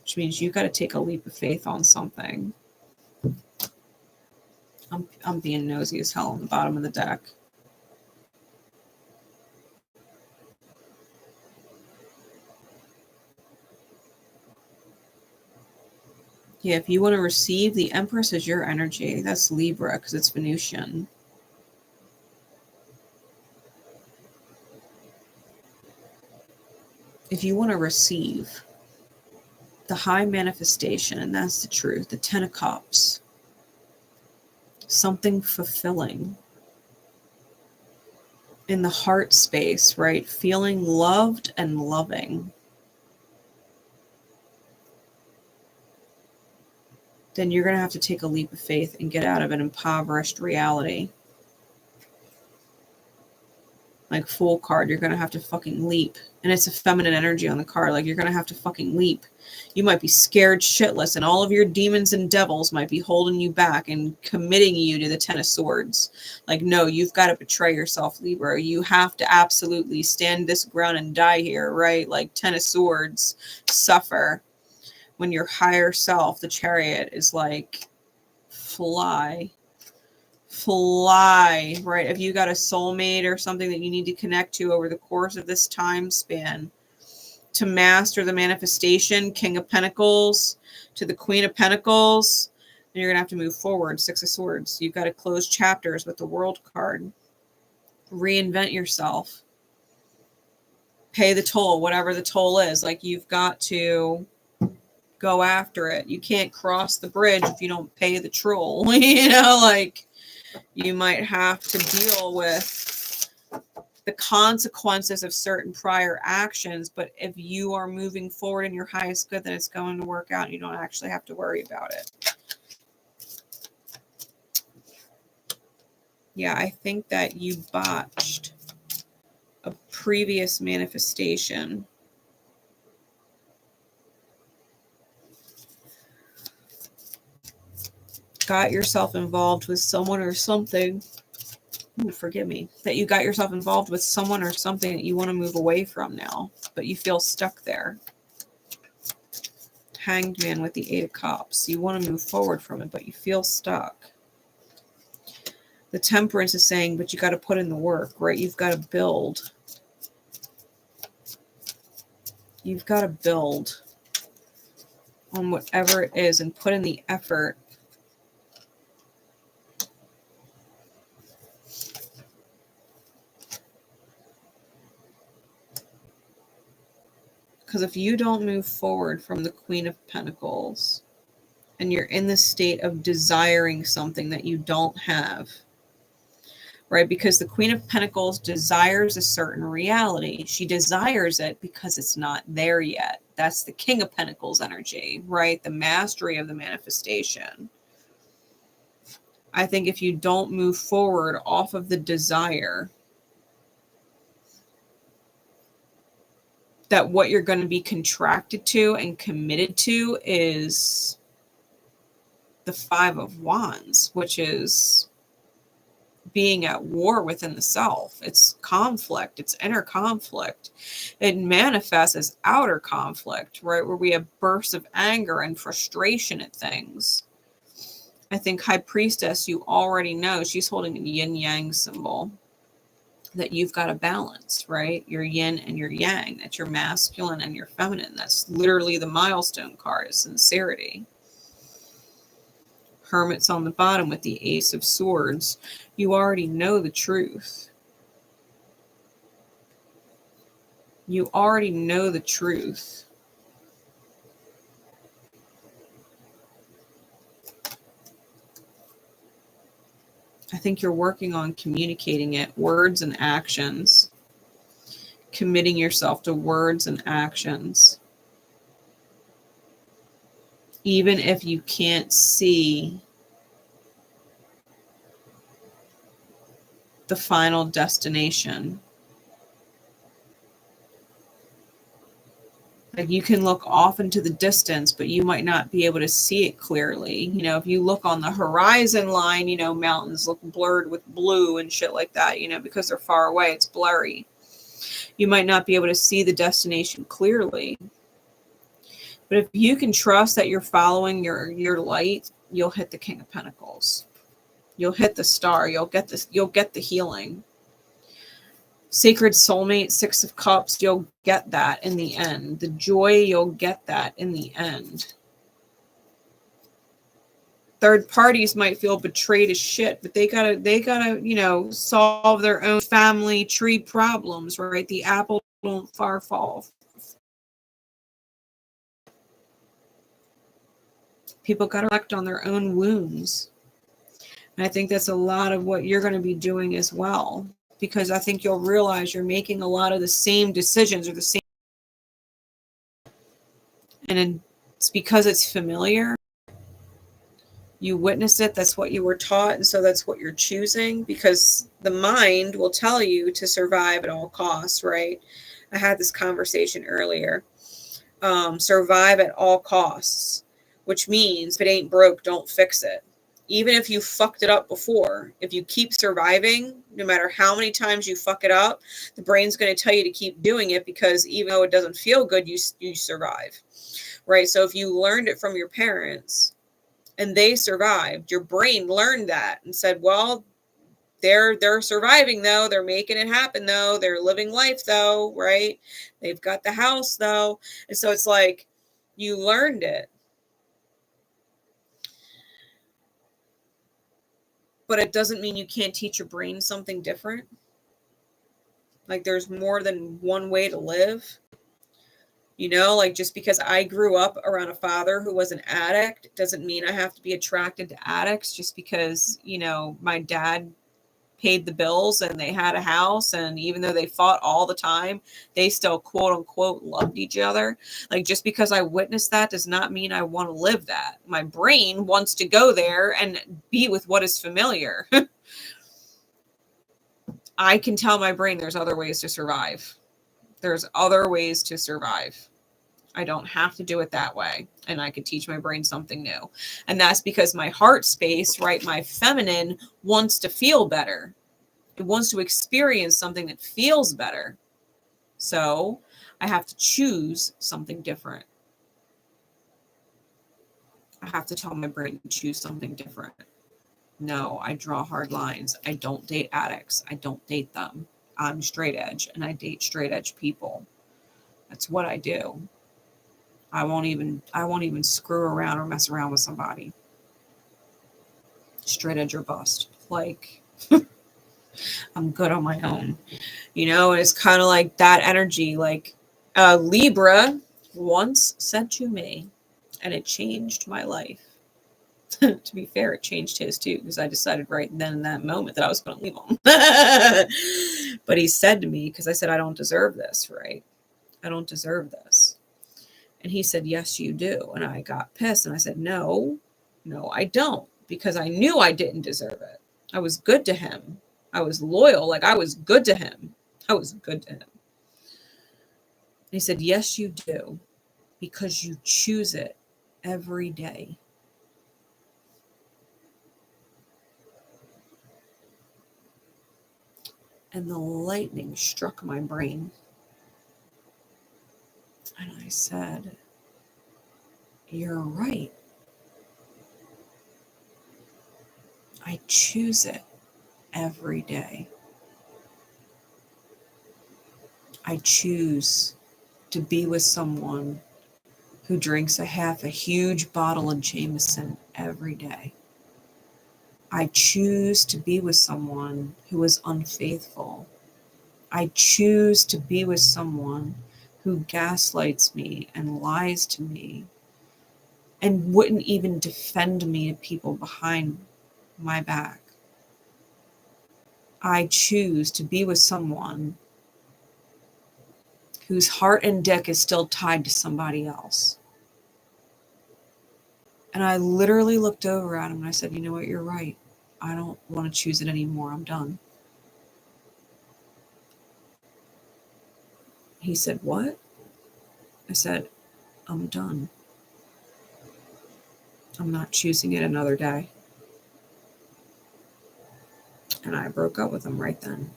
Which means you got to take a leap of faith on something. I'm being nosy as hell on the bottom of the deck. Yeah, if you want to receive, the Empress is your energy. That's Libra because it's Venusian. If you want to receive the high manifestation, and that's the truth, the 10 of Cups, something fulfilling in the heart space, right? Feeling loved and loving. Then you're going to have to take a leap of faith and get out of an impoverished reality. Like Fool card, you're going to have to fucking leap. And it's a feminine energy on the card. Like you're going to have to fucking leap. You might be scared shitless and all of your demons and devils might be holding you back and committing you to the 10 of Swords. Like, no, you've got to betray yourself, Libra. You have to absolutely stand this ground and die here, right? Like 10 of Swords, suffer. When your higher self, the Chariot, is like, fly, right? If you got a soulmate or something that you need to connect to over the course of this time span to master the manifestation, King of Pentacles to the Queen of Pentacles, then you're going to have to move forward. 6 of Swords. You've got to close chapters with the World card. Reinvent yourself. Pay the toll, whatever the toll is. Like you've got to go after it. You can't cross the bridge if you don't pay the troll. Like you might have to deal with the consequences of certain prior actions, but if you are moving forward in your highest good, then it's going to work out and you don't actually have to worry about it. Yeah, I think that you botched a previous manifestation. Got yourself involved with someone or something ooh, forgive me, that you got yourself involved with someone or something that you want to move away from now, but you feel stuck there. Hanged Man with the 8 of Cups. You want to move forward from it, but you feel stuck. The Temperance is saying, but you got to put in the work, right? You've got to build. You've got to build on whatever it is and put in the effort. Because if you don't move forward from the Queen of Pentacles and you're in the state of desiring something that you don't have, right? Because the Queen of Pentacles desires a certain reality. She desires it because it's not there yet. That's the King of Pentacles energy, right? The mastery of the manifestation. I think if you don't move forward off of the desire, that what you're going to be contracted to and committed to is the 5 of Wands, which is being at war within the self. It's conflict. It's inner conflict. It manifests as outer conflict, right? Where we have bursts of anger and frustration at things. I think High Priestess, you already know, she's holding a yin-yang symbol. That you've got a balance, right? Your yin and your yang. That's your masculine and your feminine. That's literally the milestone card, is sincerity. Hermit's on the bottom with the Ace of Swords. You already know the truth. You already know the truth. I think you're working on communicating it, words and actions, committing yourself to words and actions. Even if you can't see the final destination. Like you can look off into the distance, but you might not be able to see it clearly. You know, if you look on the horizon line, you know, mountains look blurred with blue and shit like that, you know, because they're far away, it's blurry. You might not be able to see the destination clearly. But if you can trust that you're following your light, you'll hit the King of Pentacles. You'll hit the star. You'll get this. You'll get the healing. Sacred Soulmate, 6 of Cups, you'll get that in the end. The joy, you'll get that in the end. Third parties might feel betrayed as shit, but they gotta, you know, solve their own family tree problems, right? The apple don't far fall. People gotta reflect on their own wounds. And I think that's a lot of what you're going to be doing as well. Because I think you'll realize you're making a lot of the same decisions or the same. And it's because it's familiar. You witnessed it. That's what you were taught. And so that's what you're choosing. Because the mind will tell you to survive at all costs, right? I had this conversation earlier. Survive at all costs. Which means if it ain't broke, don't fix it. Even if you fucked it up before, if you keep surviving, no matter how many times you fuck it up, the brain's going to tell you to keep doing it because even though it doesn't feel good, you survive, right? So if you learned it from your parents and they survived, your brain learned that and said, well, they're surviving though. They're making it happen though. They're living life though, right? They've got the house though. And so it's like you learned it. But it doesn't mean you can't teach your brain something different. Like there's more than one way to live. You know, like just because I grew up around a father who was an addict doesn't mean I have to be attracted to addicts. Just because, you know, my dad paid the bills and they had a house, and even though they fought all the time, they still quote unquote loved each other. Like just because I witnessed that does not mean I want to live that. My brain wants to go there and be with what is familiar. I can tell my brain there's other ways to survive. There's other ways to survive. I don't have to do it that way. And I can teach my brain something new. And that's because my heart space, right, my feminine wants to feel better. It wants to experience something that feels better. So I have to choose something different. I have to tell my brain to choose something different. No, I draw hard lines. I don't date addicts. I don't date them. I'm straight edge and I date straight edge people. That's what I do. I won't even screw around or mess around with somebody. Straight edge or bust. Like, I'm good on my own. You know, it's kind of like that energy. Like, Libra once said to me, and it changed my life. To be fair, it changed his too, because I decided right then in that moment that I was going to leave him. But he said to me, because I said, I don't deserve this, right? I don't deserve this. And he said, yes, you do. And I got pissed and I said, no, I don't, because I knew I didn't deserve it. I was good to him. I was loyal. Like, I was good to him. I was good to him. And he said, yes, you do, because you choose it every day. And the lightning struck my brain. And I said, you're right. I choose it every day. I choose to be with someone who drinks a huge bottle of Jameson every day. I choose to be with someone who is unfaithful. I choose to be with someone who gaslights me and lies to me and wouldn't even defend me to people behind my back. I choose to be with someone whose heart and dick is still tied to somebody else. And I literally looked over at him and I said, you know what, you're right. I don't want to choose it anymore. I'm done. He said, what? I said, I'm done. I'm not choosing it another day. And I broke up with him right then.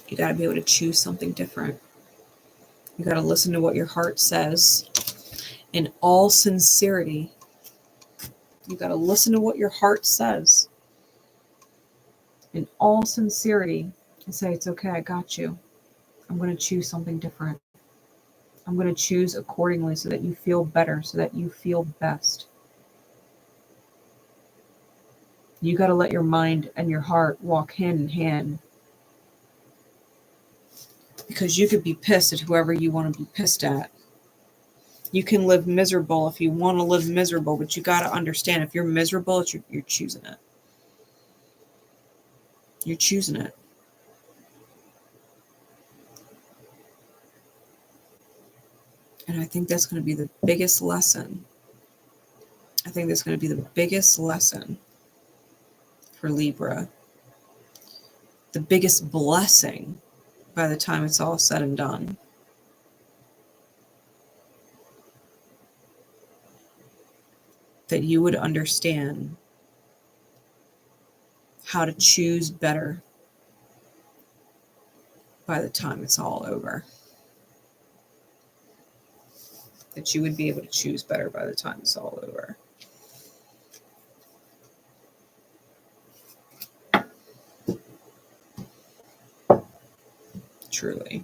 You got to be able to choose something different. You got to listen to what your heart says in all sincerity. You got to listen to what your heart says in all sincerity and say, it's okay, I got you. I'm going to choose something different. I'm going to choose accordingly so that you feel better, so that you feel best. You got to let your mind and your heart walk hand in hand. Because you could be pissed at whoever you want to be pissed at. You can live miserable if you want to live miserable, but you got to understand, if you're miserable, you're choosing it. You're choosing it. And I think that's going to be the biggest lesson. I think that's going to be the biggest lesson for Libra. The biggest blessing by the time it's all said and done. That you would understand how to choose better by the time it's all over. That you would be able to choose better by the time it's all over. Truly.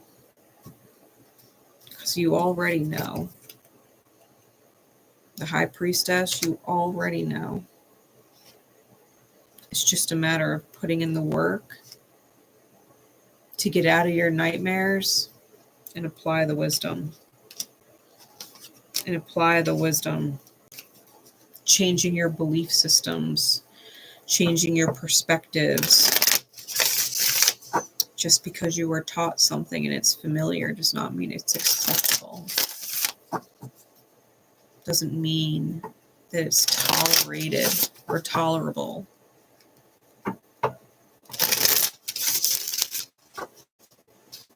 Because you already know. The High Priestess, you already know. It's just a matter of putting in the work to get out of your nightmares and apply the wisdom. And apply the wisdom. Changing your belief systems. Changing your perspectives. Just because you were taught something and it's familiar does not mean it's acceptable. Doesn't mean that it's tolerated or tolerable.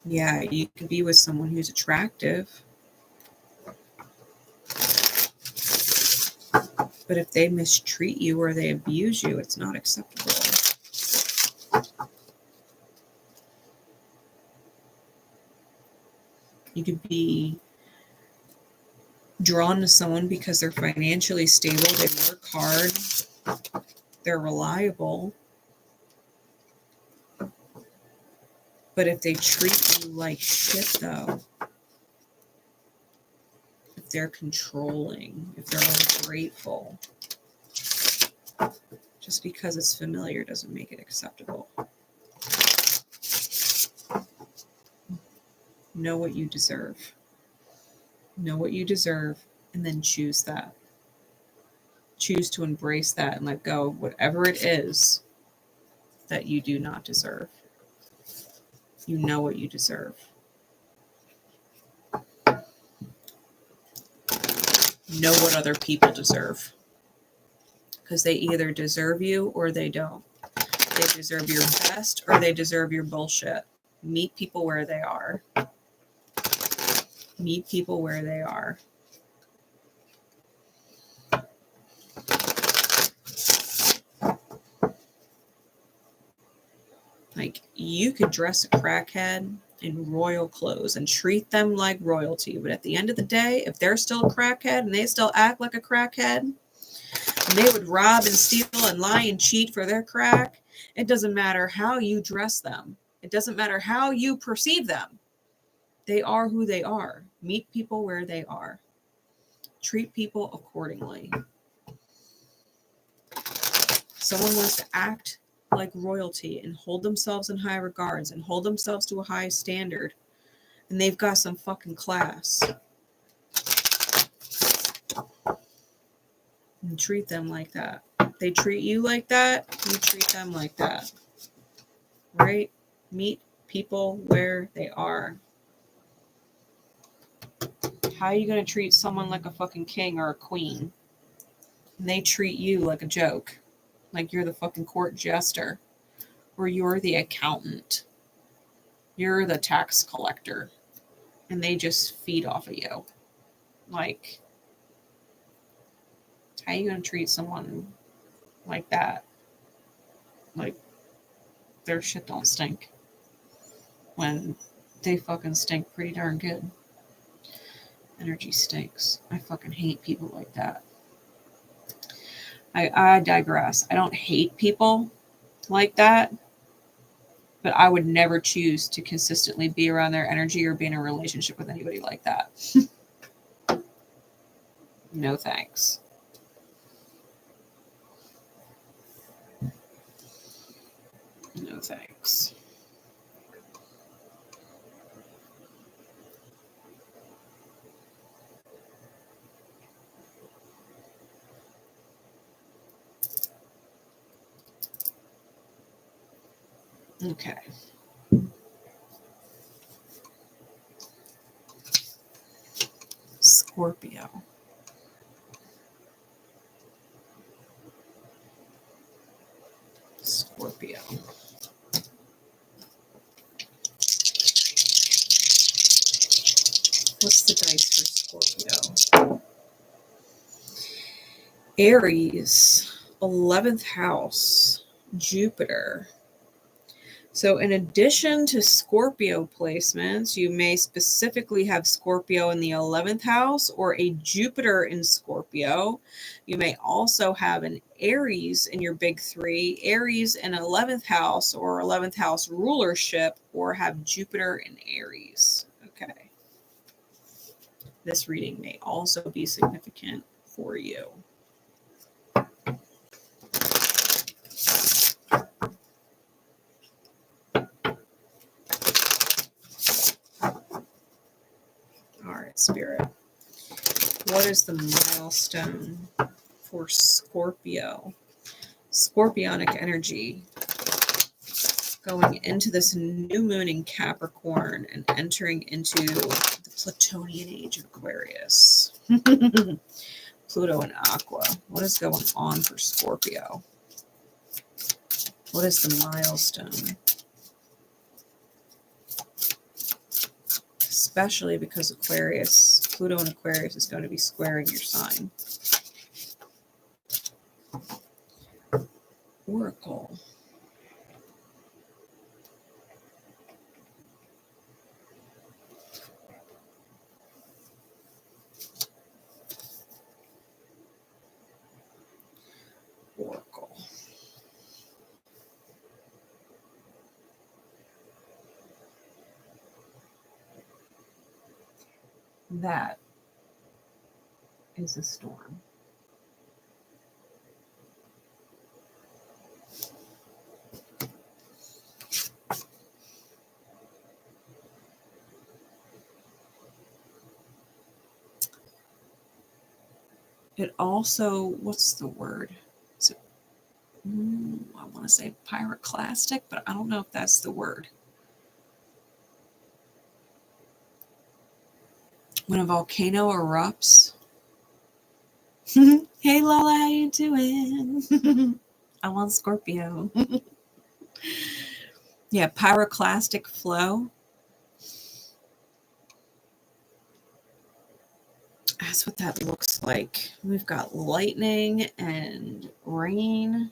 Yeah, you can be with someone who's attractive, but But if they mistreat you or they abuse you, it's not acceptable. You could be drawn to someone because they're financially stable, they work hard, they're reliable. But if they treat you like shit, though, if they're controlling, if they're ungrateful, just because it's familiar doesn't make it acceptable. Know what you deserve. Know what you deserve, and then choose that. Choose to embrace that and let go of whatever it is that you do not deserve. You know what you deserve. Know what other people deserve. Because they either deserve you or they don't. They deserve your best or they deserve your bullshit. Meet people where they are. Meet people where they are. Like, you could dress a crackhead in royal clothes and treat them like royalty. But at the end of the day, if they're still a crackhead and they still act like a crackhead, and they would rob and steal and lie and cheat for their crack, it doesn't matter how you dress them. It doesn't matter how you perceive them. They are who they are. Meet people where they are. Treat people accordingly. Someone wants to act like royalty and hold themselves in high regards and hold themselves to a high standard, and they've got some fucking class. And treat them like that. They treat you like that, you treat them like that. Right? Meet people where they are. How are you going to treat someone like a fucking king or a queen? And they treat you like a joke. Like you're the fucking court jester. Or you're the accountant. You're the tax collector. And they just feed off of you. Like, how are you going to treat someone like that? Like, their shit don't stink. When they fucking stink pretty darn good. Energy stinks. I fucking hate people like that. I digress. I don't hate people like that, but I would never choose to consistently be around their energy or be in a relationship with anybody like that. No thanks. No thanks. Okay. Scorpio. Scorpio. What's the dice for Scorpio? Aries, 11th house, Jupiter. So in addition to Scorpio placements, you may specifically have Scorpio in the 11th house or a Jupiter in Scorpio. You may also have an Aries in your big three, Aries in 11th house or 11th house rulership, or have Jupiter in Aries. Okay. This reading may also be significant for you. Spirit. What is the milestone for Scorpio? Scorpionic energy going into this new moon in Capricorn and entering into the Plutonian age of Aquarius. Pluto and Aqua. What is going on for Scorpio? What is the milestone? Especially because Aquarius, Pluto and Aquarius is going to be squaring your sign. Oracle. Oracle. That is a storm. It also, what's the word? Is it, I want to say pyroclastic, but I don't know if that's the word. When a volcano erupts. Hey Lola, how you doing? I'm on Scorpio. Yeah, pyroclastic flow. That's what that looks like. We've got lightning and rain.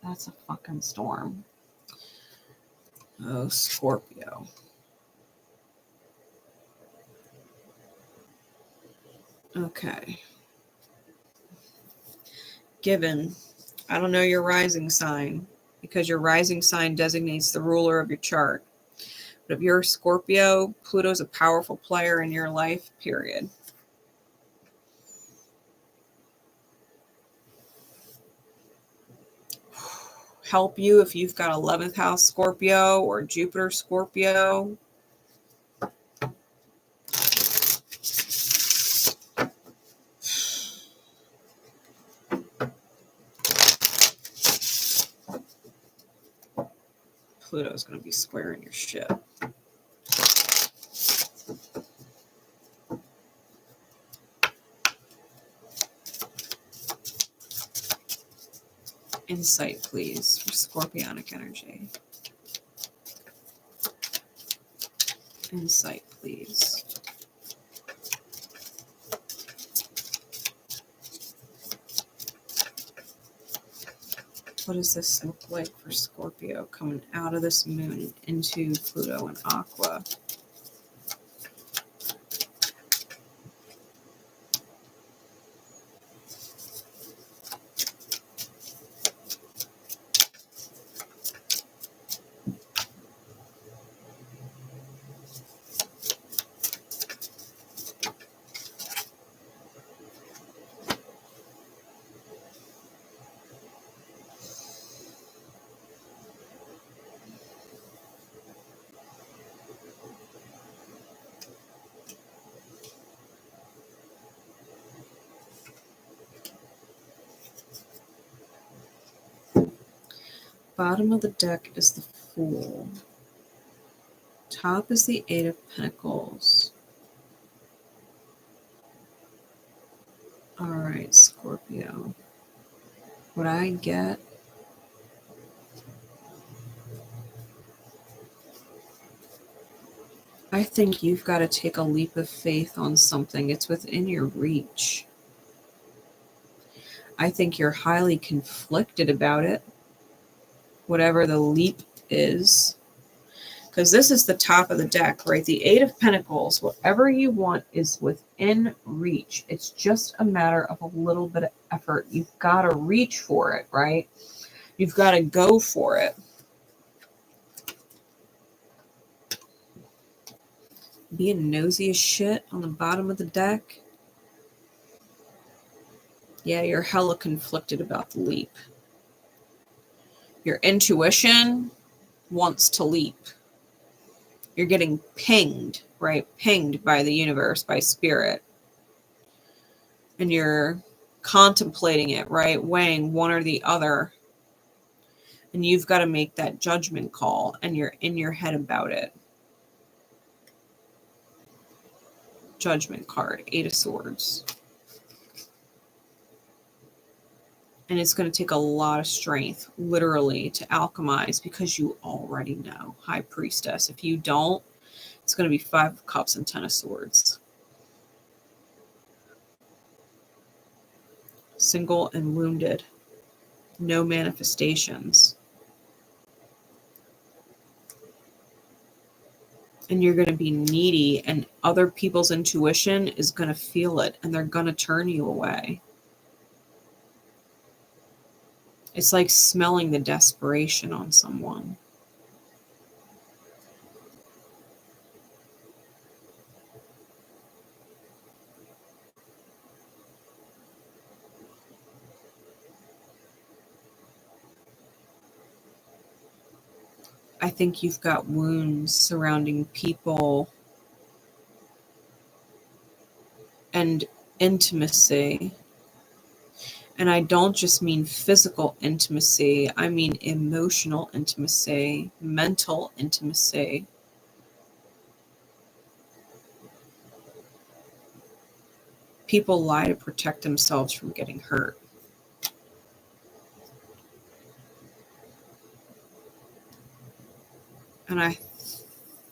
That's a fucking storm. Oh, Scorpio. Okay. Given, I don't know your rising sign because your rising sign designates the ruler of your chart. But if you're Scorpio, Pluto's a powerful player in your life, period. Help you if you've got 11th house Scorpio or Jupiter Scorpio. Pluto's going to be squaring your shit. Insight, please, for Scorpionic energy. Insight, please. What does this look like for Scorpio coming out of this moon into Pluto and Aqua? Bottom of the deck is the Fool. Top is the Eight of Pentacles. All right, Scorpio. What I get, I think you've got to take a leap of faith on something. It's within your reach. I think you're highly conflicted about it, whatever the leap is. Because this is the top of the deck, right? The Eight of Pentacles, whatever you want is within reach. It's just a matter of a little bit of effort. You've got to reach for it, right? You've got to go for it. Being nosy as shit on the bottom of the deck. Yeah, you're hella conflicted about the leap. Your intuition wants to leap. You're getting pinged, right? Pinged by the universe, by spirit. And you're contemplating it, right? Weighing one or the other. And you've got to make that judgment call, and you're in your head about it. Judgment card, Eight of Swords. And it's going to take a lot of strength, literally, to alchemize because you already know. High Priestess. If you don't, it's going to be Five of Cups and Ten of Swords. Single and wounded. No manifestations. And you're going to be needy, and other people's intuition is going to feel it, and they're going to turn you away. It's like smelling the desperation on someone. I think you've got wounds surrounding people and intimacy. And I don't just mean physical intimacy, I mean emotional intimacy, mental intimacy. People lie to protect themselves from getting hurt. And I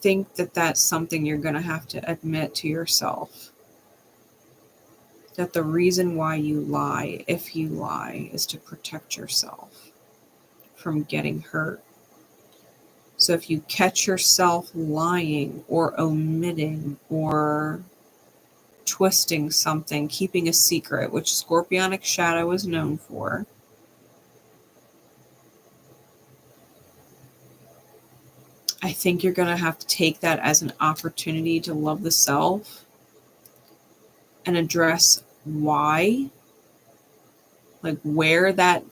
think that that's something you're going to have to admit to yourself. That the reason why you lie, if you lie, is to protect yourself from getting hurt. So if you catch yourself lying or omitting or twisting something, keeping a secret, which Scorpionic Shadow is known for, I think you're going to have to take that as an opportunity to love the self and address why, like where that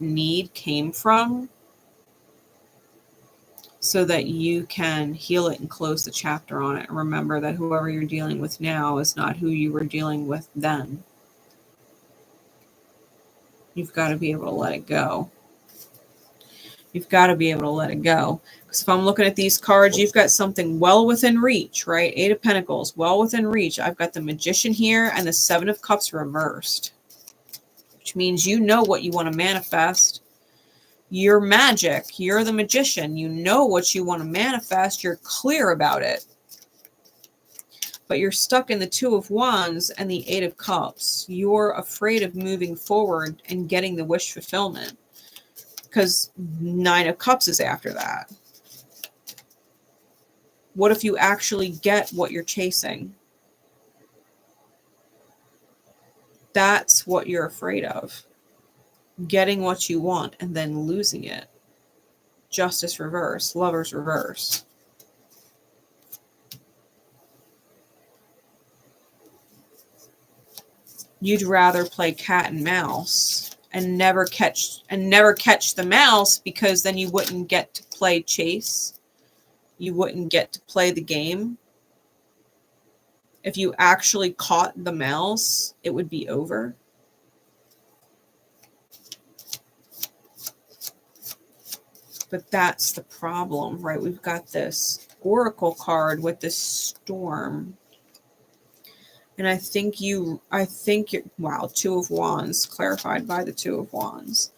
need came from, so that you can heal it and close the chapter on it. And remember that whoever you're dealing with now is not who you were dealing with then. You've got to be able to let it go. You've got to be able to let it go. Because if I'm looking at these cards, you've got something well within reach, right? 8 of Pentacles, well within reach. I've got the Magician here and the 7 of Cups reversed, which means you know what you want to manifest. You're magic. You're the magician. You know what you want to manifest. You're clear about it. But you're stuck in the 2 of Wands and the 8 of Cups. You're afraid of moving forward and getting the wish fulfillment, because 9 of Cups is after that. What if you actually get what you're chasing? That's what you're afraid of. Getting what you want and then losing it. Justice reverse, Lovers reverse. You'd rather play cat and mouse and never catch the mouse, because then you wouldn't get to play chase. You wouldn't get to play the game. If you actually caught the mouse, it would be over. But that's the problem, right? We've got this Oracle card with this storm. And I think wow, 2 of Wands, clarified by the 2 of Wands.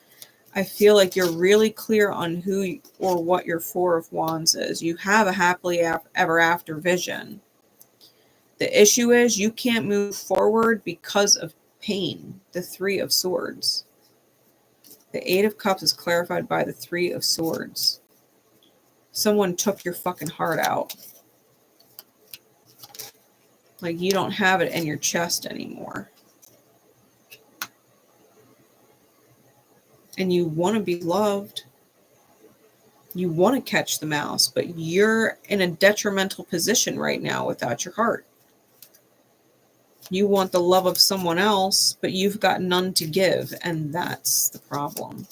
I feel like you're really clear on who or what your 4 of Wands is. You have a happily ever after vision. The issue is you can't move forward because of pain, the 3 of Swords. The 8 of Cups is clarified by the 3 of Swords. Someone took your fucking heart out. Like you don't have it in your chest anymore. And you want to be loved. You want to catch the mouse, but you're in a detrimental position right now without your heart. You want the love of someone else, but you've got none to give, and that's the problem.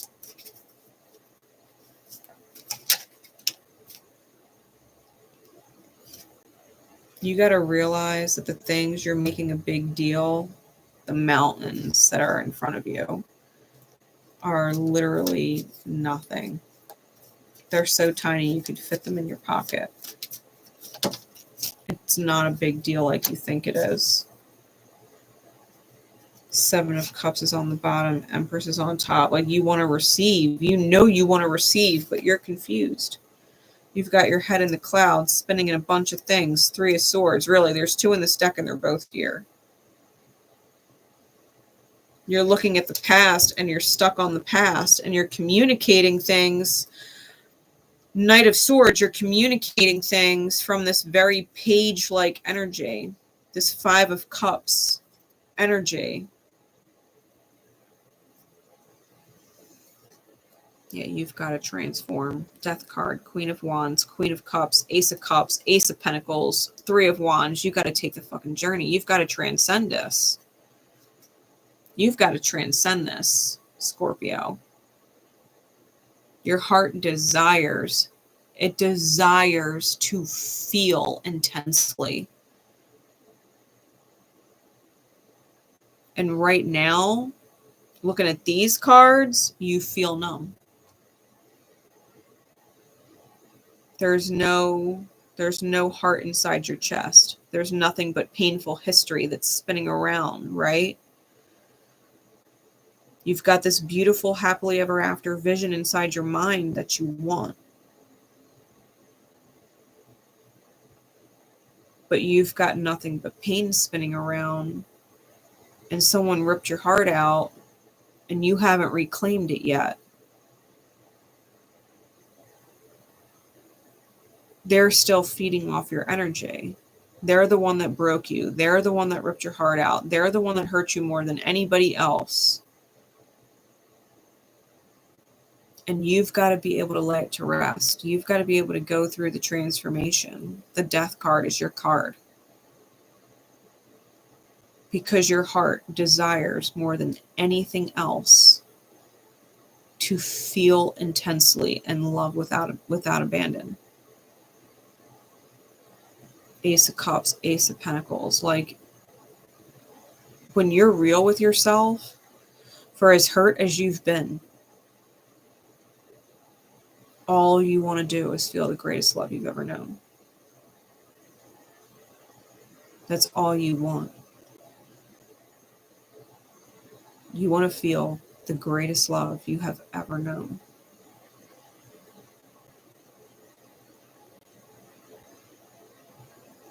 You got to realize that the things you're making a big deal, the mountains that are in front of you, are literally nothing. They're so tiny you could fit them in your pocket. It's not a big deal like you think it is. 7 of Cups is on the bottom. Empress is on top. Like you want to receive. You know you want to receive, but you're confused. You've got your head in the clouds, spinning in a bunch of things. 3 of Swords. Really, there's 2 in this deck and they're both here. You're looking at the past and you're stuck on the past and you're communicating things. Knight of Swords, you're communicating things from this very page-like energy, this Five of Cups energy. Yeah, you've got to transform. Death card, Queen of Wands, Queen of Cups, Ace of Cups, Ace of Pentacles, Three of Wands. You've got to take the fucking journey. You've got to transcend this. You've got to transcend this, Scorpio. Your heart desires. It desires to feel intensely. And right now, looking at these cards, you feel numb. There's no heart inside your chest. There's nothing but painful history that's spinning around, right? You've got this beautiful happily ever after vision inside your mind that you want. But you've got nothing but pain spinning around. And someone ripped your heart out and you haven't reclaimed it yet. They're still feeding off your energy. They're the one that broke you. They're the one that ripped your heart out. They're the one that hurt you more than anybody else. And you've got to be able to lay it to rest. You've got to be able to go through the transformation. The Death card is your card. Because your heart desires more than anything else to feel intensely and love without abandon. Ace of Cups, Ace of Pentacles. Like, when you're real with yourself, for as hurt as you've been, all you want to do is feel the greatest love you've ever known. That's all you want. You want to feel the greatest love you have ever known.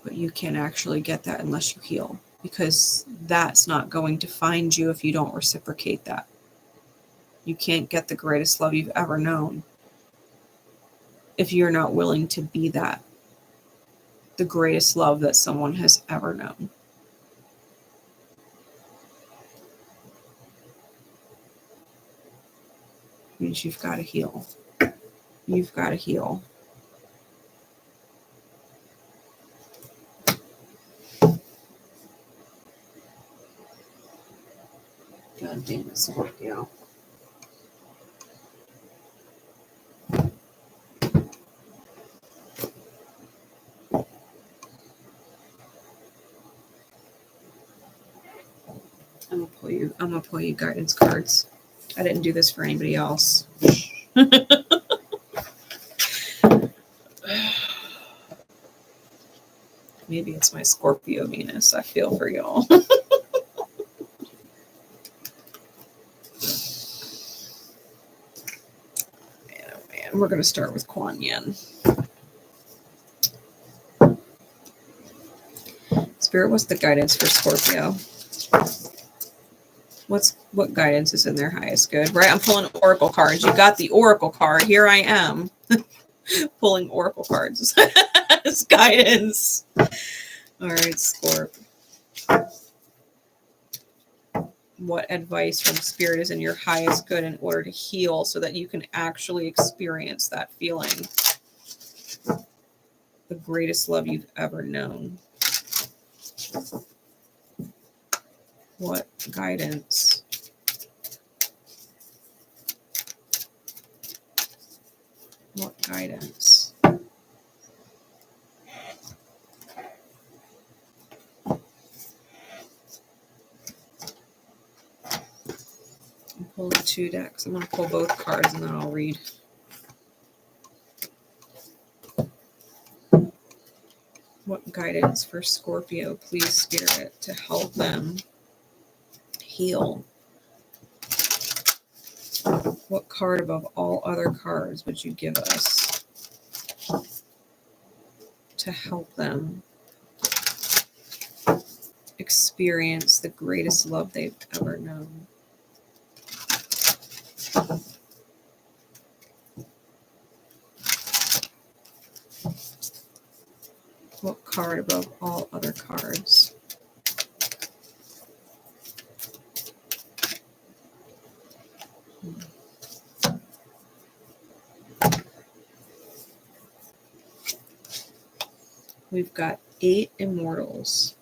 But you can't actually get that unless you heal, because that's not going to find you if you don't reciprocate that. You can't get the greatest love you've ever known if you're not willing to be that, the greatest love that someone has ever known. Means you've got to heal. You've got to heal. God damn it, Scorpio. I'm gonna pull you guidance cards. I didn't do this for anybody else. Maybe it's my Scorpio Venus. I feel for y'all. Man, oh man. We're gonna start with 𝘗𝘓𝘕𝘌. Spirit, what's the guidance for Scorpio? What guidance is in their highest good? Right, I'm pulling oracle cards. You got the oracle card. Here I am pulling oracle cards as guidance. All right, Scorp. What advice from Spirit is in your highest good in order to heal so that you can actually experience that feeling? The greatest love you've ever known. What guidance? What guidance? I'm pulling 2 decks. I'm going to pull both cards and then I'll read. What guidance for Scorpio, please, Spirit, to help them heal? What card above all other cards would you give us to help them experience the greatest love they've ever known? What card above all other cards? We've got 8 Immortals,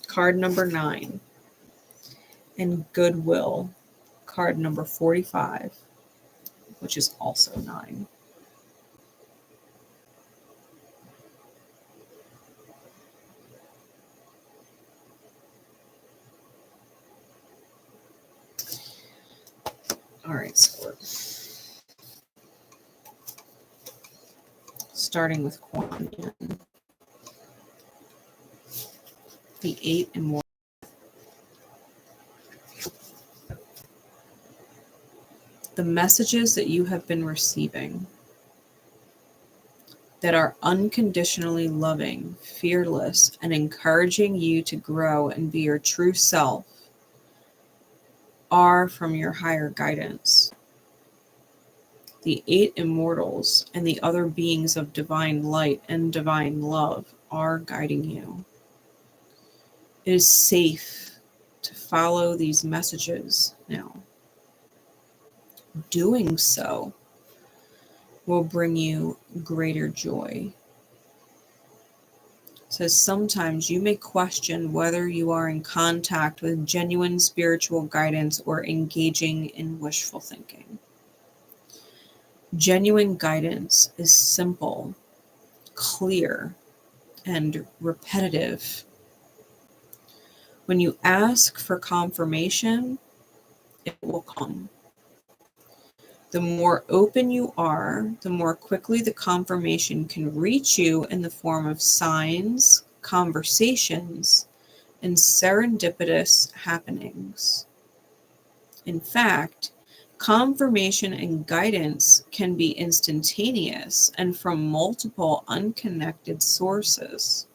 card number 9, and Goodwill, card number 45, which is also 9. All right, Scorp. Starting with Kuan Yin. The 8 Immortals. The messages that you have been receiving that are unconditionally loving, fearless, and encouraging you to grow and be your true self are from your higher guidance. The 8 Immortals and the other beings of divine light and divine love are guiding you. It is safe to follow these messages now. Doing so will bring you greater joy. It says sometimes you may question whether you are in contact with genuine spiritual guidance or engaging in wishful thinking. Genuine guidance is simple, clear, and repetitive. When you ask for confirmation, it will come. The more open you are, the more quickly the confirmation can reach you in the form of signs, conversations, and serendipitous happenings. In fact, confirmation and guidance can be instantaneous and from multiple unconnected sources.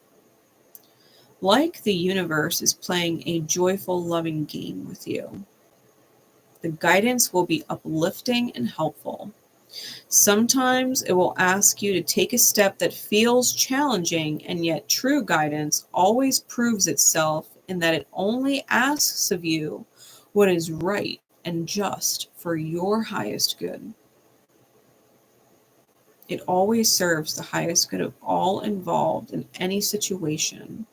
Like the universe is playing a joyful, loving game with you. The guidance will be uplifting and helpful. Sometimes it will ask you to take a step that feels challenging, and yet true guidance always proves itself in that it only asks of you what is right and just for your highest good. It always serves the highest good of all involved in any situation,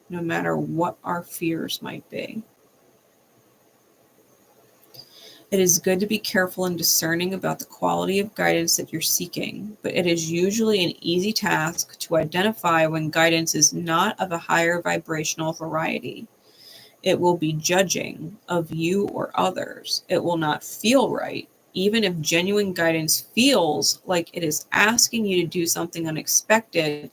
no matter what our fears might be. It is good to be careful and discerning about the quality of guidance that you're seeking, but it is usually an easy task to identify when guidance is not of a higher vibrational variety. It will be judging of you or others. It will not feel right. Even if genuine guidance feels like it is asking you to do something unexpected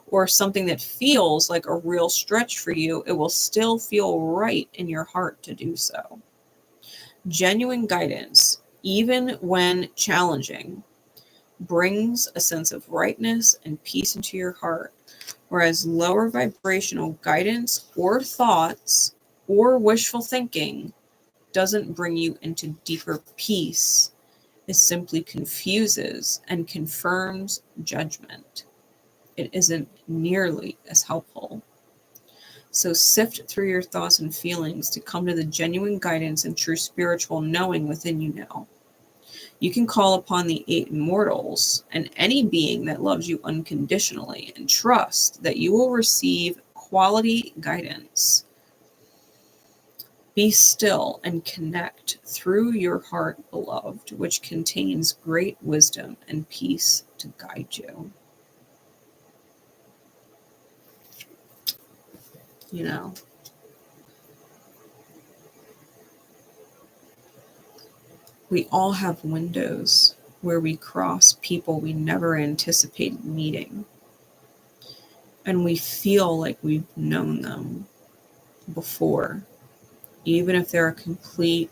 or something that feels like a real stretch for you, it will still feel right in your heart to do so. Genuine guidance, even when challenging, brings a sense of rightness and peace into your heart, whereas lower vibrational guidance or thoughts or wishful thinking doesn't bring you into deeper peace. It simply confuses and confirms judgment. It isn't nearly as helpful. So sift through your thoughts and feelings to come to the genuine guidance and true spiritual knowing within you now. You can call upon the 8 Immortals and any being that loves you unconditionally and trust that you will receive quality guidance. Be still and connect through your heart, beloved, which contains great wisdom and peace to guide you. You know, we all have windows where we cross people we never anticipated meeting, and we feel like we've known them before. Even if they're a complete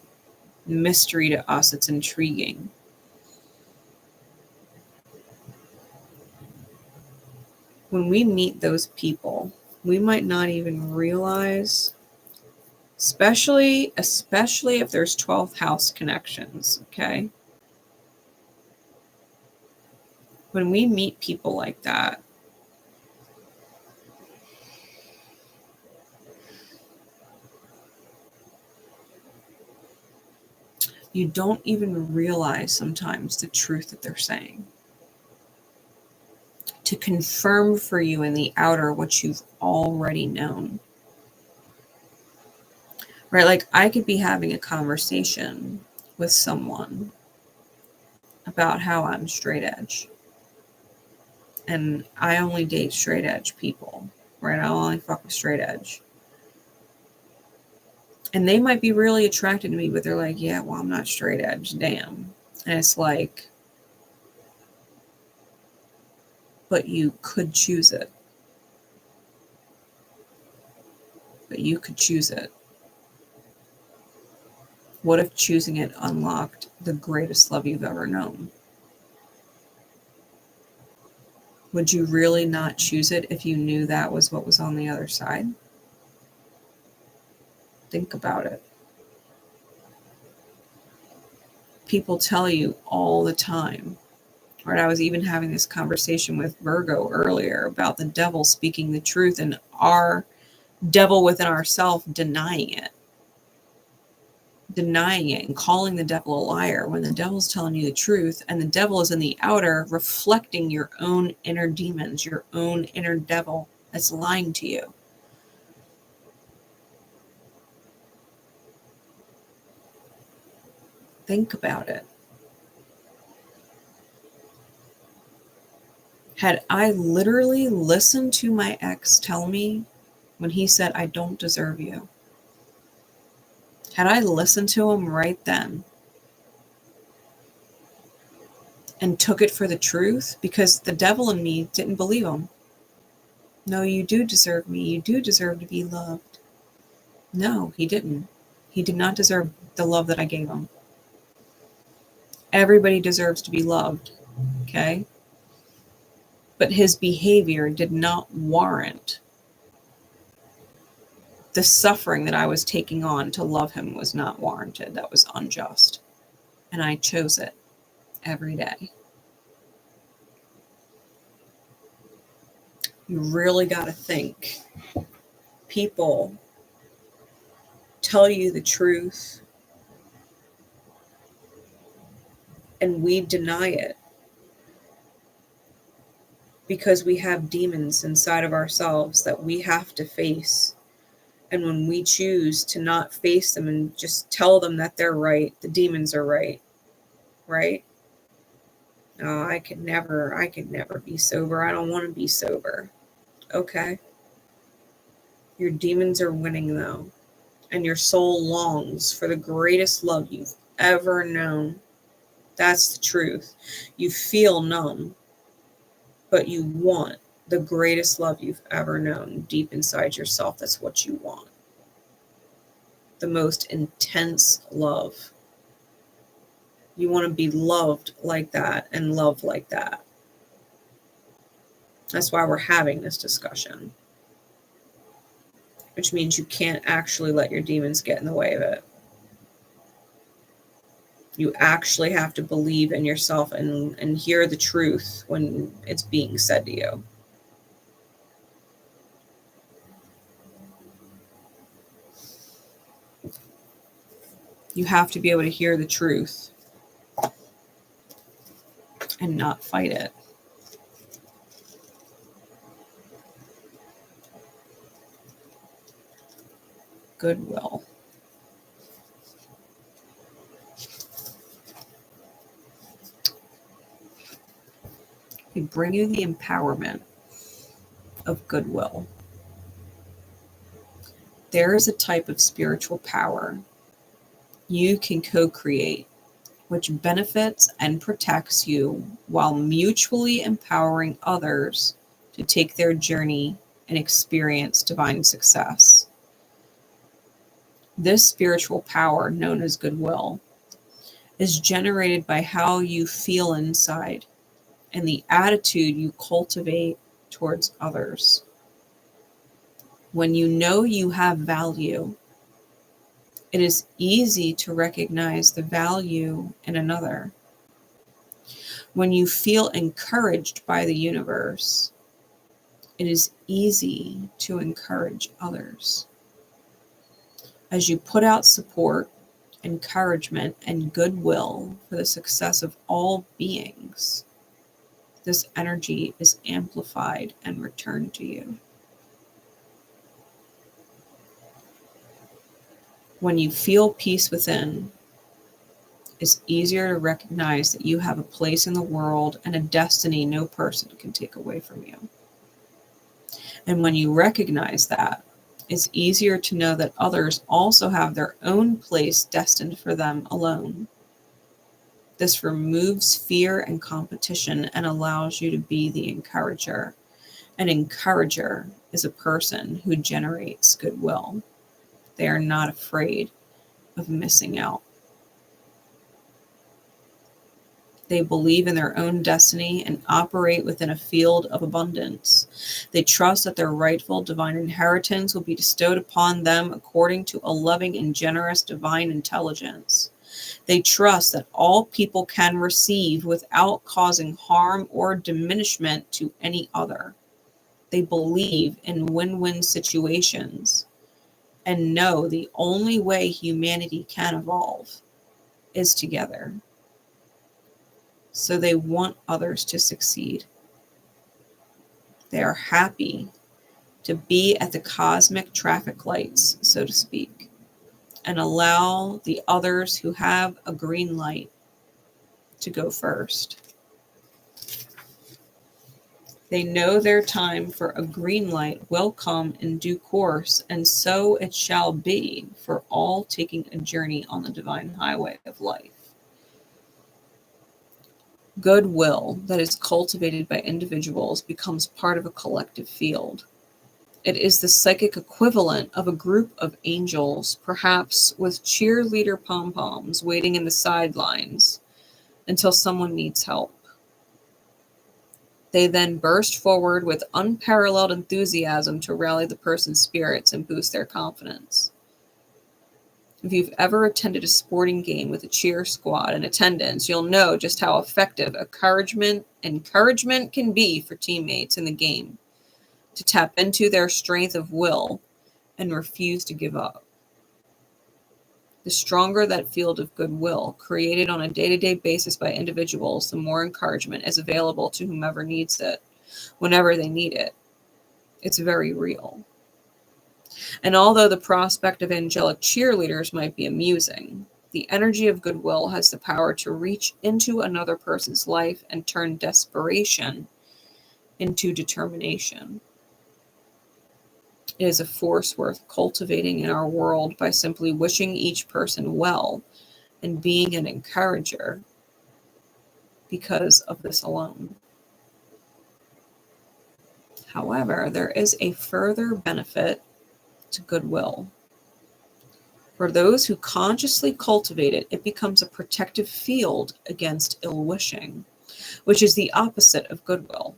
mystery to us, it's intriguing. When we meet those people, we might not even realize Especially if there's 12th house connections, okay? When we meet people like that, you don't even realize sometimes the truth that they're saying. To confirm for you in the outer what you've already known. Right? Like I could be having a conversation with someone about how I'm straight edge. And I only date straight edge people. Right? I only fuck with straight edge. And they might be really attracted to me, but they're like, yeah, well, I'm not straight edge. Damn. And it's like, but you could choose it. But you could choose it. What if choosing it unlocked the greatest love you've ever known? Would you really not choose it if you knew that was what was on the other side? Think about it. People tell you all the time, right? I was even having this conversation with Virgo earlier about the devil speaking the truth and our devil within ourselves denying it and calling the devil a liar when the devil's telling you the truth, and the devil is in the outer reflecting your own inner demons, your own inner devil that's lying to you. Think about it. Had I literally listened to my ex tell me when he said, I don't deserve you, had I listened to him right then and took it for the truth, because the devil in me didn't believe him. No, you do deserve me. You do deserve to be loved. No, he didn't. He did not deserve the love that I gave him. Everybody deserves to be loved, okay? But his behavior did not warrant the suffering that I was taking on to love him. Was not warranted. That was unjust. And I chose it every day. You really got to think. People tell you the truth and we deny it because we have demons inside of ourselves that we have to face. And when we choose to not face them and just tell them that they're right, the demons are right, right? Oh, I could never be sober. I don't want to be sober. Okay. Your demons are winning though. And your soul longs for the greatest love you've ever known. That's the truth. You feel numb, but you want the greatest love you've ever known deep inside yourself. That's what you want. The most intense love. You want to be loved like that and loved like that. That's why we're having this discussion. Which means you can't actually let your demons get in the way of it. You actually have to believe in yourself and hear the truth when it's being said to you. You have to be able to hear the truth and not fight it. Goodwill. We bring you the empowerment of goodwill. There is a type of spiritual power you can co-create, which benefits and protects you while mutually empowering others to take their journey and experience divine success. This spiritual power, known as goodwill, is generated by how you feel inside and the attitude you cultivate towards others. When you know you have value, It is easy to recognize the value in another. When you feel encouraged by the universe, it is easy to encourage others. As you put out support, encouragement, and goodwill for the success of all beings, this energy is amplified and returned to you. When you feel peace within, it's easier to recognize that you have a place in the world and a destiny no person can take away from you. And when you recognize that, it's easier to know that others also have their own place destined for them alone. This removes fear and competition and allows you to be the encourager. An encourager is a person who generates goodwill. They are not afraid of missing out. They believe in their own destiny and operate within a field of abundance. They trust that their rightful divine inheritance will be bestowed upon them according to a loving and generous divine intelligence. They trust that all people can receive without causing harm or diminishment to any other. They believe in win-win situations and know the only way humanity can evolve is together. So they want others to succeed. They are happy to be at the cosmic traffic lights, so to speak, and allow the others who have a green light to go first. They know their time for a green light will come in due course, and so it shall be for all taking a journey on the divine highway of life. Goodwill that is cultivated by individuals becomes part of a collective field. It is the psychic equivalent of a group of angels, perhaps with cheerleader pom-poms waiting in the sidelines until someone needs help. They then burst forward with unparalleled enthusiasm to rally the person's spirits and boost their confidence. If you've ever attended a sporting game with a cheer squad in attendance, you'll know just how effective encouragement can be for teammates in the game to tap into their strength of will and refuse to give up. The stronger that field of goodwill created on a day-to-day basis by individuals, the more encouragement is available to whomever needs it, whenever they need it. It's very real. And although the prospect of angelic cheerleaders might be amusing, the energy of goodwill has the power to reach into another person's life and turn desperation into determination. It is a force worth cultivating in our world by simply wishing each person well and being an encourager because of this alone. However, there is a further benefit to goodwill. For those who consciously cultivate it, it becomes a protective field against ill-wishing, which is the opposite of goodwill.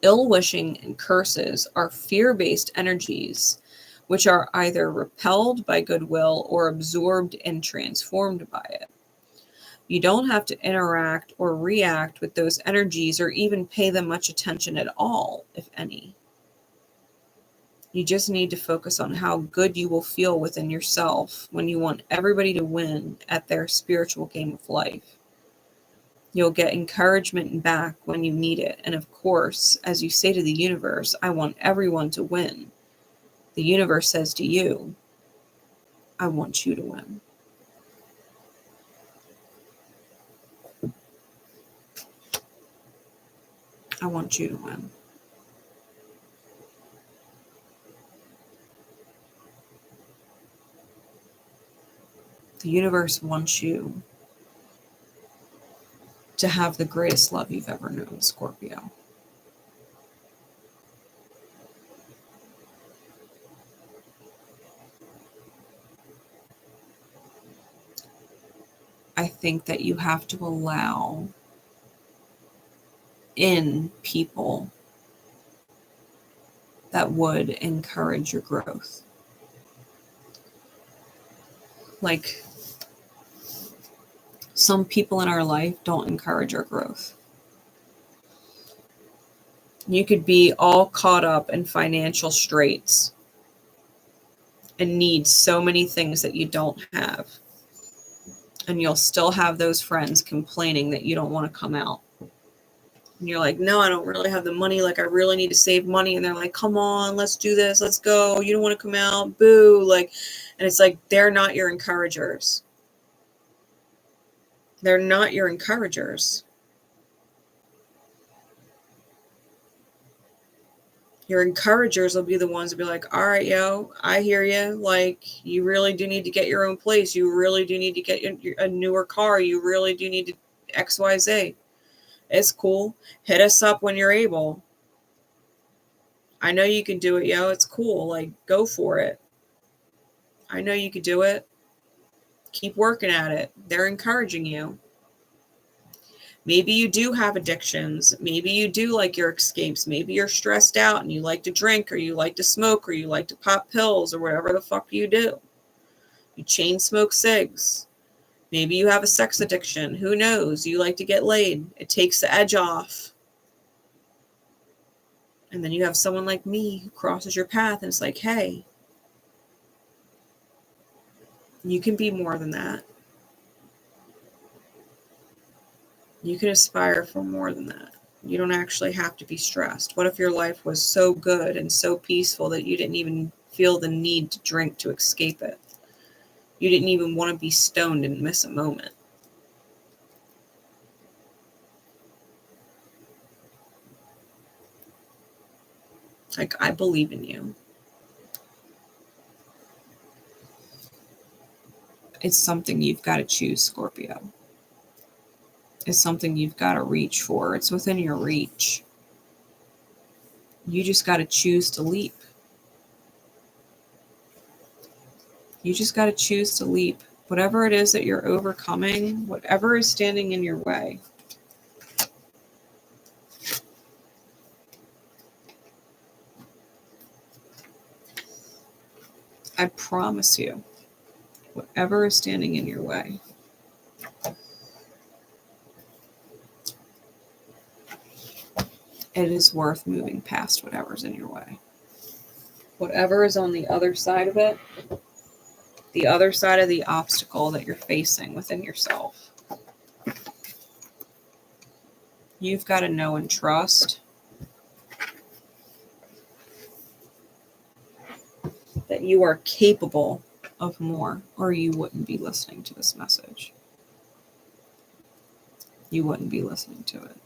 Ill-wishing and curses are fear-based energies, which are either repelled by goodwill or absorbed and transformed by it. You don't have to interact or react with those energies or even pay them much attention at all, if any. You just need to focus on how good you will feel within yourself when you want everybody to win at their spiritual game of life. You'll get encouragement back when you need it. And of course, as you say to the universe, I want everyone to win. The universe says to you, I want you to win. I want you to win. The universe wants you to have the greatest love you've ever known, Scorpio. I think that you have to allow in people that would encourage your growth. Like, some people in our life don't encourage our growth. You could be all caught up in financial straits and need so many things that you don't have. And you'll still have those friends complaining that you don't want to come out. And you're like, no, I don't really have the money. Like, I really need to save money. And they're like, come on, let's do this. Let's go. You don't want to come out. Boo. Like, and it's like, they're not your encouragers. They're not your encouragers. Your encouragers will be the ones that be like, all right, yo, I hear you. Like, you really do need to get your own place. You really do need to get a newer car. You really do need to XYZ. It's cool. Hit us up when you're able. I know you can do it, yo. It's cool. Like, go for it. I know you could do it. Keep working at it. They're encouraging you. Maybe you do have addictions. Maybe you do like your escapes. Maybe you're stressed out and you like to drink, or you like to smoke, or you like to pop pills, or whatever the fuck you do. You chain smoke cigs. Maybe you have a sex addiction. Who knows? You like to get laid. It takes the edge off. And then you have someone like me who crosses your path and it's like, hey, you can be more than that. You can aspire for more than that. You don't actually have to be stressed. What if your life was so good and so peaceful that you didn't even feel the need to drink to escape it? You didn't even want to be stoned and miss a moment. Like, I believe in you. It's something you've got to choose, Scorpio. It's something you've got to reach for. It's within your reach. You just got to choose to leap. You just got to choose to leap. Whatever it is that you're overcoming, whatever is standing in your way. I promise you, whatever is standing in your way, it is worth moving past whatever's in your way. Whatever is on the other side of it, the other side of the obstacle that you're facing within yourself, you've got to know and trust that you are capable of more, or you wouldn't be listening to this message. You wouldn't be listening to it.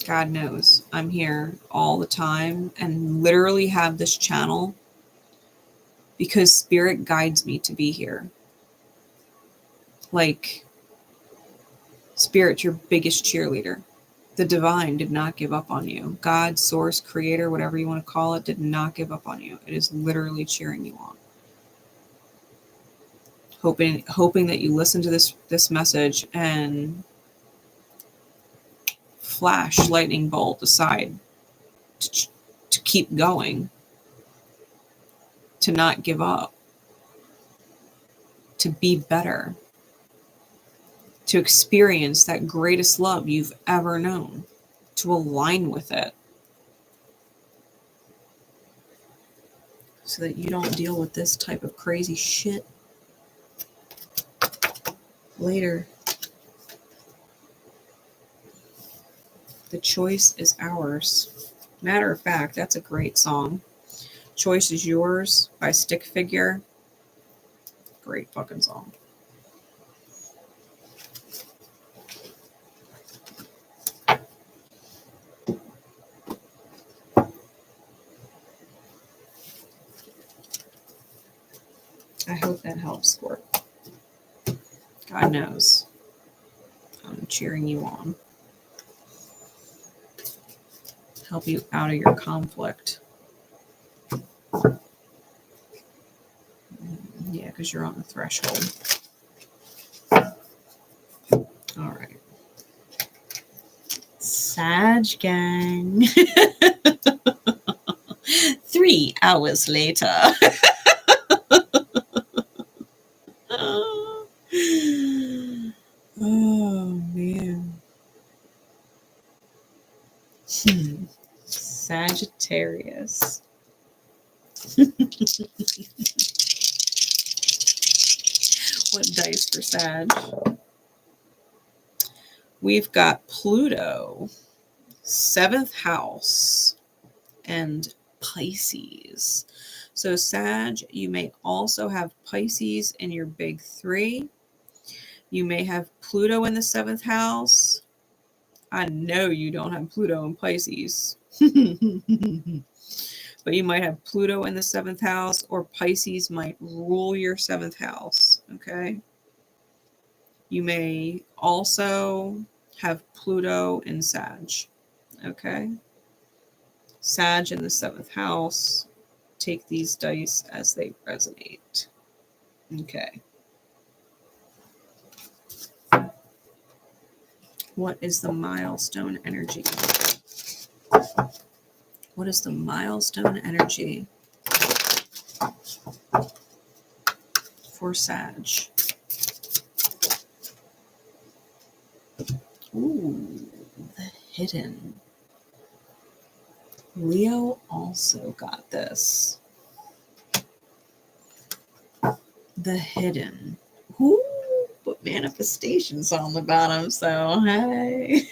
God knows I'm here all the time and literally have this channel because Spirit guides me to be here. Like, Spirit's your biggest cheerleader. The divine did not give up on you. God, source, creator, whatever you want to call it, did not give up on you. It is literally cheering you on. Hoping that you listen to this message and flash lightning bolt aside to keep going, to not give up, to be better, to experience that greatest love you've ever known, to align with it, so that you don't deal with this type of crazy shit later. The choice is ours. Matter of fact, that's a great song. Choice is Yours by Stick Figure. Great fucking song. I hope that helps, Scorp. God knows I'm cheering you on. Help you out of your conflict. Yeah, because you're on the threshold. All right. Sag gang. 3 hours later. Oh, man. Sagittarius. What dice for Sag? We've got Pluto, 7th house, and Pisces. So Sag, you may also have Pisces in your big 3. You may have Pluto in the 7th house. I know you don't have Pluto in Pisces. But you might have Pluto in the 7th house, or Pisces might rule your 7th house. Okay. You may also have Pluto in Sag. Okay. Sag in the 7th house. Take these dice as they resonate. Okay. What is the milestone energy? What is the milestone energy for Sag? Ooh, the hidden. Leo also got this. The hidden. Ooh, but manifestations on the bottom, so hey.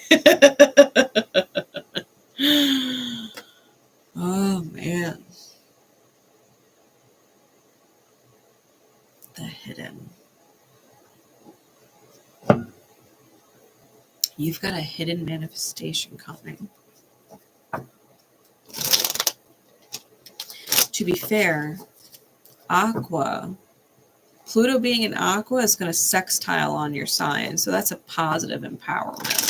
Oh, man. The hidden. You've got a hidden manifestation coming. To be fair, Aqua, Pluto being in Aqua is going to sextile on your sign, so that's a positive empowerment.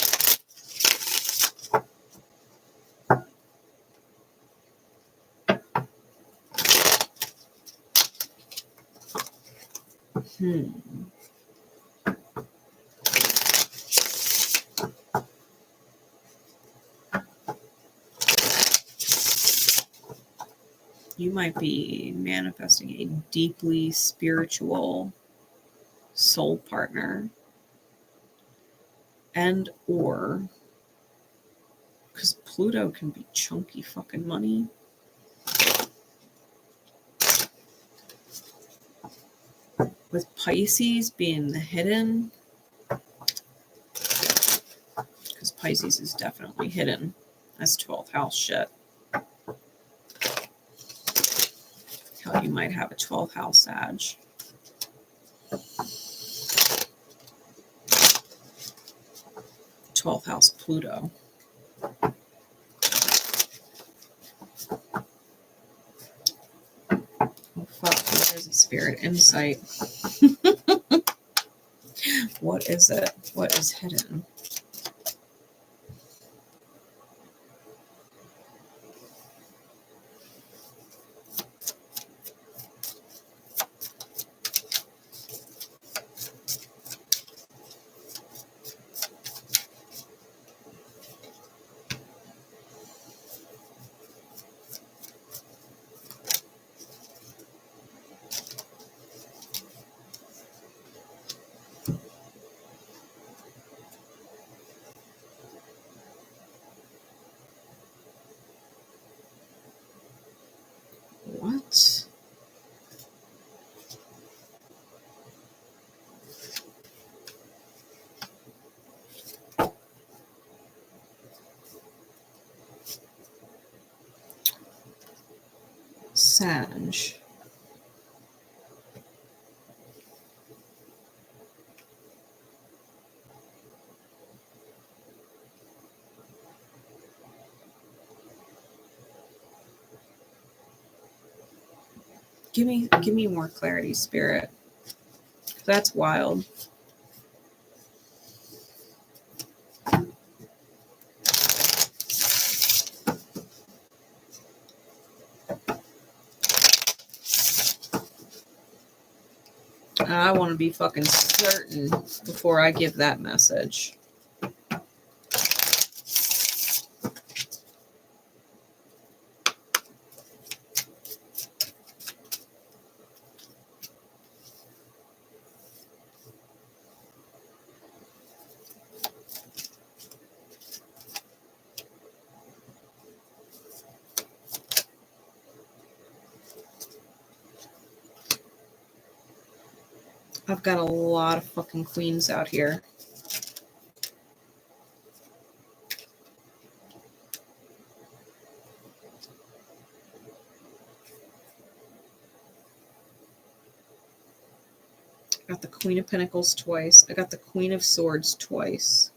You might be manifesting a deeply spiritual soul partner, and or, because Pluto can be chunky fucking money. With Pisces being the hidden, because Pisces is definitely hidden. That's 12th house shit. Hell, you might have a 12th house Sag. /12th house Pluto. Oh fuck, what is it? Spirit insight. What is it? What is hidden? What? Sag. Give me more clarity, Spirit. That's wild. I want to be fucking certain before I give that message. I've got a lot of fucking queens out here. I got the Queen of Pentacles twice. I got the Queen of Swords twice.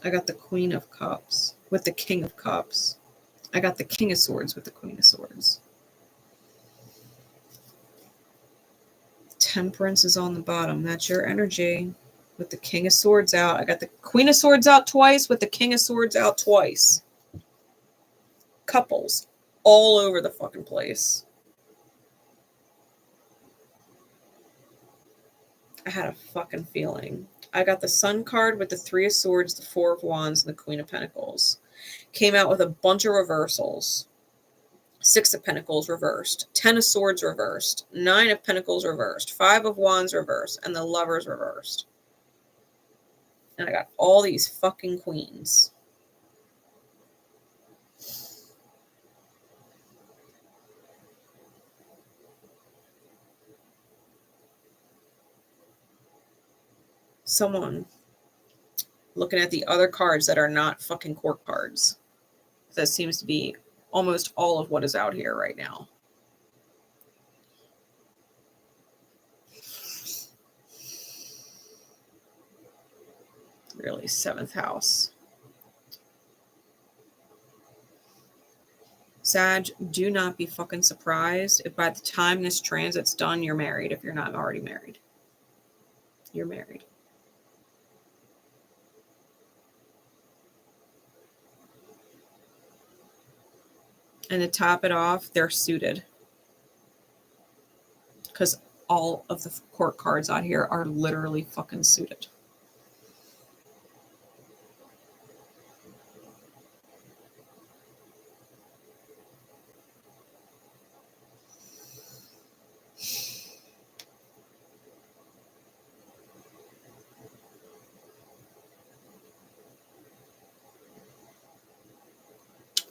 I got the Queen of Cups with the King of Cups. I got the King of Swords with the Queen of Swords. Temperance is on the bottom. That's your energy. With the King of Swords out. I got the Queen of Swords out twice with the King of Swords out twice. Couples all over the fucking place. I had a fucking feeling. I got the Sun card with the Three of Swords, the Four of Wands, and the Queen of Pentacles. Came out with a bunch of reversals. Six of Pentacles reversed. 10 of Swords reversed. 9 of Pentacles reversed. 5 of Wands reversed. And the Lovers reversed. And I got all these fucking queens. Someone looking at the other cards that are not fucking court cards. That seems to be almost all of what is out here right now. Really, 7th house. Sag, do not be fucking surprised if by the time this transit's done, you're married. If you're not already married, you're married. And to top it off, they're suited. Because all of the court cards out here are literally fucking suited.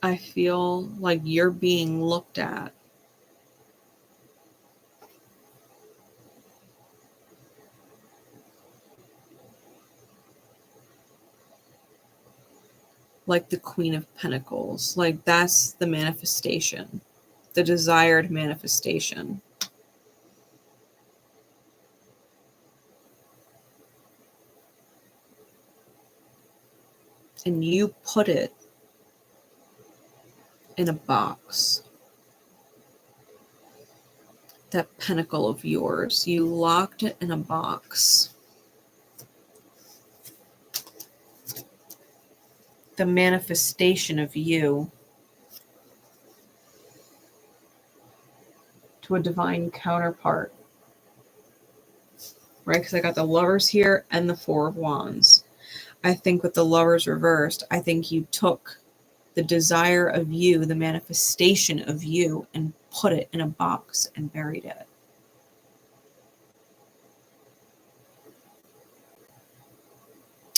I feel like you're being looked at. Like the Queen of Pentacles. Like that's the manifestation. The desired manifestation. And you put it in a box. That pentacle of yours, you locked it in a box. The manifestation of you to a divine counterpart. Right? Because I got the Lovers here and the Four of Wands. I think with the Lovers reversed, I think you took the desire of you, the manifestation of you, and put it in a box and buried it.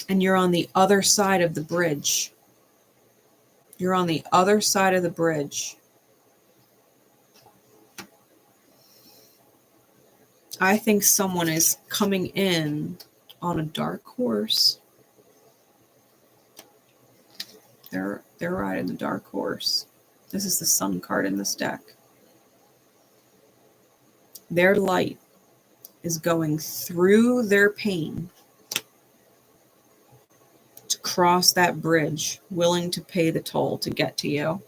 And you're on the other side of the bridge. You're on the other side of the bridge. I think someone is coming in on a dark horse. They're riding the dark horse. This is the Sun card in this deck. Their light is going through their pain to cross that bridge, willing to pay the toll to get to you.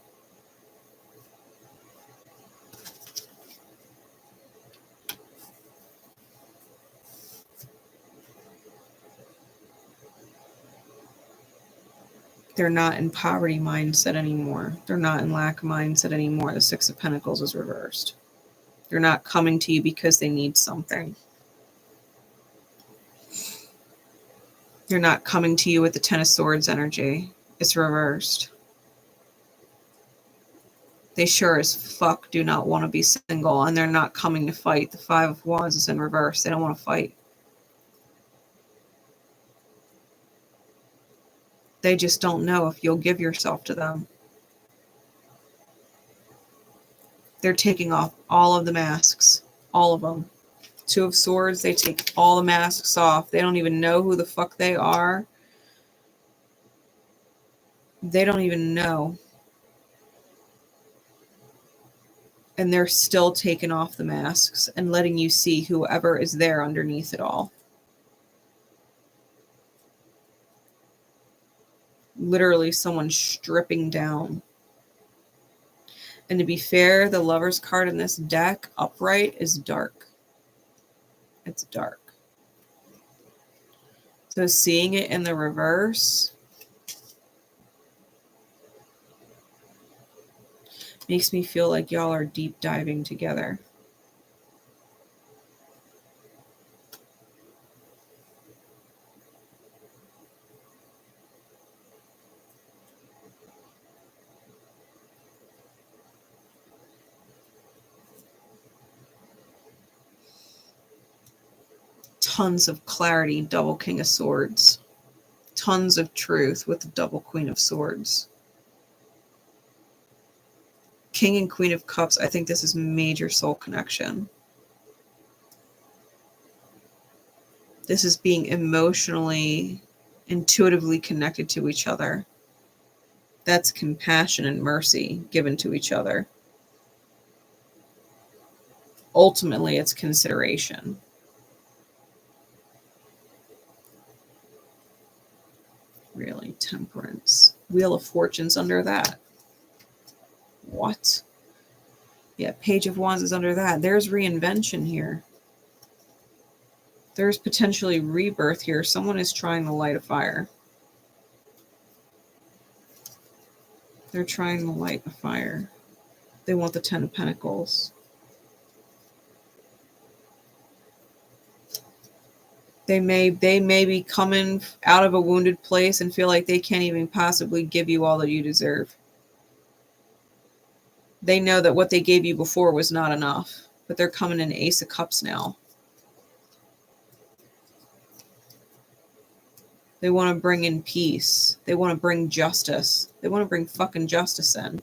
They're not in poverty mindset anymore. They're not in lack mindset anymore. The Six of Pentacles is reversed. They're not coming to you because they need something. They're not coming to you with the Ten of Swords energy. It's reversed. They sure as fuck do not want to be single, and they're not coming to fight. The Five of Wands is in reverse. They don't want to fight. They just don't know if you'll give yourself to them. They're taking off all of the masks. All of them. Two of Swords, they take all the masks off. They don't even know who the fuck they are. They don't even know. And they're still taking off the masks and letting you see whoever is there underneath it all. Literally someone stripping down. And to be fair, the Lover's card in this deck, upright, is dark. It's dark. So seeing it in the reverse makes me feel like y'all are deep diving together. Tons of clarity, double King of Swords. Tons of truth with the double Queen of Swords. King and Queen of Cups, I think this is major soul connection. This is being emotionally, intuitively connected to each other. That's compassion and mercy given to each other. Ultimately, it's consideration. Really, Temperance. Wheel of Fortune's under that. What? Yeah, Page of Wands is under that. There's reinvention here. There's potentially rebirth here. Someone is trying to light a fire. They're trying to light a fire. They want the 10 of Pentacles. They may be coming out of a wounded place and feel like they can't even possibly give you all that you deserve. They know that what they gave you before was not enough, but they're coming in Ace of Cups now. They want to bring in peace. They want to bring justice. They want to bring fucking justice in.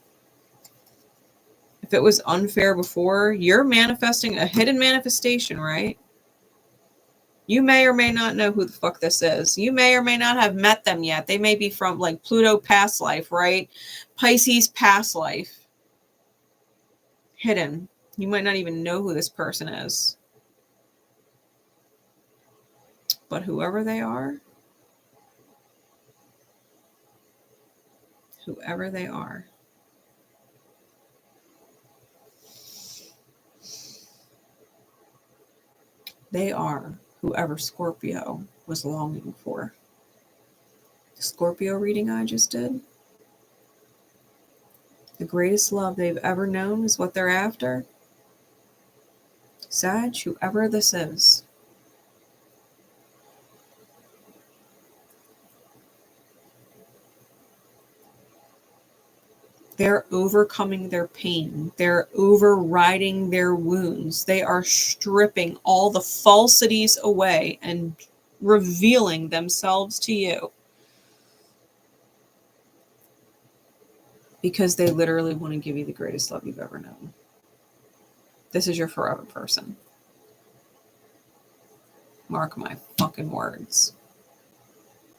If it was unfair before, you're manifesting a hidden manifestation, right? You may or may not know who the fuck this is. You may or may not have met them yet. They may be from like Pluto past life, right? Pisces past life. Hidden. You might not even know who this person is. But whoever they are, they are whoever Scorpio was longing for. The Scorpio reading I just did. The greatest love they've ever known is what they're after. Sag, whoever this is. They're overcoming their pain. They're overriding their wounds. They are stripping all the falsities away and revealing themselves to you. Because they literally want to give you the greatest love you've ever known. This is your forever person. Mark my fucking words.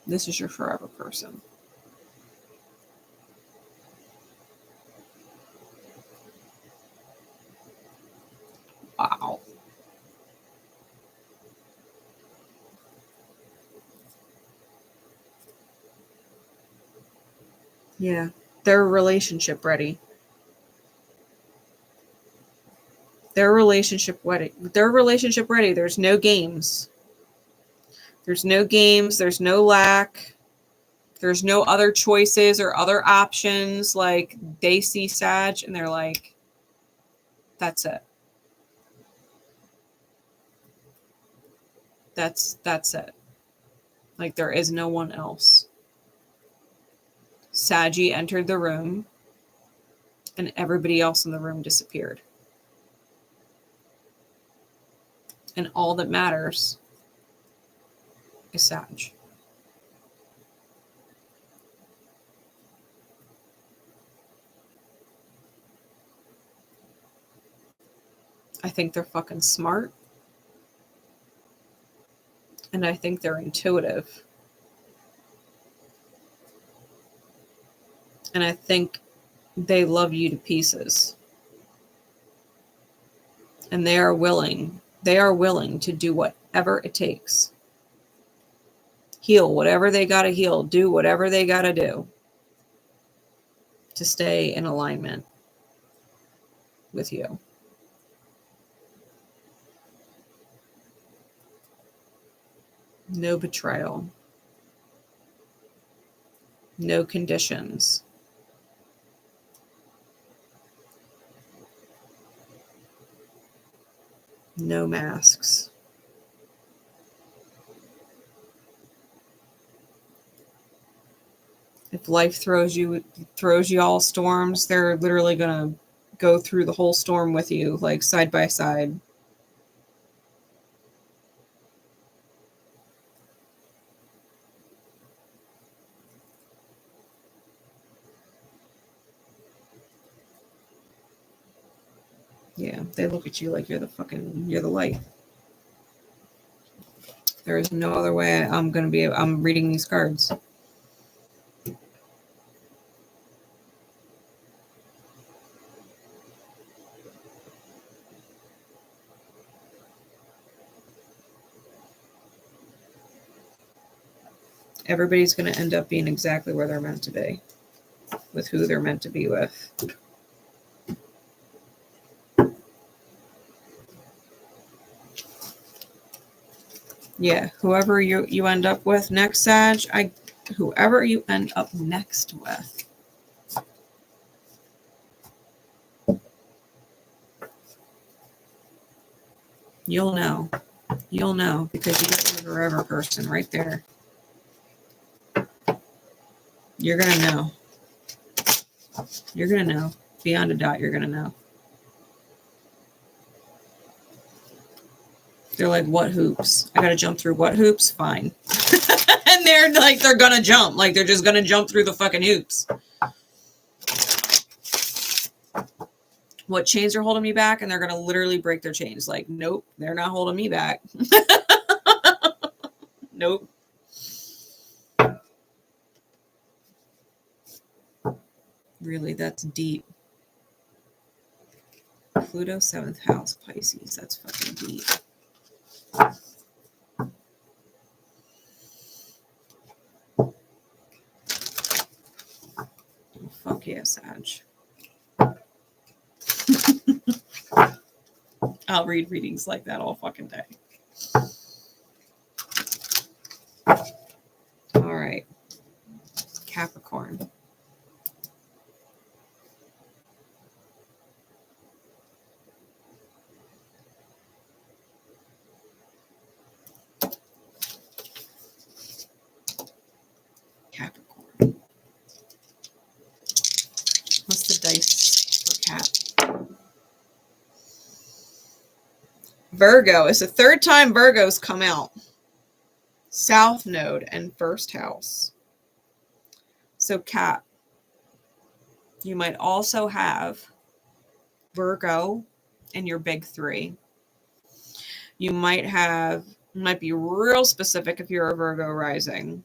This is your forever person. Wow. Yeah, they're relationship ready. They're relationship ready. There's no games. There's no games. There's no lack. There's no other choices or other options. Like, they see Sag and they're like, that's it. That's it. Like, there is no one else. Saggy entered the room and everybody else in the room disappeared. And all that matters is Sag. I think they're fucking smart. And I think they're intuitive. And I think they love you to pieces. And they are willing to do whatever it takes. Heal whatever they got to heal. Do whatever they got to do to stay in alignment with you. No betrayal. No conditions. No masks. If life throws you all storms, they're literally going to go through the whole storm with you, like side by side. Yeah, they look at you like you're the light. There is no other way I'm reading these cards. Everybody's going to end up being exactly where they're meant to be, with who they're meant to be with. Yeah, whoever you end up with next, Sag, whoever you end up next with. You'll know. You'll know because you got your forever person right there. You're going to know. You're going to know. Beyond a doubt, you're going to know. They're like, what hoops? I got to jump through what hoops? Fine. And they're going to jump. Like, they're just going to jump through the fucking hoops. What chains are holding me back? And they're going to literally break their chains. Like, nope, they're not holding me back. Nope. Really, that's deep. Pluto, 7th house, Pisces. That's fucking deep. Oh, fuck yeah, Sag. I'll read readings like that all fucking day. All right. Capricorn. Capricorn. What's the dice for Cap? Virgo. It's the third time Virgo's come out. South Node and first house. So Cap, you might also have Virgo in your big three. You might be real specific if you're a Virgo rising.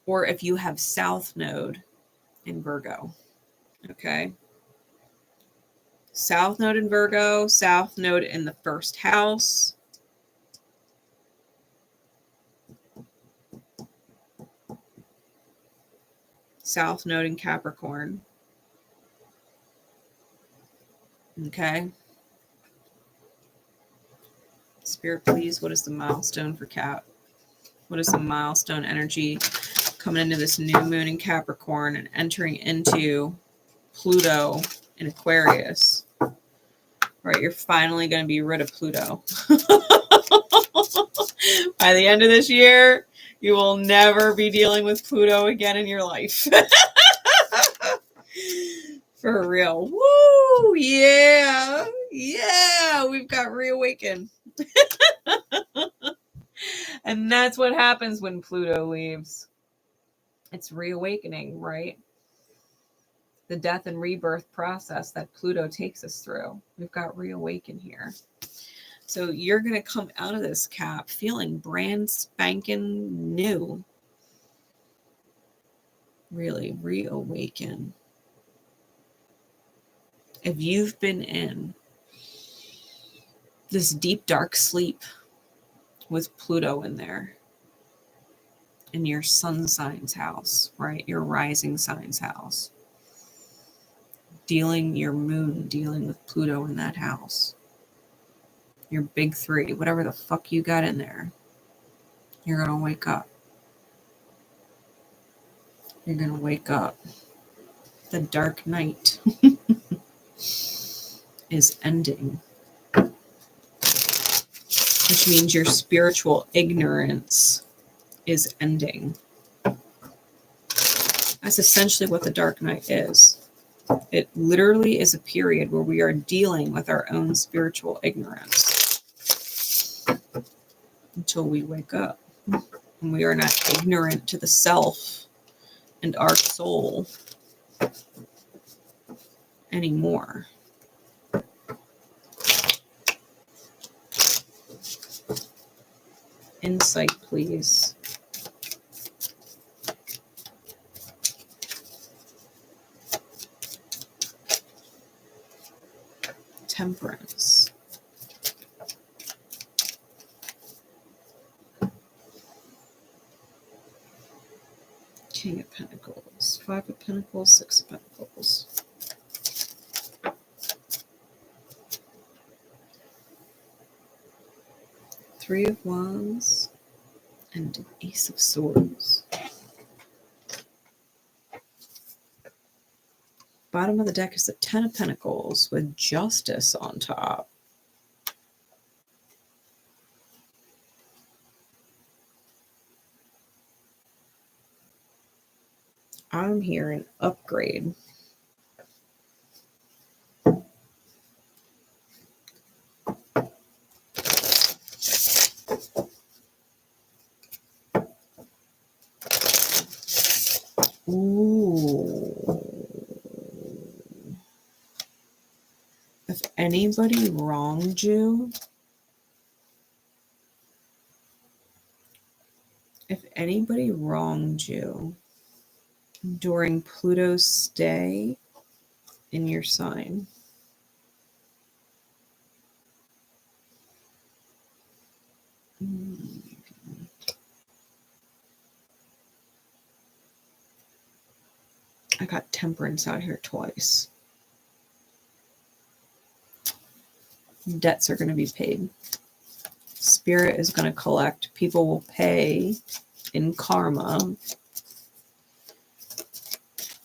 Or if you have South Node in Virgo. Okay. South Node in Virgo, South Node in the first house. South Node in Capricorn. Okay. Spirit, please, what is the milestone for Cap? What is the milestone energy coming into this new moon in Capricorn and entering into Pluto in Aquarius? Right, you're finally going to be rid of Pluto. By the end of this year, you will never be dealing with Pluto again in your life. For real. Woo! Yeah. Yeah. We've got reawakened. And that's what happens when Pluto leaves. It's reawakening, right? The death and rebirth process that Pluto takes us through. We've got reawaken here. So you're going to come out of this, Cap, feeling brand spanking new. Really reawaken. If you've been in this deep, dark sleep with Pluto in there, in your sun sign's house, right? Your rising sign's house. Your moon dealing with Pluto in that house. Your big three, whatever the fuck you got in there. You're going to wake up. You're going to wake up. The dark night is ending. Which means your spiritual ignorance is ending. That's essentially what the dark night is. It literally is a period where we are dealing with our own spiritual ignorance until we wake up. And we are not ignorant to the self and our soul anymore. Insight, please. Temperance. King of Pentacles. 5 of Pentacles, 6 of Pentacles. Three of Wands and an Ace of Swords. Bottom of the deck is the 10 of Pentacles with Justice on top. I'm hearing upgrade. Ooh. If anybody wronged you, during Pluto's stay in your sign, I got Temperance out here twice. Debts are going to be paid. Spirit is going to collect. People will pay in karma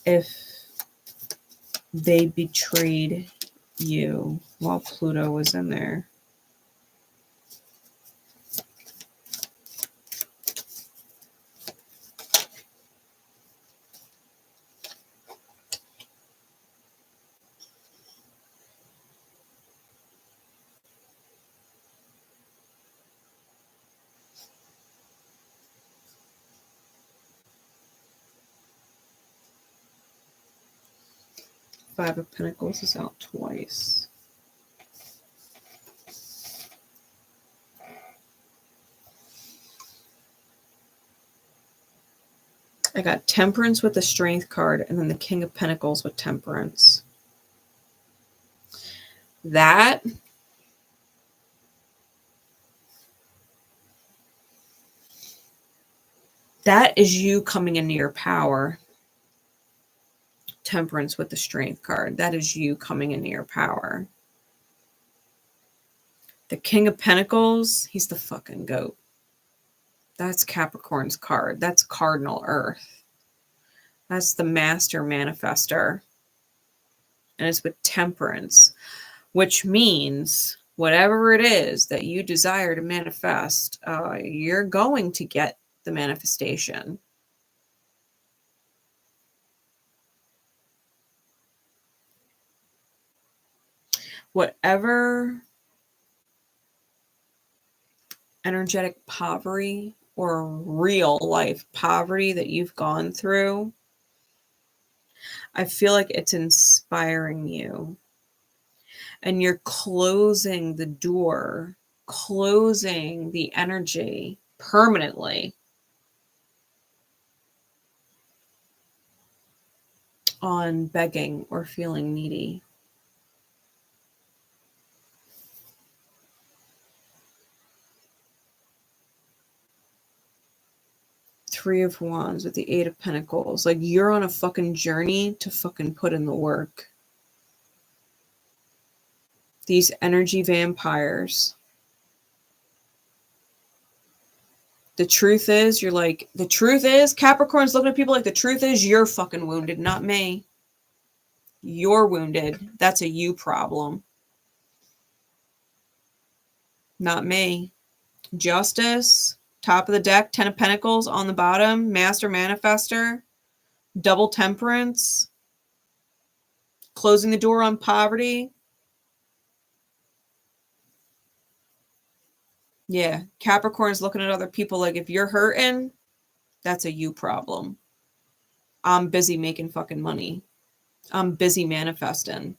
if they betrayed you while Pluto was in there. Five of Pentacles is out twice. I got Temperance with the Strength card and then the King of Pentacles with Temperance. That is you coming into your power. Temperance with the Strength card. That is you coming into your power. The King of Pentacles, he's the fucking goat. That's Capricorn's card. That's Cardinal Earth. That's the Master Manifester. And it's with Temperance, which means whatever it is that you desire to manifest, you're going to get the manifestation. Whatever energetic poverty or real life poverty that you've gone through, I feel like it's inspiring you. And you're closing the door closing the energy permanently on begging or feeling needy. Three of Wands with the Eight of Pentacles. Like, you're on a fucking journey to fucking put in the work. These energy vampires. The truth is, you're like, the truth is, Capricorn's looking at people like, the truth is, you're fucking wounded, not me. You're wounded. That's a you problem. Not me. Justice. Top of the deck, Ten of Pentacles on the bottom, Master Manifester, Double Temperance, closing the door on poverty. Yeah, Capricorn's looking at other people like, if you're hurting, that's a you problem. I'm busy making fucking money. I'm busy manifesting.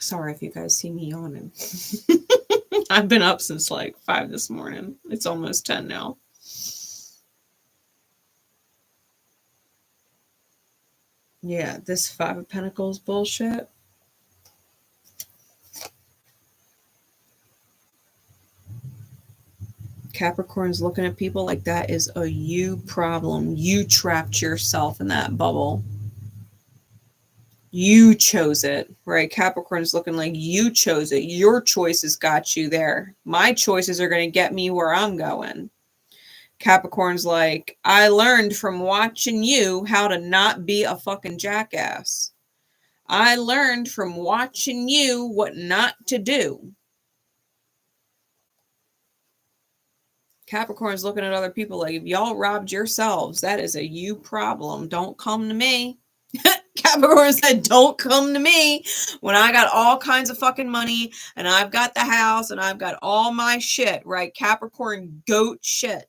Sorry if you guys see me yawning. I've been up since like 5 this morning. It's almost 10 now. Yeah, this Five of Pentacles bullshit. Capricorn's looking at people like, that is a you problem. You trapped yourself in that bubble. You chose it, right? Capricorn's looking like, you chose it. Your choices got you there. My choices are going to get me where I'm going. Capricorn's like, I learned from watching you how to not be a fucking jackass. I learned from watching you what not to do. Capricorn's looking at other people like, if y'all robbed yourselves, that is a you problem. Don't come to me. Capricorn said, don't come to me when I got all kinds of fucking money and I've got the house and I've got all my shit, right? Capricorn goat shit.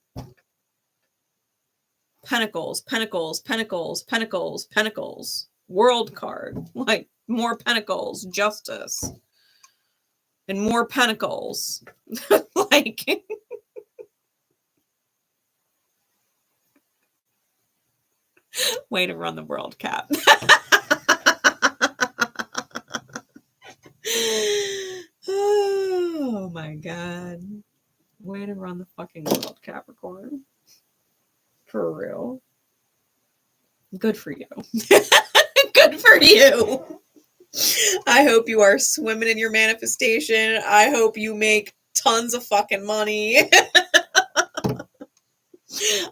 Pentacles, Pentacles, Pentacles, Pentacles, Pentacles. World card. Like, more Pentacles. Justice. And more Pentacles. Like... Way to run the world, Cap. Oh my God. Way to run the fucking world, Capricorn. For real. Good for you. Good for you. I hope you are swimming in your manifestation. I hope you make tons of fucking money.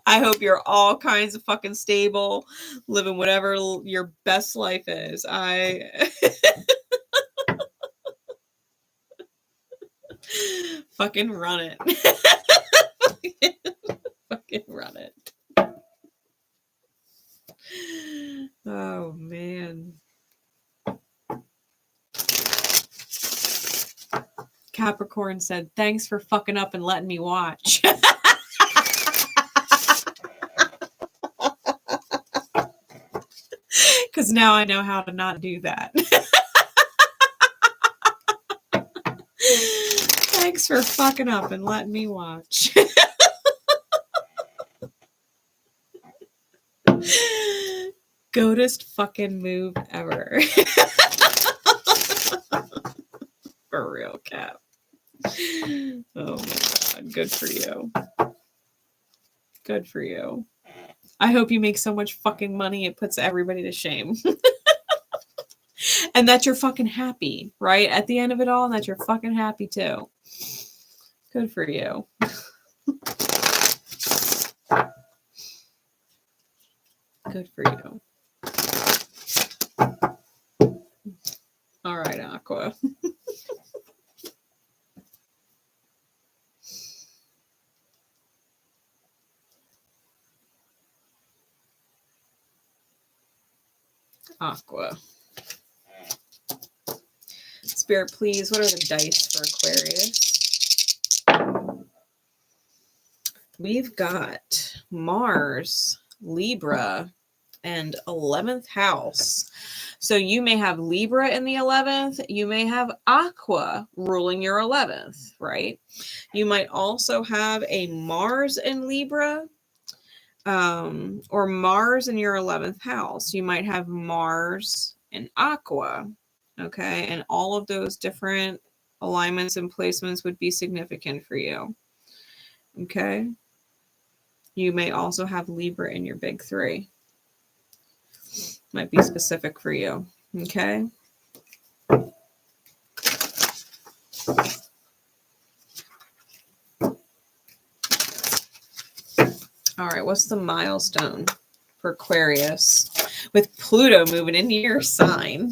I hope you're all kinds of fucking stable, living whatever your best life is. Fucking run it. Fucking run it. Oh, man. Capricorn said, thanks for fucking up and letting me watch. Because now I know how to not do that. Thanks for fucking up and letting me watch. Goatest fucking move ever. For real, Cap. Oh my God. Good for you. Good for you. I hope you make so much fucking money it puts everybody to shame. And that you're fucking happy, right? At the end of it all, and that you're fucking happy too. Good for you. Good for you. All right, Aqua. Aqua. Spirit, please, what are the dice for Aquarius? we've got Mars, Libra, and 11th house. So you may have Libra in the 11th. You may have Aqua ruling your 11th, right? You might also have a Mars in Libra, or Mars in your 11th house. You might have Mars in Aqua, okay? And all of those different alignments and placements would be significant for you, okay? You may also have Libra in your big three. Might be specific for you, okay? All right, what's the milestone for Aquarius with Pluto moving into your sign?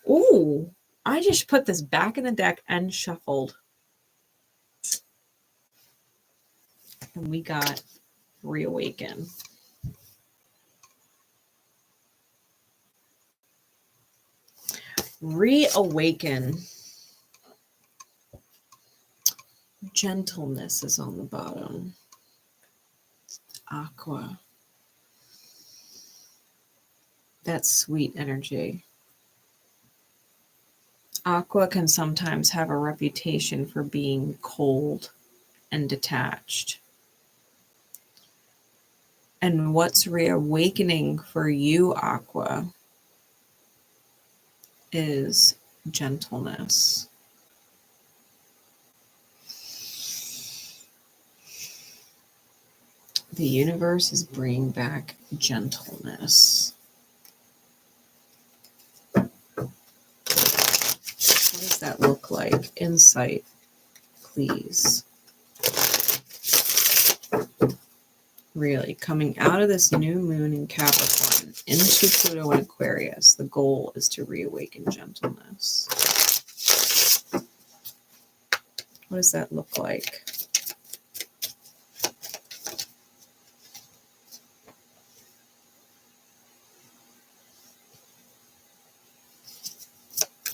Ooh, I just put this back in the deck and shuffled. And we got Reawaken. Reawaken. Gentleness is on the bottom. Aqua. That sweet energy. Aqua can sometimes have a reputation for being cold and detached. And what's reawakening for you, Aqua, is gentleness. The universe is bringing back gentleness. What does that look like? Insight, please. Really, coming out of this new moon in Capricorn into Pluto and Aquarius, the goal is to reawaken gentleness. What does that look like?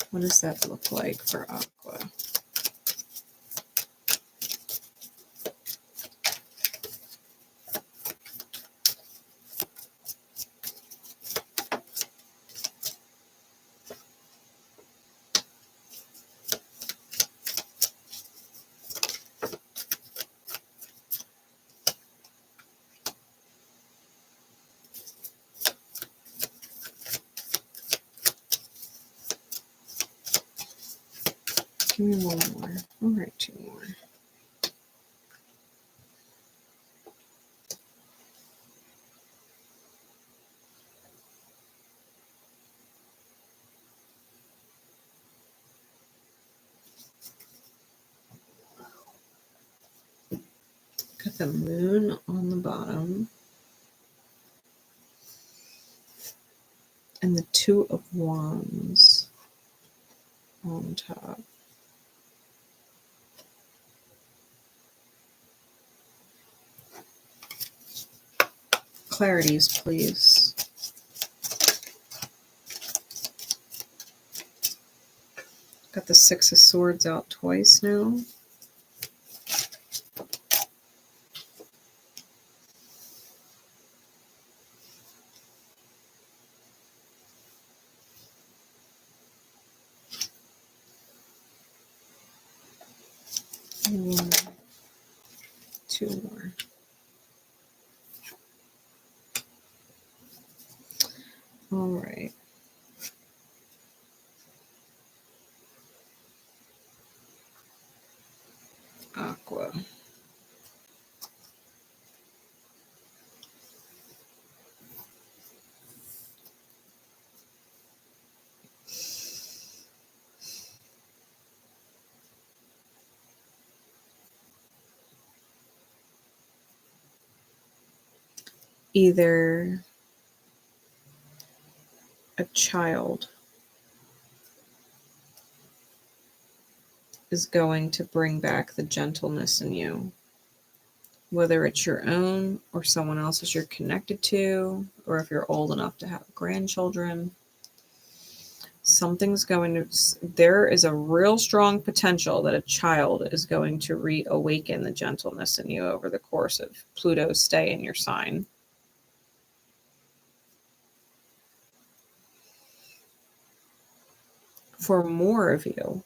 What does that look like for Aqua? Give me one more. All right, two more. Got the moon on the bottom. And the Two of Wands on top. Clarities, please. Got the Six of Swords out twice now. And two more. All right. Aqua. Either a child is going to bring back the gentleness in you, whether it's your own or someone else's you're connected to, or if you're old enough to have grandchildren. there is a real strong potential that a child is going to reawaken the gentleness in you over the course of Pluto's stay in your sign. For more of you,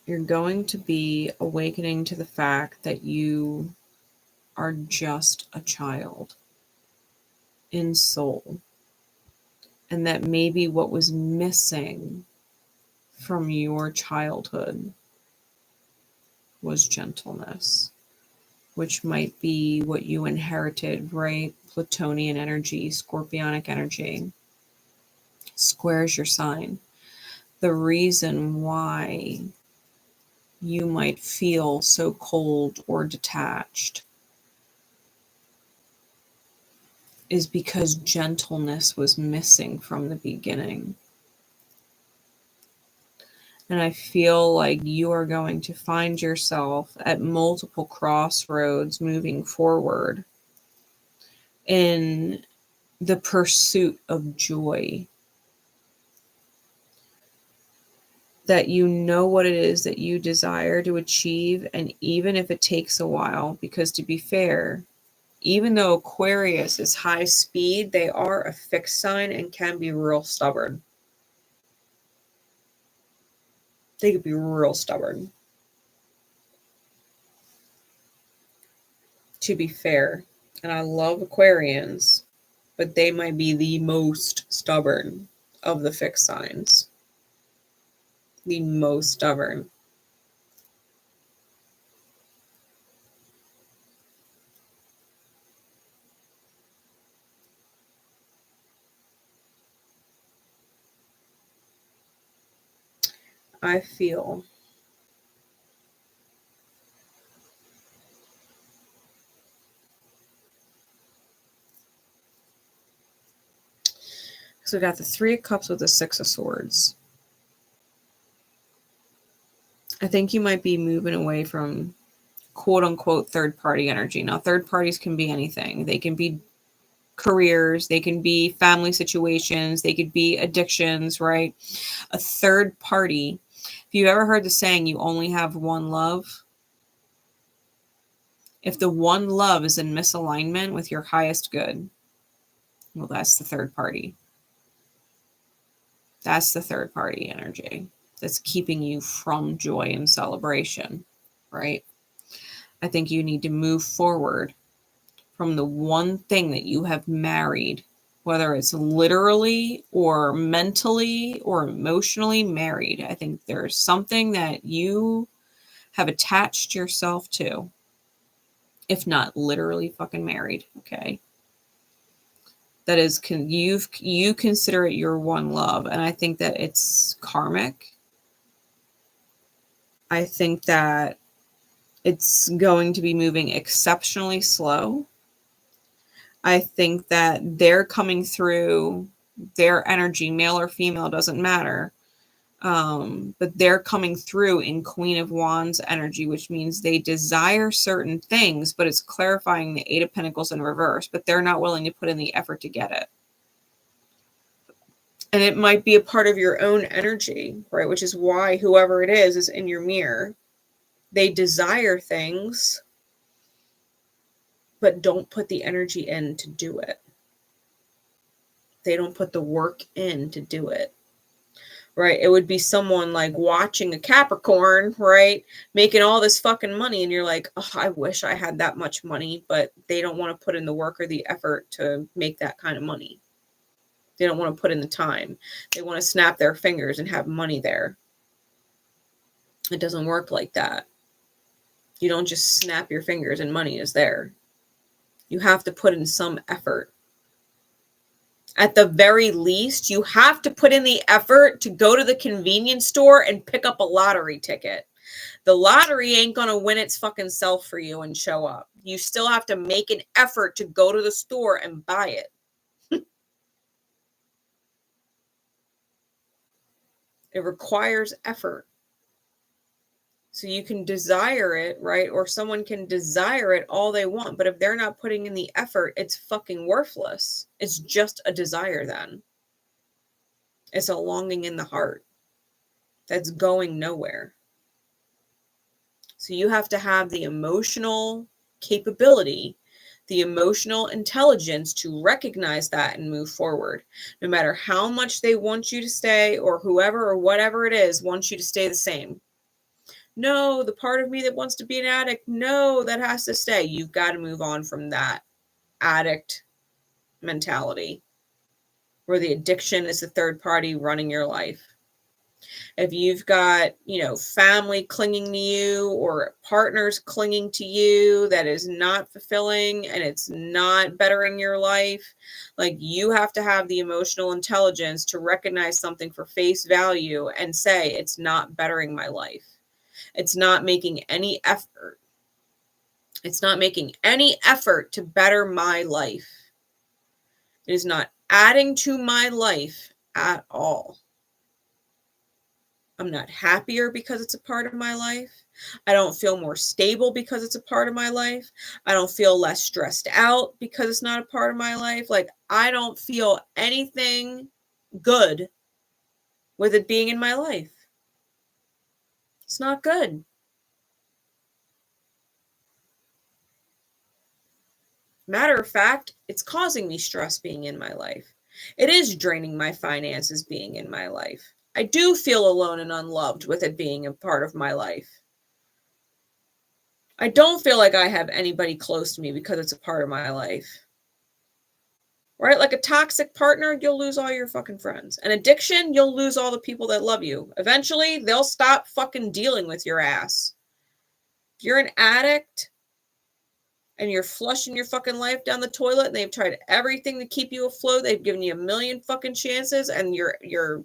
you're going to be awakening to the fact that you are just a child in soul, and that maybe what was missing from your childhood was gentleness, which might be what you inherited, right? Plutonian energy, Scorpionic energy, squares your sign. The reason why you might feel so cold or detached is because gentleness was missing from the beginning. And I feel like you are going to find yourself at multiple crossroads moving forward in the pursuit of joy. That you know what it is that you desire to achieve, and even if it takes a while, because to be fair, even though Aquarius is high speed, they are a fixed sign and can be real stubborn. They could be real stubborn. To be fair, and I love Aquarians, but they might be the most stubborn of the fixed signs. The most stubborn. I feel so we got the Three of Cups with the Six of Swords. I think you might be moving away from quote unquote third party energy. Now, third parties can be anything. They can be careers, they can be family situations, they could be addictions, right? A third party. If you've ever heard the saying, you only have one love, if the one love is in misalignment with your highest good, well, that's the third party. That's the third party energy that's keeping you from joy and celebration, right? I think you need to move forward from the one thing that you have married, whether it's literally or mentally or emotionally married. I think there's something that you have attached yourself to, if not literally fucking married, okay? That is, you consider it your one love, and I think that it's karmic. I think that it's going to be moving exceptionally slow. I think that they're coming through, their energy, male or female, doesn't matter. But they're coming through in Queen of Wands energy, which means they desire certain things, but it's clarifying the Eight of Pentacles in reverse, but they're not willing to put in the effort to get it. And it might be a part of your own energy, right? Which is why whoever it is in your mirror. They desire things, but don't put the energy in to do it. They don't put the work in to do it, right? It would be someone like watching a Capricorn, right? Making all this fucking money, and you're like, oh, I wish I had that much money, but they don't want to put in the work or the effort to make that kind of money. They don't want to put in the time. They want to snap their fingers and have money there. It doesn't work like that. You don't just snap your fingers and money is there. You have to put in some effort. At the very least, you have to put in the effort to go to the convenience store and pick up a lottery ticket. The lottery ain't going to win its fucking self for you and show up. You still have to make an effort to go to the store and buy it. It requires effort. So you can desire it, right? Or someone can desire it all they want, but if they're not putting in the effort, it's fucking worthless. It's just a desire then. It's a longing in the heart that's going nowhere. So you have to have the emotional capability, the emotional intelligence to recognize that and move forward. No matter how much they want you to stay, or whoever or whatever it is wants you to stay the same. No, the part of me that wants to be an addict, no, that has to stay. You've got to move on from that addict mentality where the addiction is the third party running your life. If you've got, family clinging to you or partners clinging to you that is not fulfilling and it's not bettering your life, like, you have to have the emotional intelligence to recognize something for face value and say, it's not bettering my life. It's not making any effort. It's not making any effort to better my life. It is not adding to my life at all. I'm not happier because it's a part of my life. I don't feel more stable because it's a part of my life. I don't feel less stressed out because it's not a part of my life. Like, I don't feel anything good with it being in my life. It's not good. Matter of fact, it's causing me stress being in my life. It is draining my finances being in my life. I do feel alone and unloved with it being a part of my life. I don't feel like I have anybody close to me because it's a part of my life. Right? Like a toxic partner, you'll lose all your fucking friends. An addiction, you'll lose all the people that love you. Eventually, they'll stop fucking dealing with your ass. If you're an addict and you're flushing your fucking life down the toilet and they've tried everything to keep you afloat, they've given you a million fucking chances, and you're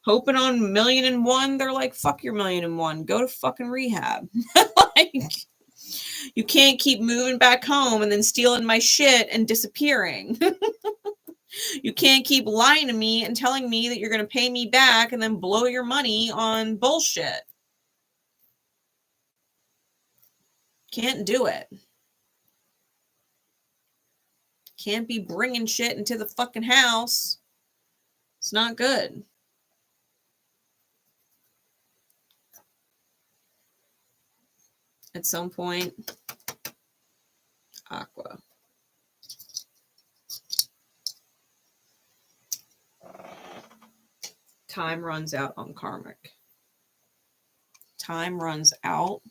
hoping on 1,000,001, they're like, fuck your 1,000,001, go to fucking rehab. Like, you can't keep moving back home and then stealing my shit and disappearing. You can't keep lying to me and telling me that you're going to pay me back and then blow your money on bullshit. Can't do it. Can't be bringing shit into the fucking house. It's not good. At some point, Aqua. Time runs out on karmic. Time runs out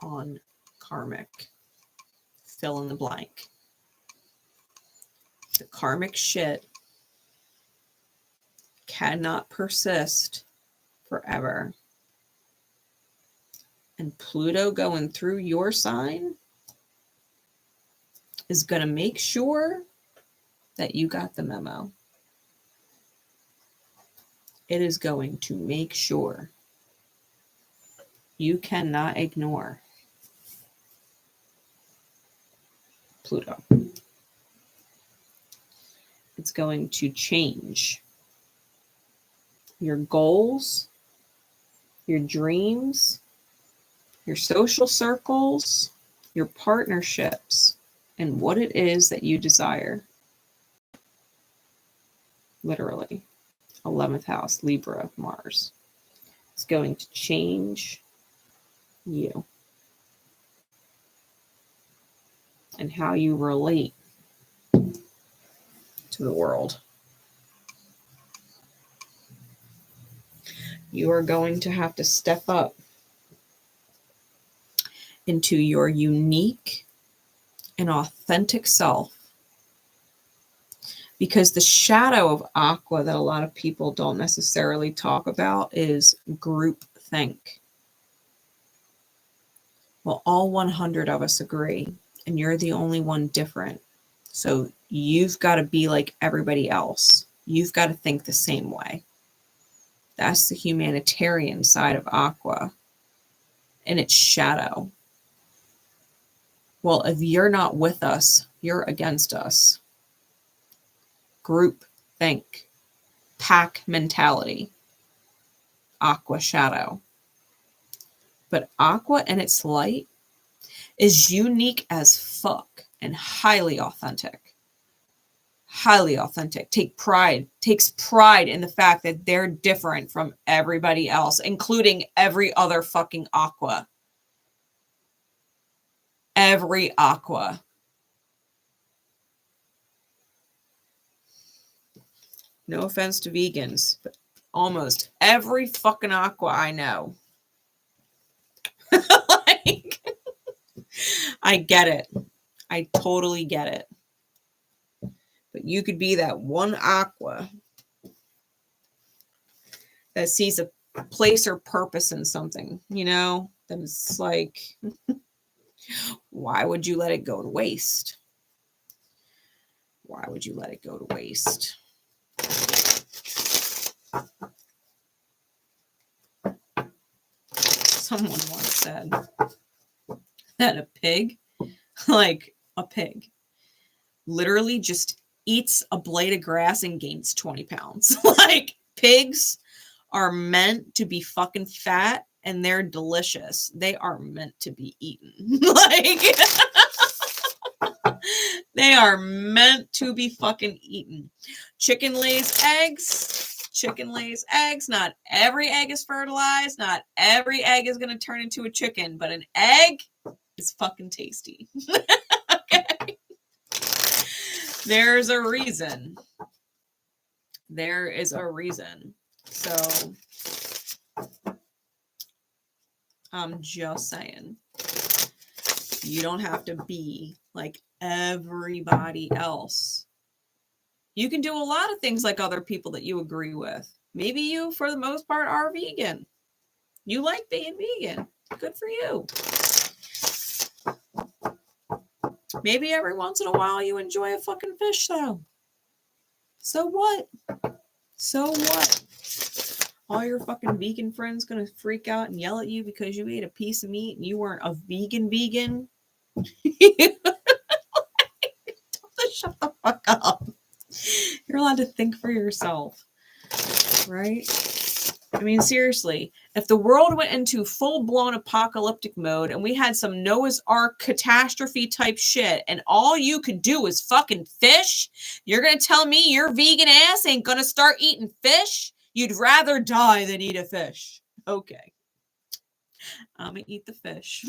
on karmic. Fill in the blank. The karmic shit cannot persist forever. And Pluto going through your sign is going to make sure that you got the memo. It is going to make sure you cannot ignore Pluto. It's going to change your goals, your dreams, your social circles, your partnerships, and what it is that you desire. Literally. 11th house, Libra, Mars. It's going to change you and how you relate to the world. You are going to have to step up into your unique and authentic self, because the shadow of Aqua that a lot of people don't necessarily talk about is groupthink. Well, all 100 of us agree, and you're the only one different. So you've got to be like everybody else. You've got to think the same way. That's the humanitarian side of Aqua and its shadow. Well, if you're not with us, you're against us. Group think, pack mentality, Aqua shadow. but aqua and its light is unique as fuck and highly authentic. Highly authentic. Takes pride in the fact that they're different from everybody else, including every other fucking aqua. Every aqua. No offense to vegans, but almost every fucking aqua I know. Like, I get it. I totally get it. But you could be that one aqua that sees a place or purpose in something, you know, that is like, why would you let it go to waste? Why would you let it go to waste? Someone once said that a pig, like a pig, literally just eats a blade of grass and gains 20 pounds. Like, pigs are meant to be fucking fat and they're delicious. They are meant to be eaten. Like, they are meant to be fucking eaten. Chicken lays eggs. Chicken lays eggs. Not every egg is fertilized. Not every egg is going to turn into a chicken, but an egg is fucking tasty. Okay. There's a reason. There is a reason. So I'm just saying, you don't have to be like everybody else. You can do a lot of things like other people that you agree with. Maybe you, for the most part, are vegan. You like being vegan. Good for you. Maybe every once in a while you enjoy a fucking fish, though. So what? So what? All your fucking vegan friends gonna freak out and yell at you because you ate a piece of meat and you weren't a vegan? Shut the fuck up. You're allowed to think for yourself, right? I mean, seriously, if the world went into full-blown apocalyptic mode and we had some Noah's Ark catastrophe type shit and all you could do was fucking fish, you're going to tell me your vegan ass ain't going to start eating fish? You'd rather die than eat a fish. Okay. I'm going to eat the fish.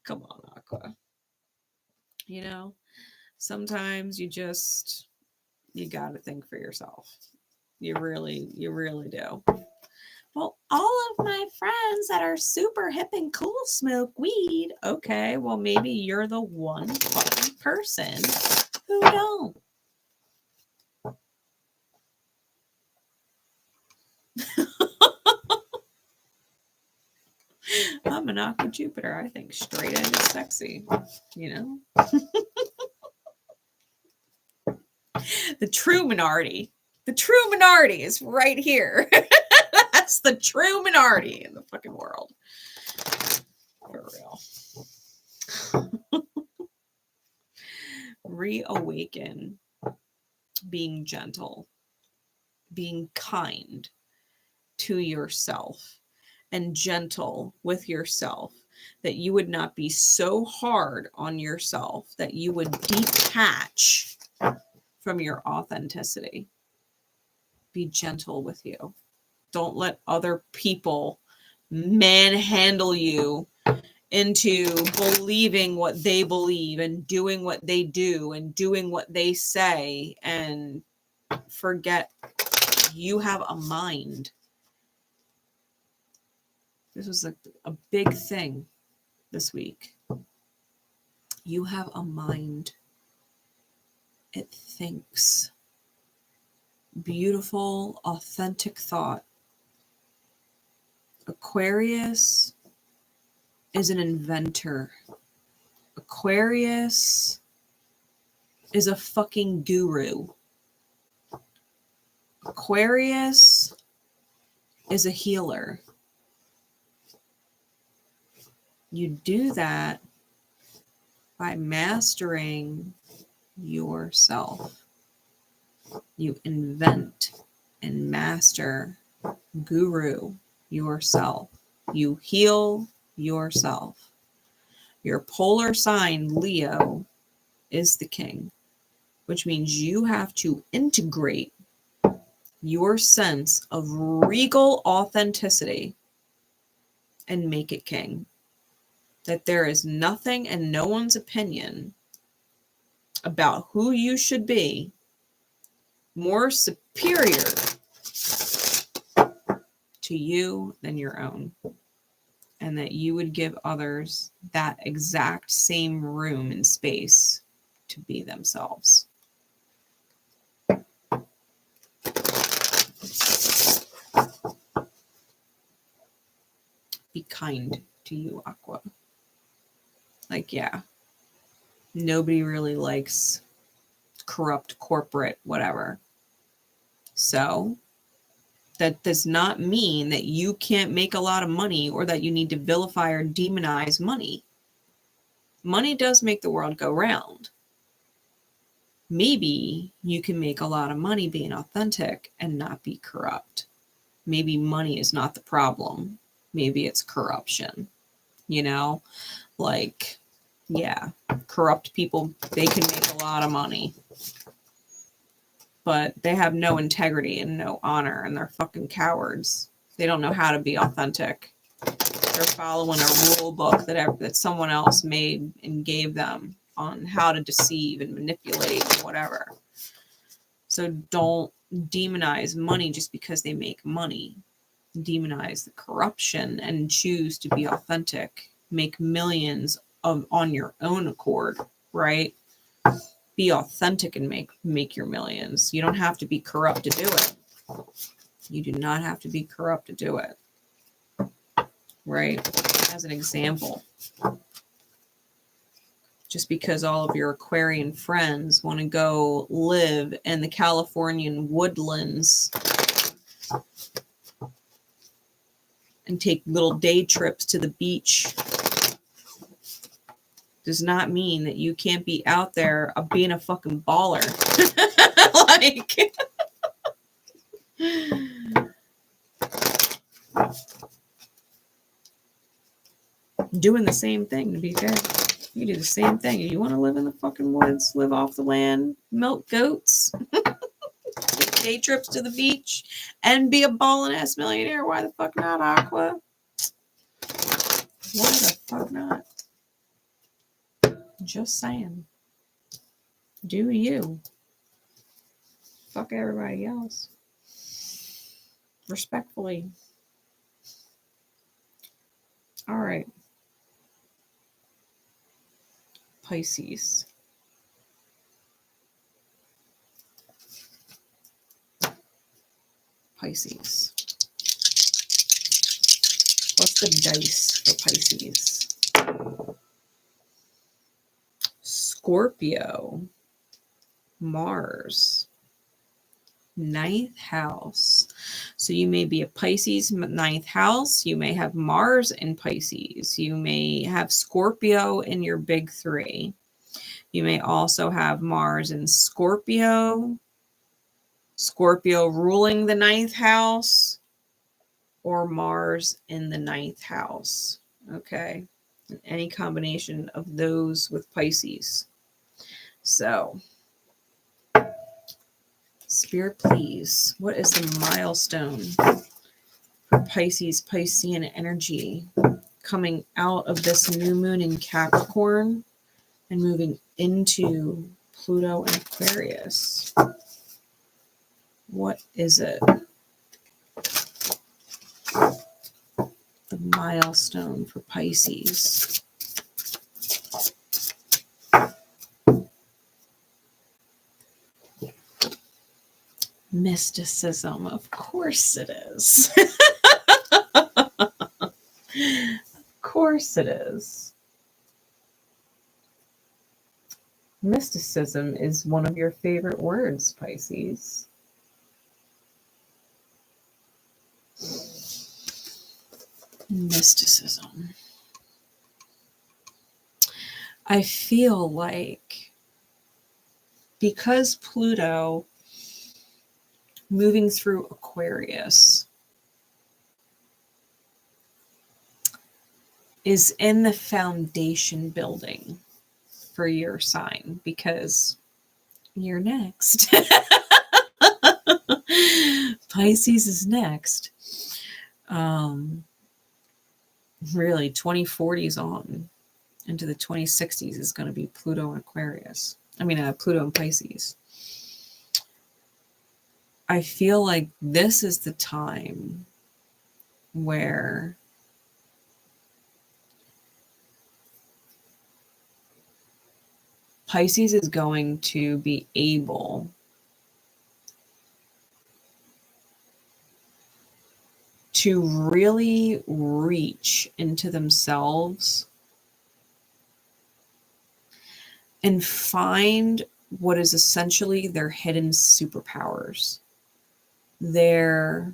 Come on, Aqua. You know, sometimes you gotta think for yourself. You really do. Well, all of my friends that are super hip and cool smoke weed. Okay, well, maybe you're the one fucking person who don't. I'm an Aqua Jupiter. I think straight edge is sexy, you know? The true minority. The true minority is right here. That's the true minority in the fucking world. For real. Reawaken. Being gentle. Being kind to yourself. And gentle with yourself, that you would not be so hard on yourself that you would detach from your authenticity. Be gentle with you. Don't let other people manhandle you into believing what they believe and doing what they do and doing what they say, and forget you have a mind. This was a big thing this week. You have a mind. It thinks. Beautiful, authentic thought. Aquarius is an inventor. Aquarius is a fucking guru. Aquarius is a healer. You do that by mastering yourself. You invent and master, guru yourself. You heal yourself. Your polar sign, Leo, is the king, which means you have to integrate your sense of regal authenticity and make it king. That there is nothing and no one's opinion about who you should be more superior to you than your own. And that you would give others that exact same room and space to be themselves. Be kind to you, Aqua. Like, yeah, nobody really likes corrupt corporate whatever. So that does not mean that you can't make a lot of money or that you need to vilify or demonize money. Money does make the world go round. Maybe you can make a lot of money being authentic and not be corrupt. Maybe money is not the problem. Maybe it's corruption. You know, like, yeah, corrupt people, they can make a lot of money. But they have no integrity and no honor, and they're fucking cowards. They don't know how to be authentic. They're following a rule book that someone else made and gave them on how to deceive and manipulate and whatever. So don't demonize money just because they make money. Demonize the corruption and choose to be authentic. Make millions on your own accord, right? Be authentic and make your millions. You don't have to be corrupt to do it. You do not have to be corrupt to do it. Right? As an example. Just because all of your Aquarian friends want to go live in the Californian woodlands and take little day trips to the beach does not mean that you can't be out there being a fucking baller. Like, doing the same thing, to be fair. You do the same thing. You want to live in the fucking woods, live off the land, milk goats, take day trips to the beach, and be a ballin' ass millionaire. Why the fuck not, Aqua? Why the fuck not? Just saying. Do you. Fuck everybody else. Respectfully. All right. Pisces. Pisces. What's the dice for Pisces? Scorpio. Mars. 9th house. So you may be a Pisces 9th house. You may have Mars in Pisces. You may have Scorpio in your big three. You may also have Mars in Scorpio. Scorpio ruling the 9th house. Or Mars in the 9th house. Okay. And any combination of those with Pisces. So, Spirit, please, what is the milestone for Pisces, Piscean energy coming out of this new moon in Capricorn and moving into Pluto and Aquarius? What is it? The milestone for Pisces. Mysticism, of course it is. Of course it is. Mysticism is one of your favorite words, Pisces. Mysticism. I feel like because Pluto moving through Aquarius is in the foundation building for your sign, because you're next. Pisces is next. Really, 2040s on into the 2060s is going to be Pluto and Aquarius. Pluto and Pisces. I feel like this is the time where Pisces is going to be able to really reach into themselves and find what is essentially their hidden superpowers, their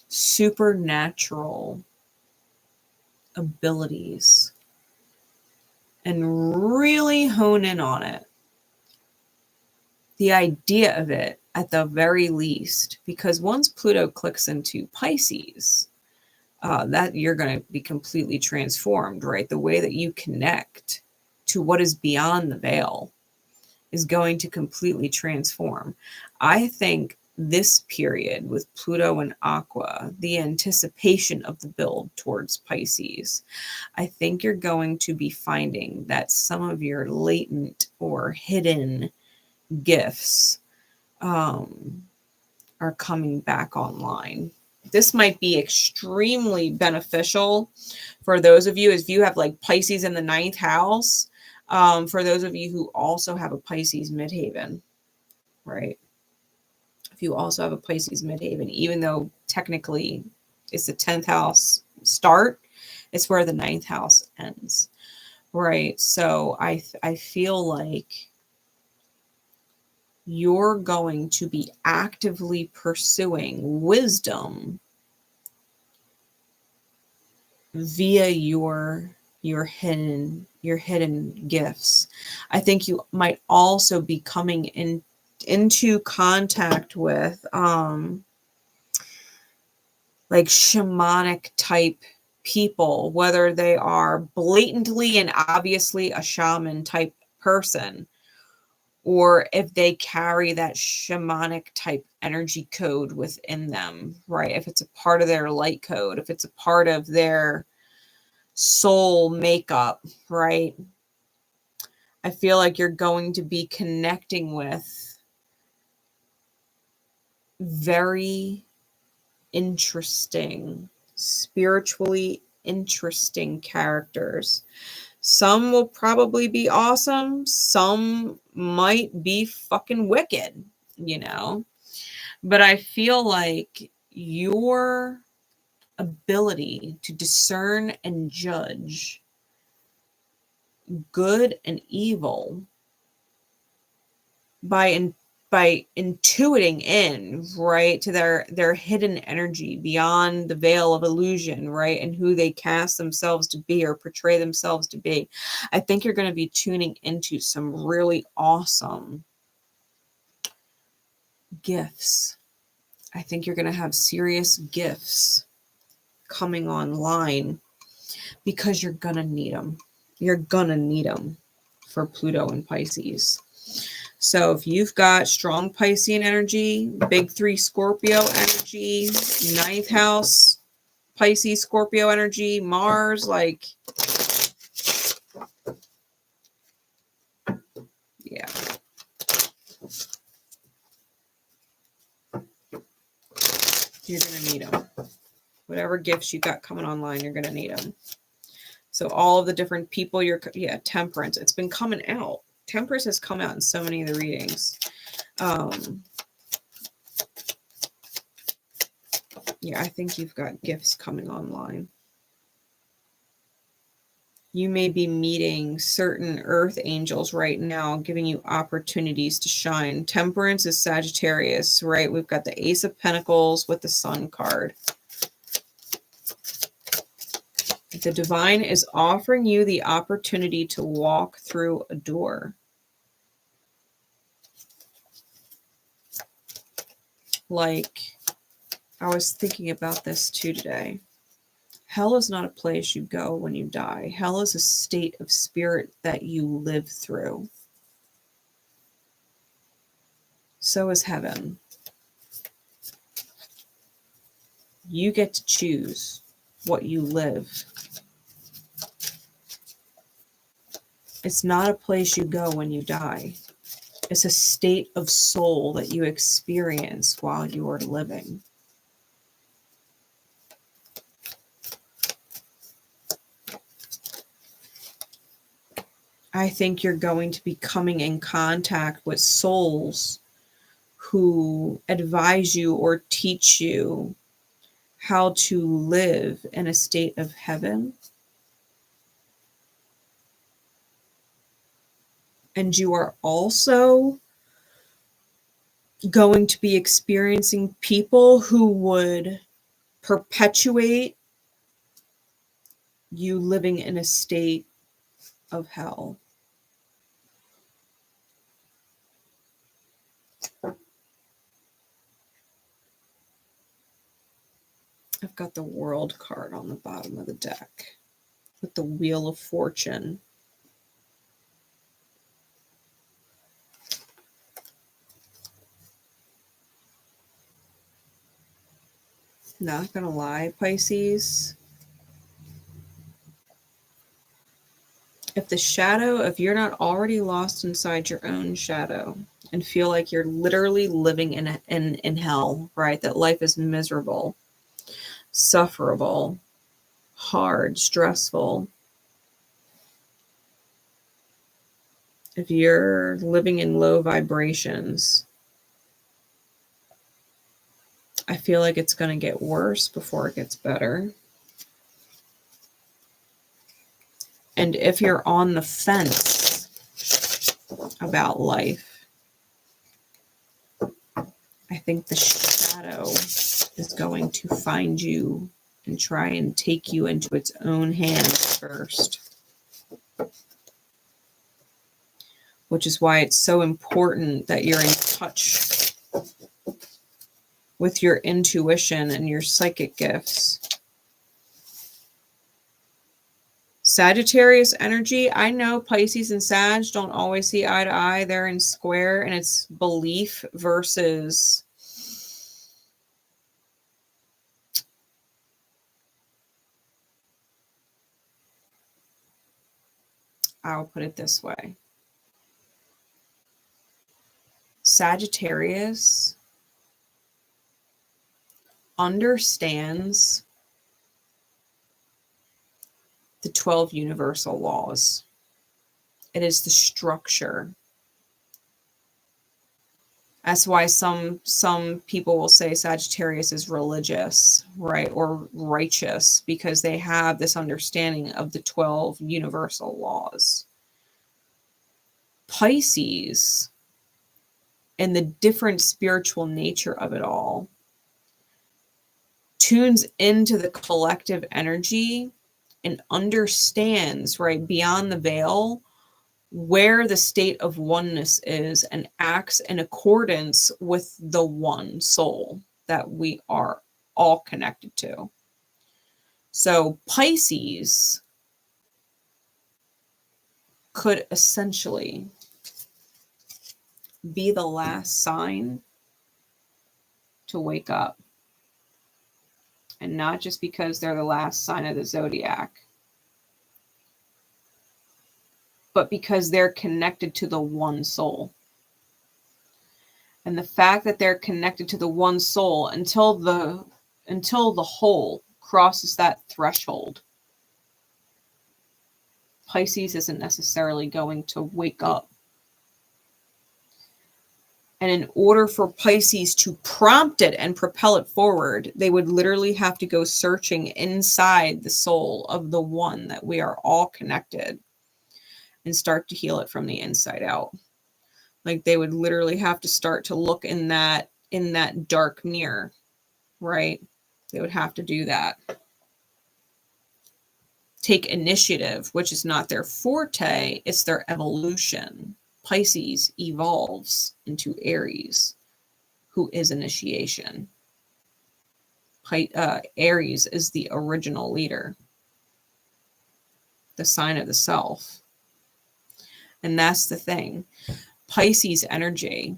supernatural abilities, and really hone in on it. The idea of it, at the very least, because once Pluto clicks into Pisces, that you're going to be completely transformed, right? The way that you connect to what is beyond the veil is going to completely transform. I think this period with Pluto and Aqua, the anticipation of the build towards Pisces, I think you're going to be finding that some of your latent or hidden gifts are coming back online. This might be extremely beneficial for those of you, if you have like Pisces in the 9th house, for those of you who also have a Pisces midheaven, right? If you also have a Pisces midheaven, even though technically it's the 10th house start, it's where the 9th house ends, right? So I feel like you're going to be actively pursuing wisdom via your hidden gifts. I think you might also be coming into contact with like shamanic type people, whether they are blatantly and obviously a shaman type person, or if they carry that shamanic type energy code within them, right? If it's a part of their light code, if it's a part of their soul makeup, right? I feel like you're going to be connecting with very interesting, spiritually interesting characters. Some will probably be awesome. Some might be fucking wicked, you know? But I feel like your ability to discern and judge good and evil by intuiting in, right, to their hidden energy beyond the veil of illusion, right, and who they cast themselves to be or portray themselves to be. I think you're going to be tuning into some really awesome gifts. I think you're going to have serious gifts coming online because you're going to need them. You're going to need them for Pluto and Pisces. So if you've got strong Piscean energy, big 3 Scorpio energy, 9th house Pisces Scorpio energy, Mars, like, yeah. You're going to need them. Whatever gifts you got coming online, you're going to need them. So all of the different people, Temperance, it's been coming out. Temperance has come out in so many of the readings. Yeah, I think you've got gifts coming online. You may be meeting certain earth angels right now, giving you opportunities to shine. Temperance is Sagittarius, right? We've got the Ace of Pentacles with the Sun card. The divine is offering you the opportunity to walk through a door. Like, I was thinking about this too today. Hell is not a place you go when you die. Hell is a state of spirit that you live through. So is heaven. You get to choose what you live. It's not a place you go when you die. It's a state of soul that you experience while you are living. I think you're going to be coming in contact with souls who advise you or teach you how to live in a state of heaven. And you are also going to be experiencing people who would perpetuate you living in a state of hell. I've got the World card on the bottom of the deck with the Wheel of Fortune. Not gonna lie, Pisces. If you're not already lost inside your own shadow and feel like you're literally living in hell, right? That life is miserable, sufferable, hard, stressful. If you're living in low vibrations, I feel like it's going to get worse before it gets better. And if you're on the fence about life, I think the shadow is going to find you and try and take you into its own hands first. Which is why it's so important that you're in touch with your intuition and your psychic gifts. Sagittarius energy. I know Pisces and Sag don't always see eye to eye. They're in square, and it's belief versus I'll put it this way. Sagittarius understands the 12 universal laws. It is the structure. That's why some people will say Sagittarius is religious, right? Or righteous, because they have this understanding of the 12 universal laws. Pisces, and the different spiritual nature of it all, tunes into the collective energy and understands, right, beyond the veil, where the state of oneness is, and acts in accordance with the one soul that we are all connected to. So Pisces could essentially be the last sign to wake up. And not just because they're the last sign of the zodiac, but because they're connected to the one soul. And the fact that they're connected to the one soul until the whole crosses that threshold, Pisces isn't necessarily going to wake up. And in order for Pisces to prompt it and propel it forward, they would literally have to go searching inside the soul of the one that we are all connected and start to heal it from the inside out. Like, they would literally have to start to look in that dark mirror, right? They would have to do that. Take initiative, which is not their forte, it's their evolution. Pisces evolves into Aries, who is initiation. Aries is the original leader, the sign of the self. And that's the thing. Pisces energy,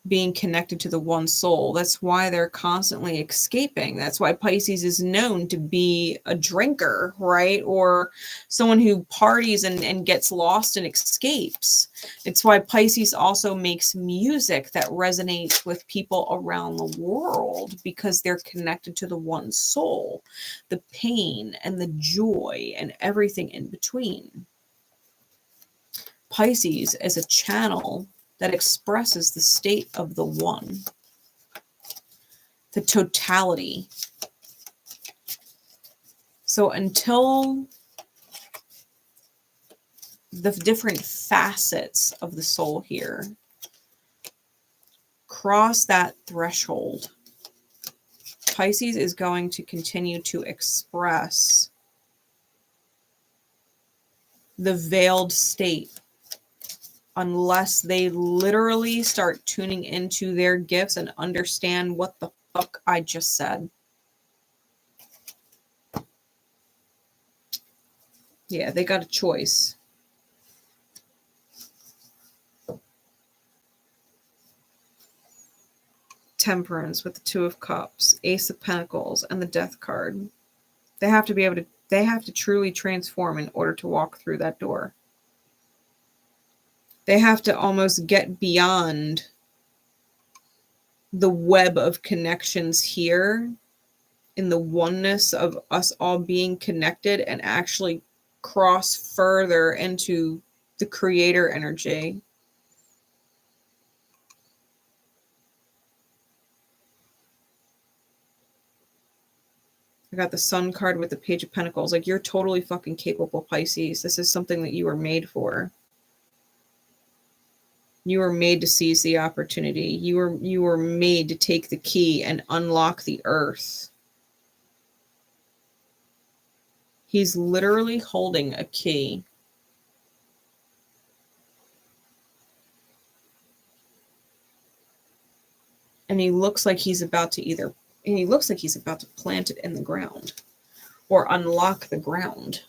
being connected to the one soul. That's why they're constantly escaping. That's why Pisces is known to be a drinker, right? Or someone who parties and gets lost and escapes. It's why Pisces also makes music that resonates with people around the world, because they're connected to the one soul, the pain and the joy and everything in between. Pisces is a channel that expresses the state of the one, the totality. So until the different facets of the soul here cross that threshold, Pisces is going to continue to express the veiled state, unless they literally start tuning into their gifts and understand what the fuck I just said. Yeah, they got a choice. Temperance with the Two of Cups, Ace of Pentacles, and the Death card. They have to truly transform in order to walk through that door. They have to almost get beyond the web of connections here in the oneness of us all being connected and actually cross further into the creator energy. I got the Sun card with the Page of Pentacles. Like, you're totally fucking capable, Pisces. This is something that you were made for. You were made to seize the opportunity. You were made to take the key and unlock the earth. He's literally holding a key. And he looks like he's about to plant it in the ground or unlock the ground.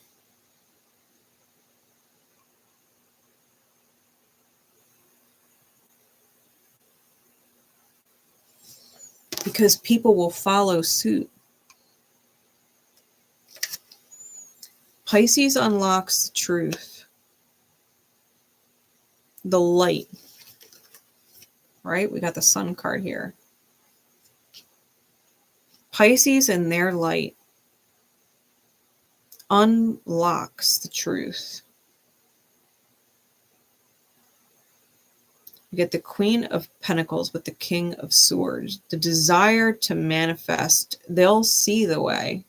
Because people will follow suit. Pisces unlocks the truth, the light, right? We got the Sun card here. Pisces and their light unlocks the truth. You get the Queen of Pentacles with the King of Swords. The desire to manifest. They'll see the way.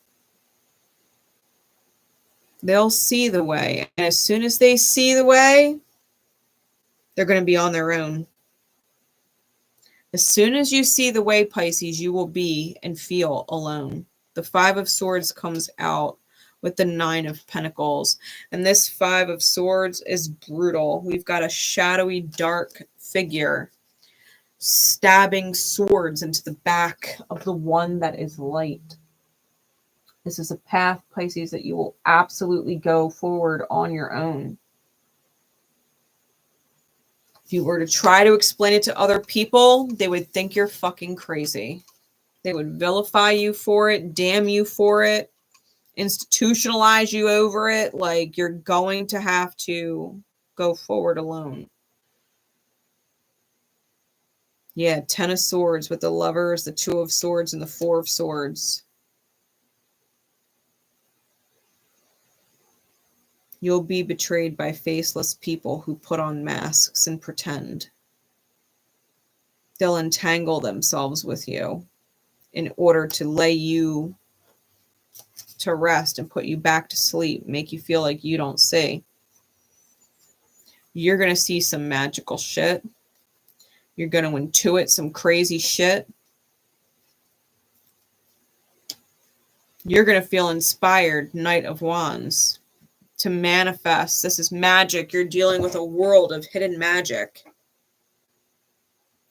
They'll see the way. And as soon as they see the way, they're going to be on their own. As soon as you see the way, Pisces, you will be and feel alone. The Five of Swords comes out with the Nine of Pentacles. And this Five of Swords is brutal. We've got a shadowy, dark figure stabbing swords into the back of the one that is light. This is a path, Pisces, that you will absolutely go forward on your own. If you were to try to explain it to other people, they would think you're fucking crazy. They would vilify you for it, damn you for it, institutionalize you over it. Like, you're going to have to go forward alone. Yeah, Ten of Swords with the Lovers, the Two of Swords, and the Four of Swords. You'll be betrayed by faceless people who put on masks and pretend. They'll entangle themselves with you in order to lay you to rest and put you back to sleep, make you feel like you don't see. You're going to see some magical shit. You're going to intuit some crazy shit. You're going to feel inspired, Knight of Wands, to manifest. This is magic. You're dealing with a world of hidden magic.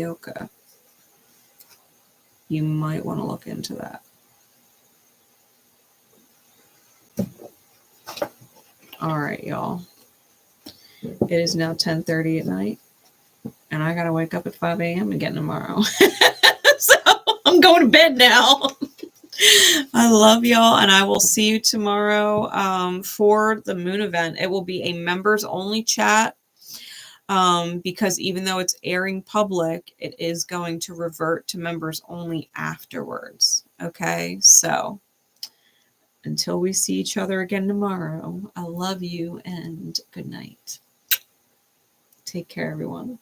𝗑𝗘𝗥𝗐𝗐𝗕. You might want to look into that. All right, y'all. It is now 10:30 at night, and I got to wake up at 5 a.m. again tomorrow. So I'm going to bed now. I love y'all, and I will see you tomorrow for the moon event. It will be a members only chat because even though it's airing public, it is going to revert to members only afterwards. Okay, so until we see each other again tomorrow, I love you and good night. Take care, everyone.